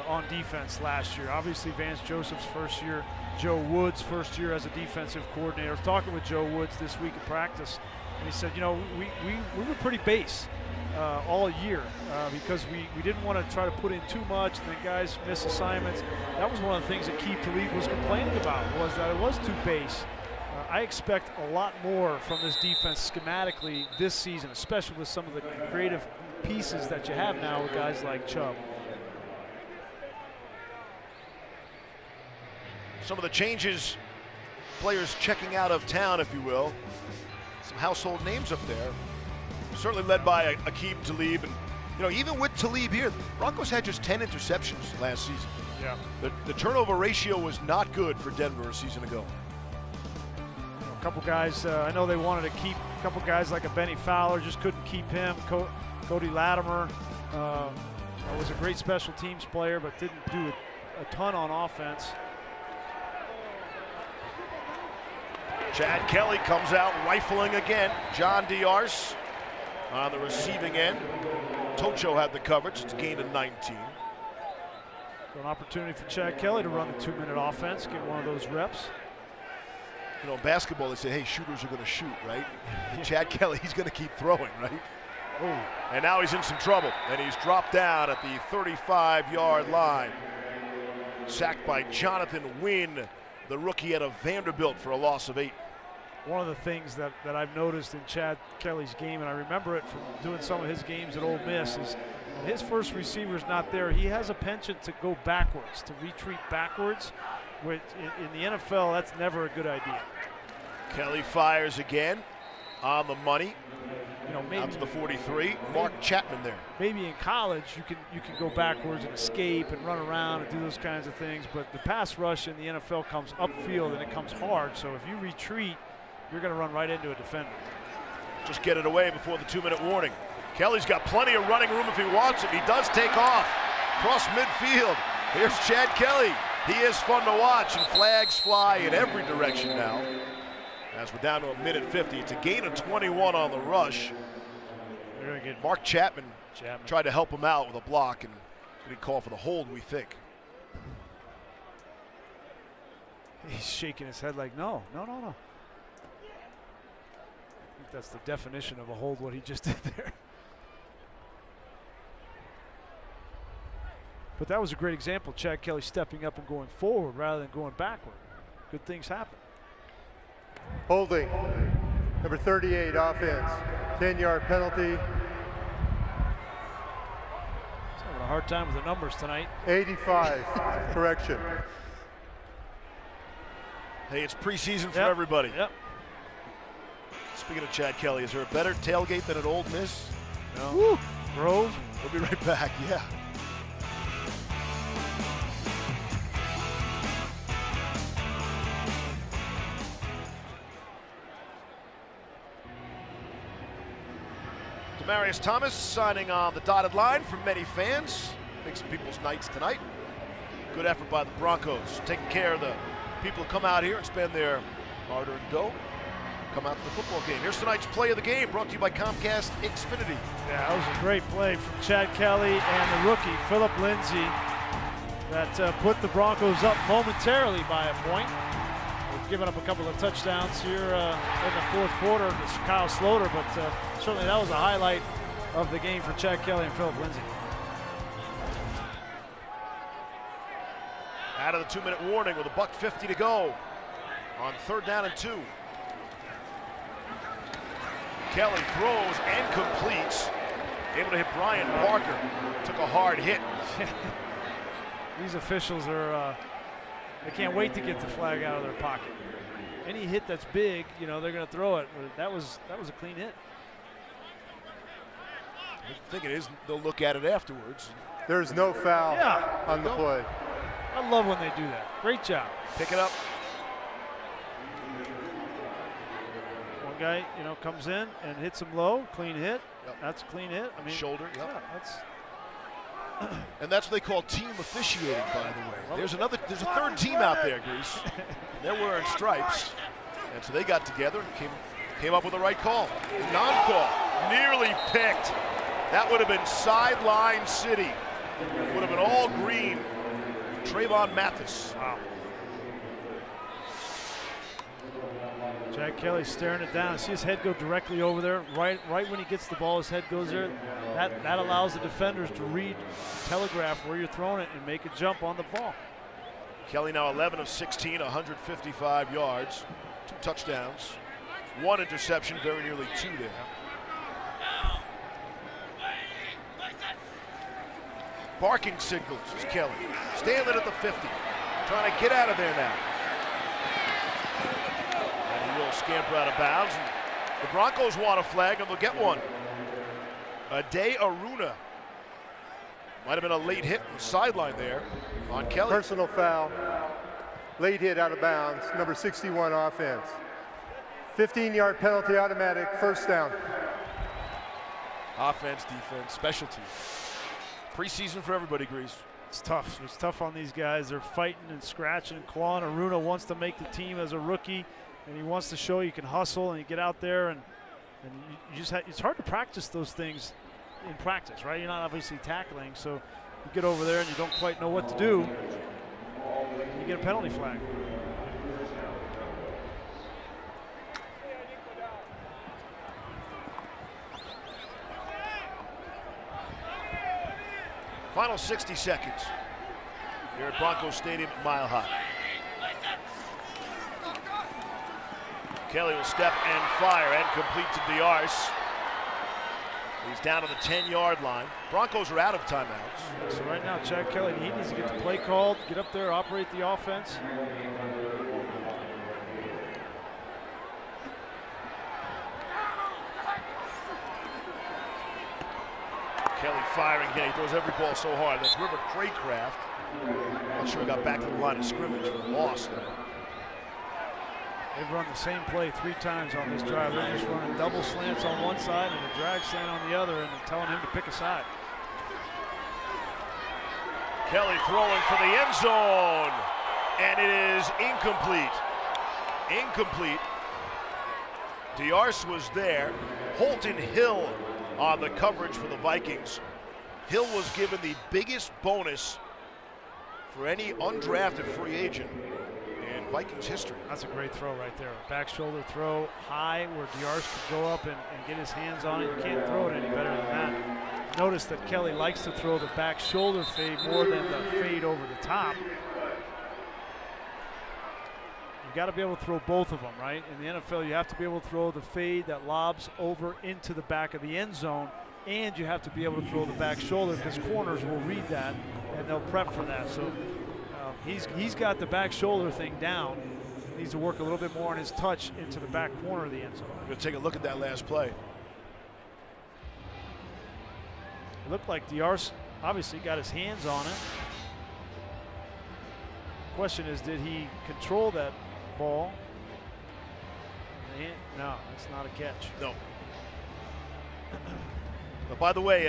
on defense last year. Obviously, Vance Joseph's first year, Joe Woods' first year as a defensive coordinator. I was talking with Joe Woods this week in practice, and he said, you know, we were pretty base all year because we didn't want to try to put in too much and then guys miss assignments. That was one of the things that Aqib Talib was complaining about, was that it was too base. I expect a lot more from this defense schematically this season, especially with some of the creative pieces that you have now with guys like Chubb. Some of the changes, players checking out of town, if you will. Some household names up there. Certainly led by Aqib Talib. And, you know, even with Talib here, the Broncos had just 10 interceptions last season. Yeah. The turnover ratio was not good for Denver a season ago. A couple guys, I know they wanted to keep a couple guys like a Benny Fowler, just couldn't keep him. Cody Latimer was a great special teams player, but didn't do a ton on offense. Chad Kelly comes out rifling again. John Diarse On the receiving end, Tocho had the coverage. It's a gain of 19. An opportunity for Chad Kelly to run the 2-minute offense, get one of those reps. You know, in basketball, they say, hey, shooters are going to shoot, right? And Chad Kelly, he's going to keep throwing, right? Oh. And now he's in some trouble, and he's dropped down at the 35-yard line. Sacked by Jonathan Wynn, the rookie out of Vanderbilt, for a loss of 8. One of the things that I've noticed in Chad Kelly's game, and I remember it from doing some of his games at Ole Miss, is when his first receiver's not there, he has a penchant to go backwards, to retreat backwards, which in the NFL, that's never a good idea. Kelly fires again on the money. You know, maybe out to the 43. Mark Chapman there. Maybe in college you can go backwards and escape and run around and do those kinds of things, but the pass rush in the NFL comes upfield and it comes hard. So if you retreat, you're going to run right into a defender. Just get it away before the 2-minute warning. Kelly's got plenty of running room if he wants it. He does take off across midfield. Here's Chad Kelly. He is fun to watch, and flags fly in every direction now. As we're down to a minute 50, it's a gain of 21 on the rush. Very good. Mark Chapman tried to help him out with a block, and he called for the hold, we think. He's shaking his head like, no. I think that's the definition of a hold, what he just did there. But that was a great example. Chad Kelly stepping up and going forward rather than going backward. Good things happen. Holding, number 38, offense. 10-yard penalty. He's having a hard time with the numbers tonight. 85, correction. Hey, it's preseason for everybody. Yep. Speaking of Chad Kelly, is there a better tailgate than at Ole Miss? No. Woo. Grove. We'll be right back, yeah. Marius Thomas signing on the dotted line for many fans. Makes some people's nights tonight. Good effort by the Broncos, taking care of the people who come out here and spend their hard-earned dough. Come out to the football game. Here's tonight's play of the game, brought to you by Comcast Xfinity. Yeah, that was a great play from Chad Kelly and the rookie, Philip Lindsay, that put the Broncos up momentarily by a point. They've given up a couple of touchdowns here in the fourth quarter to Kyle Sloter, but certainly that was a highlight of the game for Chad Kelly and Philip Lindsay. Out of the 2-minute warning with $1:50 to go on 3rd down and 2. Kelly throws and completes. Able to hit Brian Parker. Took a hard hit. These officials are, they can't wait to get the flag out of their pocket. Any hit that's big, you know, they're going to throw it. That was a clean hit. I think it is. They'll look at it afterwards. There's no foul on the play. I love when they do that. Great job. Pick it up. One guy, you know, comes in and hits him low. Clean hit. Yep. That's a clean hit. I mean, shoulder. Yep. Yeah, that's. And that's what they call team officiating, by the way. There's a 3rd team out there, Grease. They're wearing stripes, and so they got together and came up with the right call. Non-call, nearly picked. That would have been sideline city. It would have been all green. Trayvon Mathis. Wow. Chad Kelly staring it down. See his head go directly over there. Right when he gets the ball, his head goes there. That allows the defenders to read, telegraph where you're throwing it and make a jump on the ball. Kelly now 11 of 16, 155 yards, 2 touchdowns, 1 interception, very nearly 2 there. Barking signals is Kelly. Stanley at the 50, trying to get out of there now. And he will scamper out of bounds. And the Broncos want a flag, and they'll get one. Ade Aruna. Might have been a late hit on the sideline there on Kelly. Personal foul. Late hit out of bounds. Number 61 offense. 15-yard penalty automatic. 1st down. Offense, defense, special teams. Preseason for everybody, Grease. It's tough. It's tough on these guys. They're fighting and scratching and clawing. Aruna wants to make the team as a rookie, and he wants to show you can hustle and you get out there and And you just it's hard to practice those things in practice, right? You're not obviously tackling, so you get over there and you don't quite know what to do. You get a penalty flag. Final 60 seconds here at Broncos Stadium at Mile High. Kelly will step and fire and complete to Diarse. He's down to the 10-yard line. Broncos are out of timeouts. So right now, Chad Kelly, he needs to get the play called, get up there, operate the offense. Kelly firing again. He throws every ball so hard. That's River Craycraft. Not sure he got back to the line of scrimmage, but lost there. They've run the same play 3 times on this drive. They're just running double slants on one side and a drag slant on the other, and they're telling him to pick a side. Kelly throwing for the end zone, and it is incomplete. Incomplete. Diarse was there. Holton Hill on the coverage for the Vikings. Hill was given the biggest bonus for any undrafted free agent in Vikings history. That's a great throw right there. Back shoulder throw high where Diarse could go up and get his hands on it. You can't throw it any better than that. Notice that Kelly likes to throw the back shoulder fade more than the fade over the top. You got to be able to throw both of them, right? In the NFL, you have to be able to throw the fade that lobs over into the back of the end zone, and you have to be able to throw the back shoulder because corners will read that and they'll prep for that. So he's got the back shoulder thing down. He needs to work a little bit more on his touch into the back corner of the end zone. We're going to take a look at that last play. It looked like Diarse obviously got his hands on it. Question is, did he control that ball? No, it's not a catch. No. But by the way,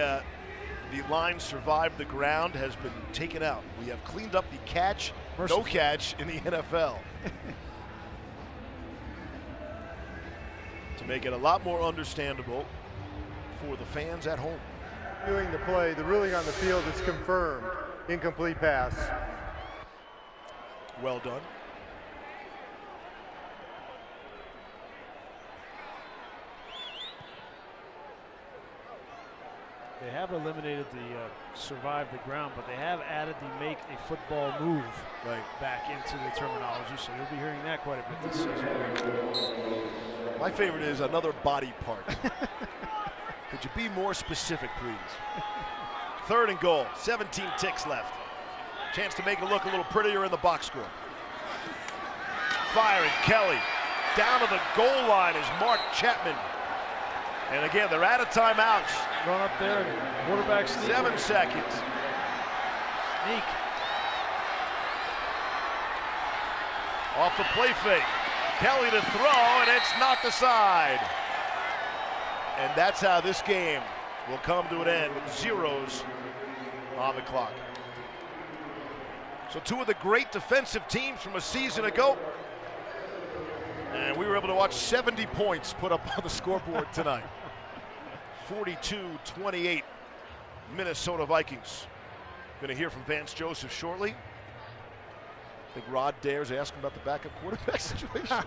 the line survived the ground has been taken out. We have cleaned up the catch, no catch in the NFL. To make it a lot more understandable for the fans at home. Doing the play, the ruling on the field is confirmed. Incomplete pass. Well done. They have eliminated the survive the ground, but they have added the make a football move back into the terminology, so you'll be hearing that quite a bit this season. My favorite is another body part. Could you be more specific, please? 3rd and goal, 17 ticks left. Chance to make it look a little prettier in the box score. Firing Kelly. Down to the goal line is Mark Chapman. And again, they're out of timeouts. Run up there, quarterback sneak. 7 seconds. Sneak. Off the play fake. Kelly to throw, and it's knocked aside. And that's how this game will come to an end with zeros on the clock. So 2 of the great defensive teams from a season ago. And we were able to watch 70 points put up on the scoreboard tonight. 42-28, Minnesota Vikings. Going to hear from Vance Joseph shortly. I think Rod dares ask him about the backup quarterback situation.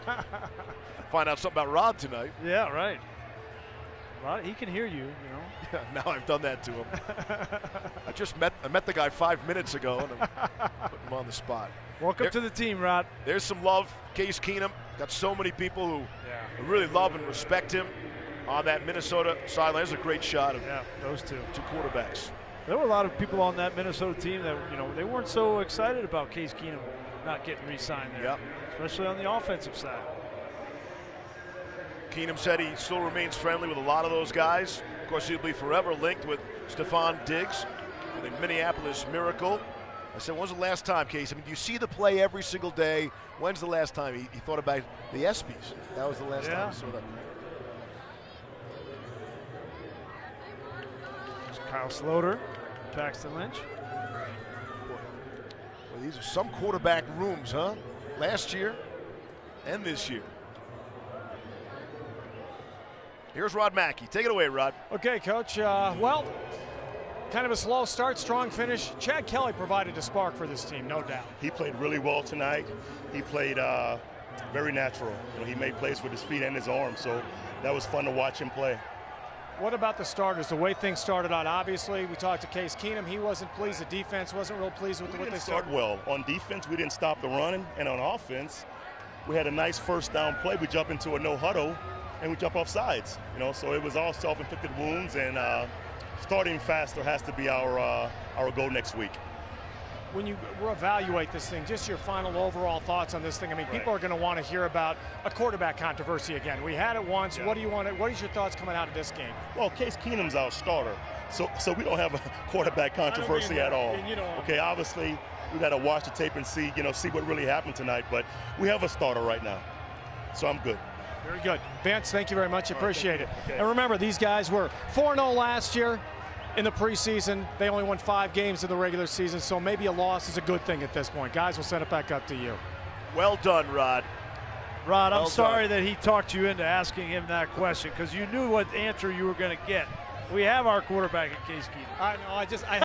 Find out something about Rod tonight. Yeah, right. Rod, he can hear you, you know. Yeah, now I've done that to him. I met the guy 5 minutes ago, and I'm putting him on the spot. Welcome to the team, Rod. There's some love. Case Keenum got so many people who really love and respect him on that Minnesota sideline. There's a great shot of those two quarterbacks. There were a lot of people on that Minnesota team that, you know, they weren't so excited about Case Keenum not getting re-signed there, especially on the offensive side. Keenum said he still remains friendly with a lot of those guys. Of course, he'll be forever linked with Stephon Diggs and the Minneapolis Miracle. I said, when's the last time, Case? I mean, do you see the play every single day? When's the last time he thought about the ESPYs? That was the last time he saw that. Kyle Sloter, Paxton Lynch. Well, these are some quarterback rooms, huh? Last year and this year. Here's Rod Mackey. Take it away, Rod. Okay, Coach. Well, kind of a slow start, strong finish. Chad Kelly provided a spark for this team, no doubt. He played really well tonight. He played very natural. You know, he made plays with his feet and his arms, so that was fun to watch him play. What about the starters, the way things started out? Obviously, we talked to Case Keenum. He wasn't pleased. The defense wasn't real pleased with what they started. Well, on defense, we didn't stop the running, and on offense, we had a nice first down play. We jump into a no huddle, and we jump off sides. You know, so it was all self-inflicted wounds, and starting faster has to be our goal next week. When you evaluate this thing, just your final overall thoughts on this thing. I mean, people are going to want to hear about a quarterback controversy again. We had it once. Yeah. What do you want? What is your thoughts coming out of this game? Well, Case Keenum's our starter, so we don't have a quarterback controversy at all. Okay, obviously we got to watch the tape and see what really happened tonight. But we have a starter right now, so I'm good. Very good, Vance. Thank you very much. Appreciate it. Okay. And remember, these guys were 4-0 last year. In the preseason, they only won 5 games in the regular season, so maybe a loss is a good thing at this point. Guys, we'll send it back up to you. Well done, Rod. Rod, I'm sorry that he talked you into asking him that question because you knew what answer you were going to get. We have our quarterback in Case Keenum. I know. I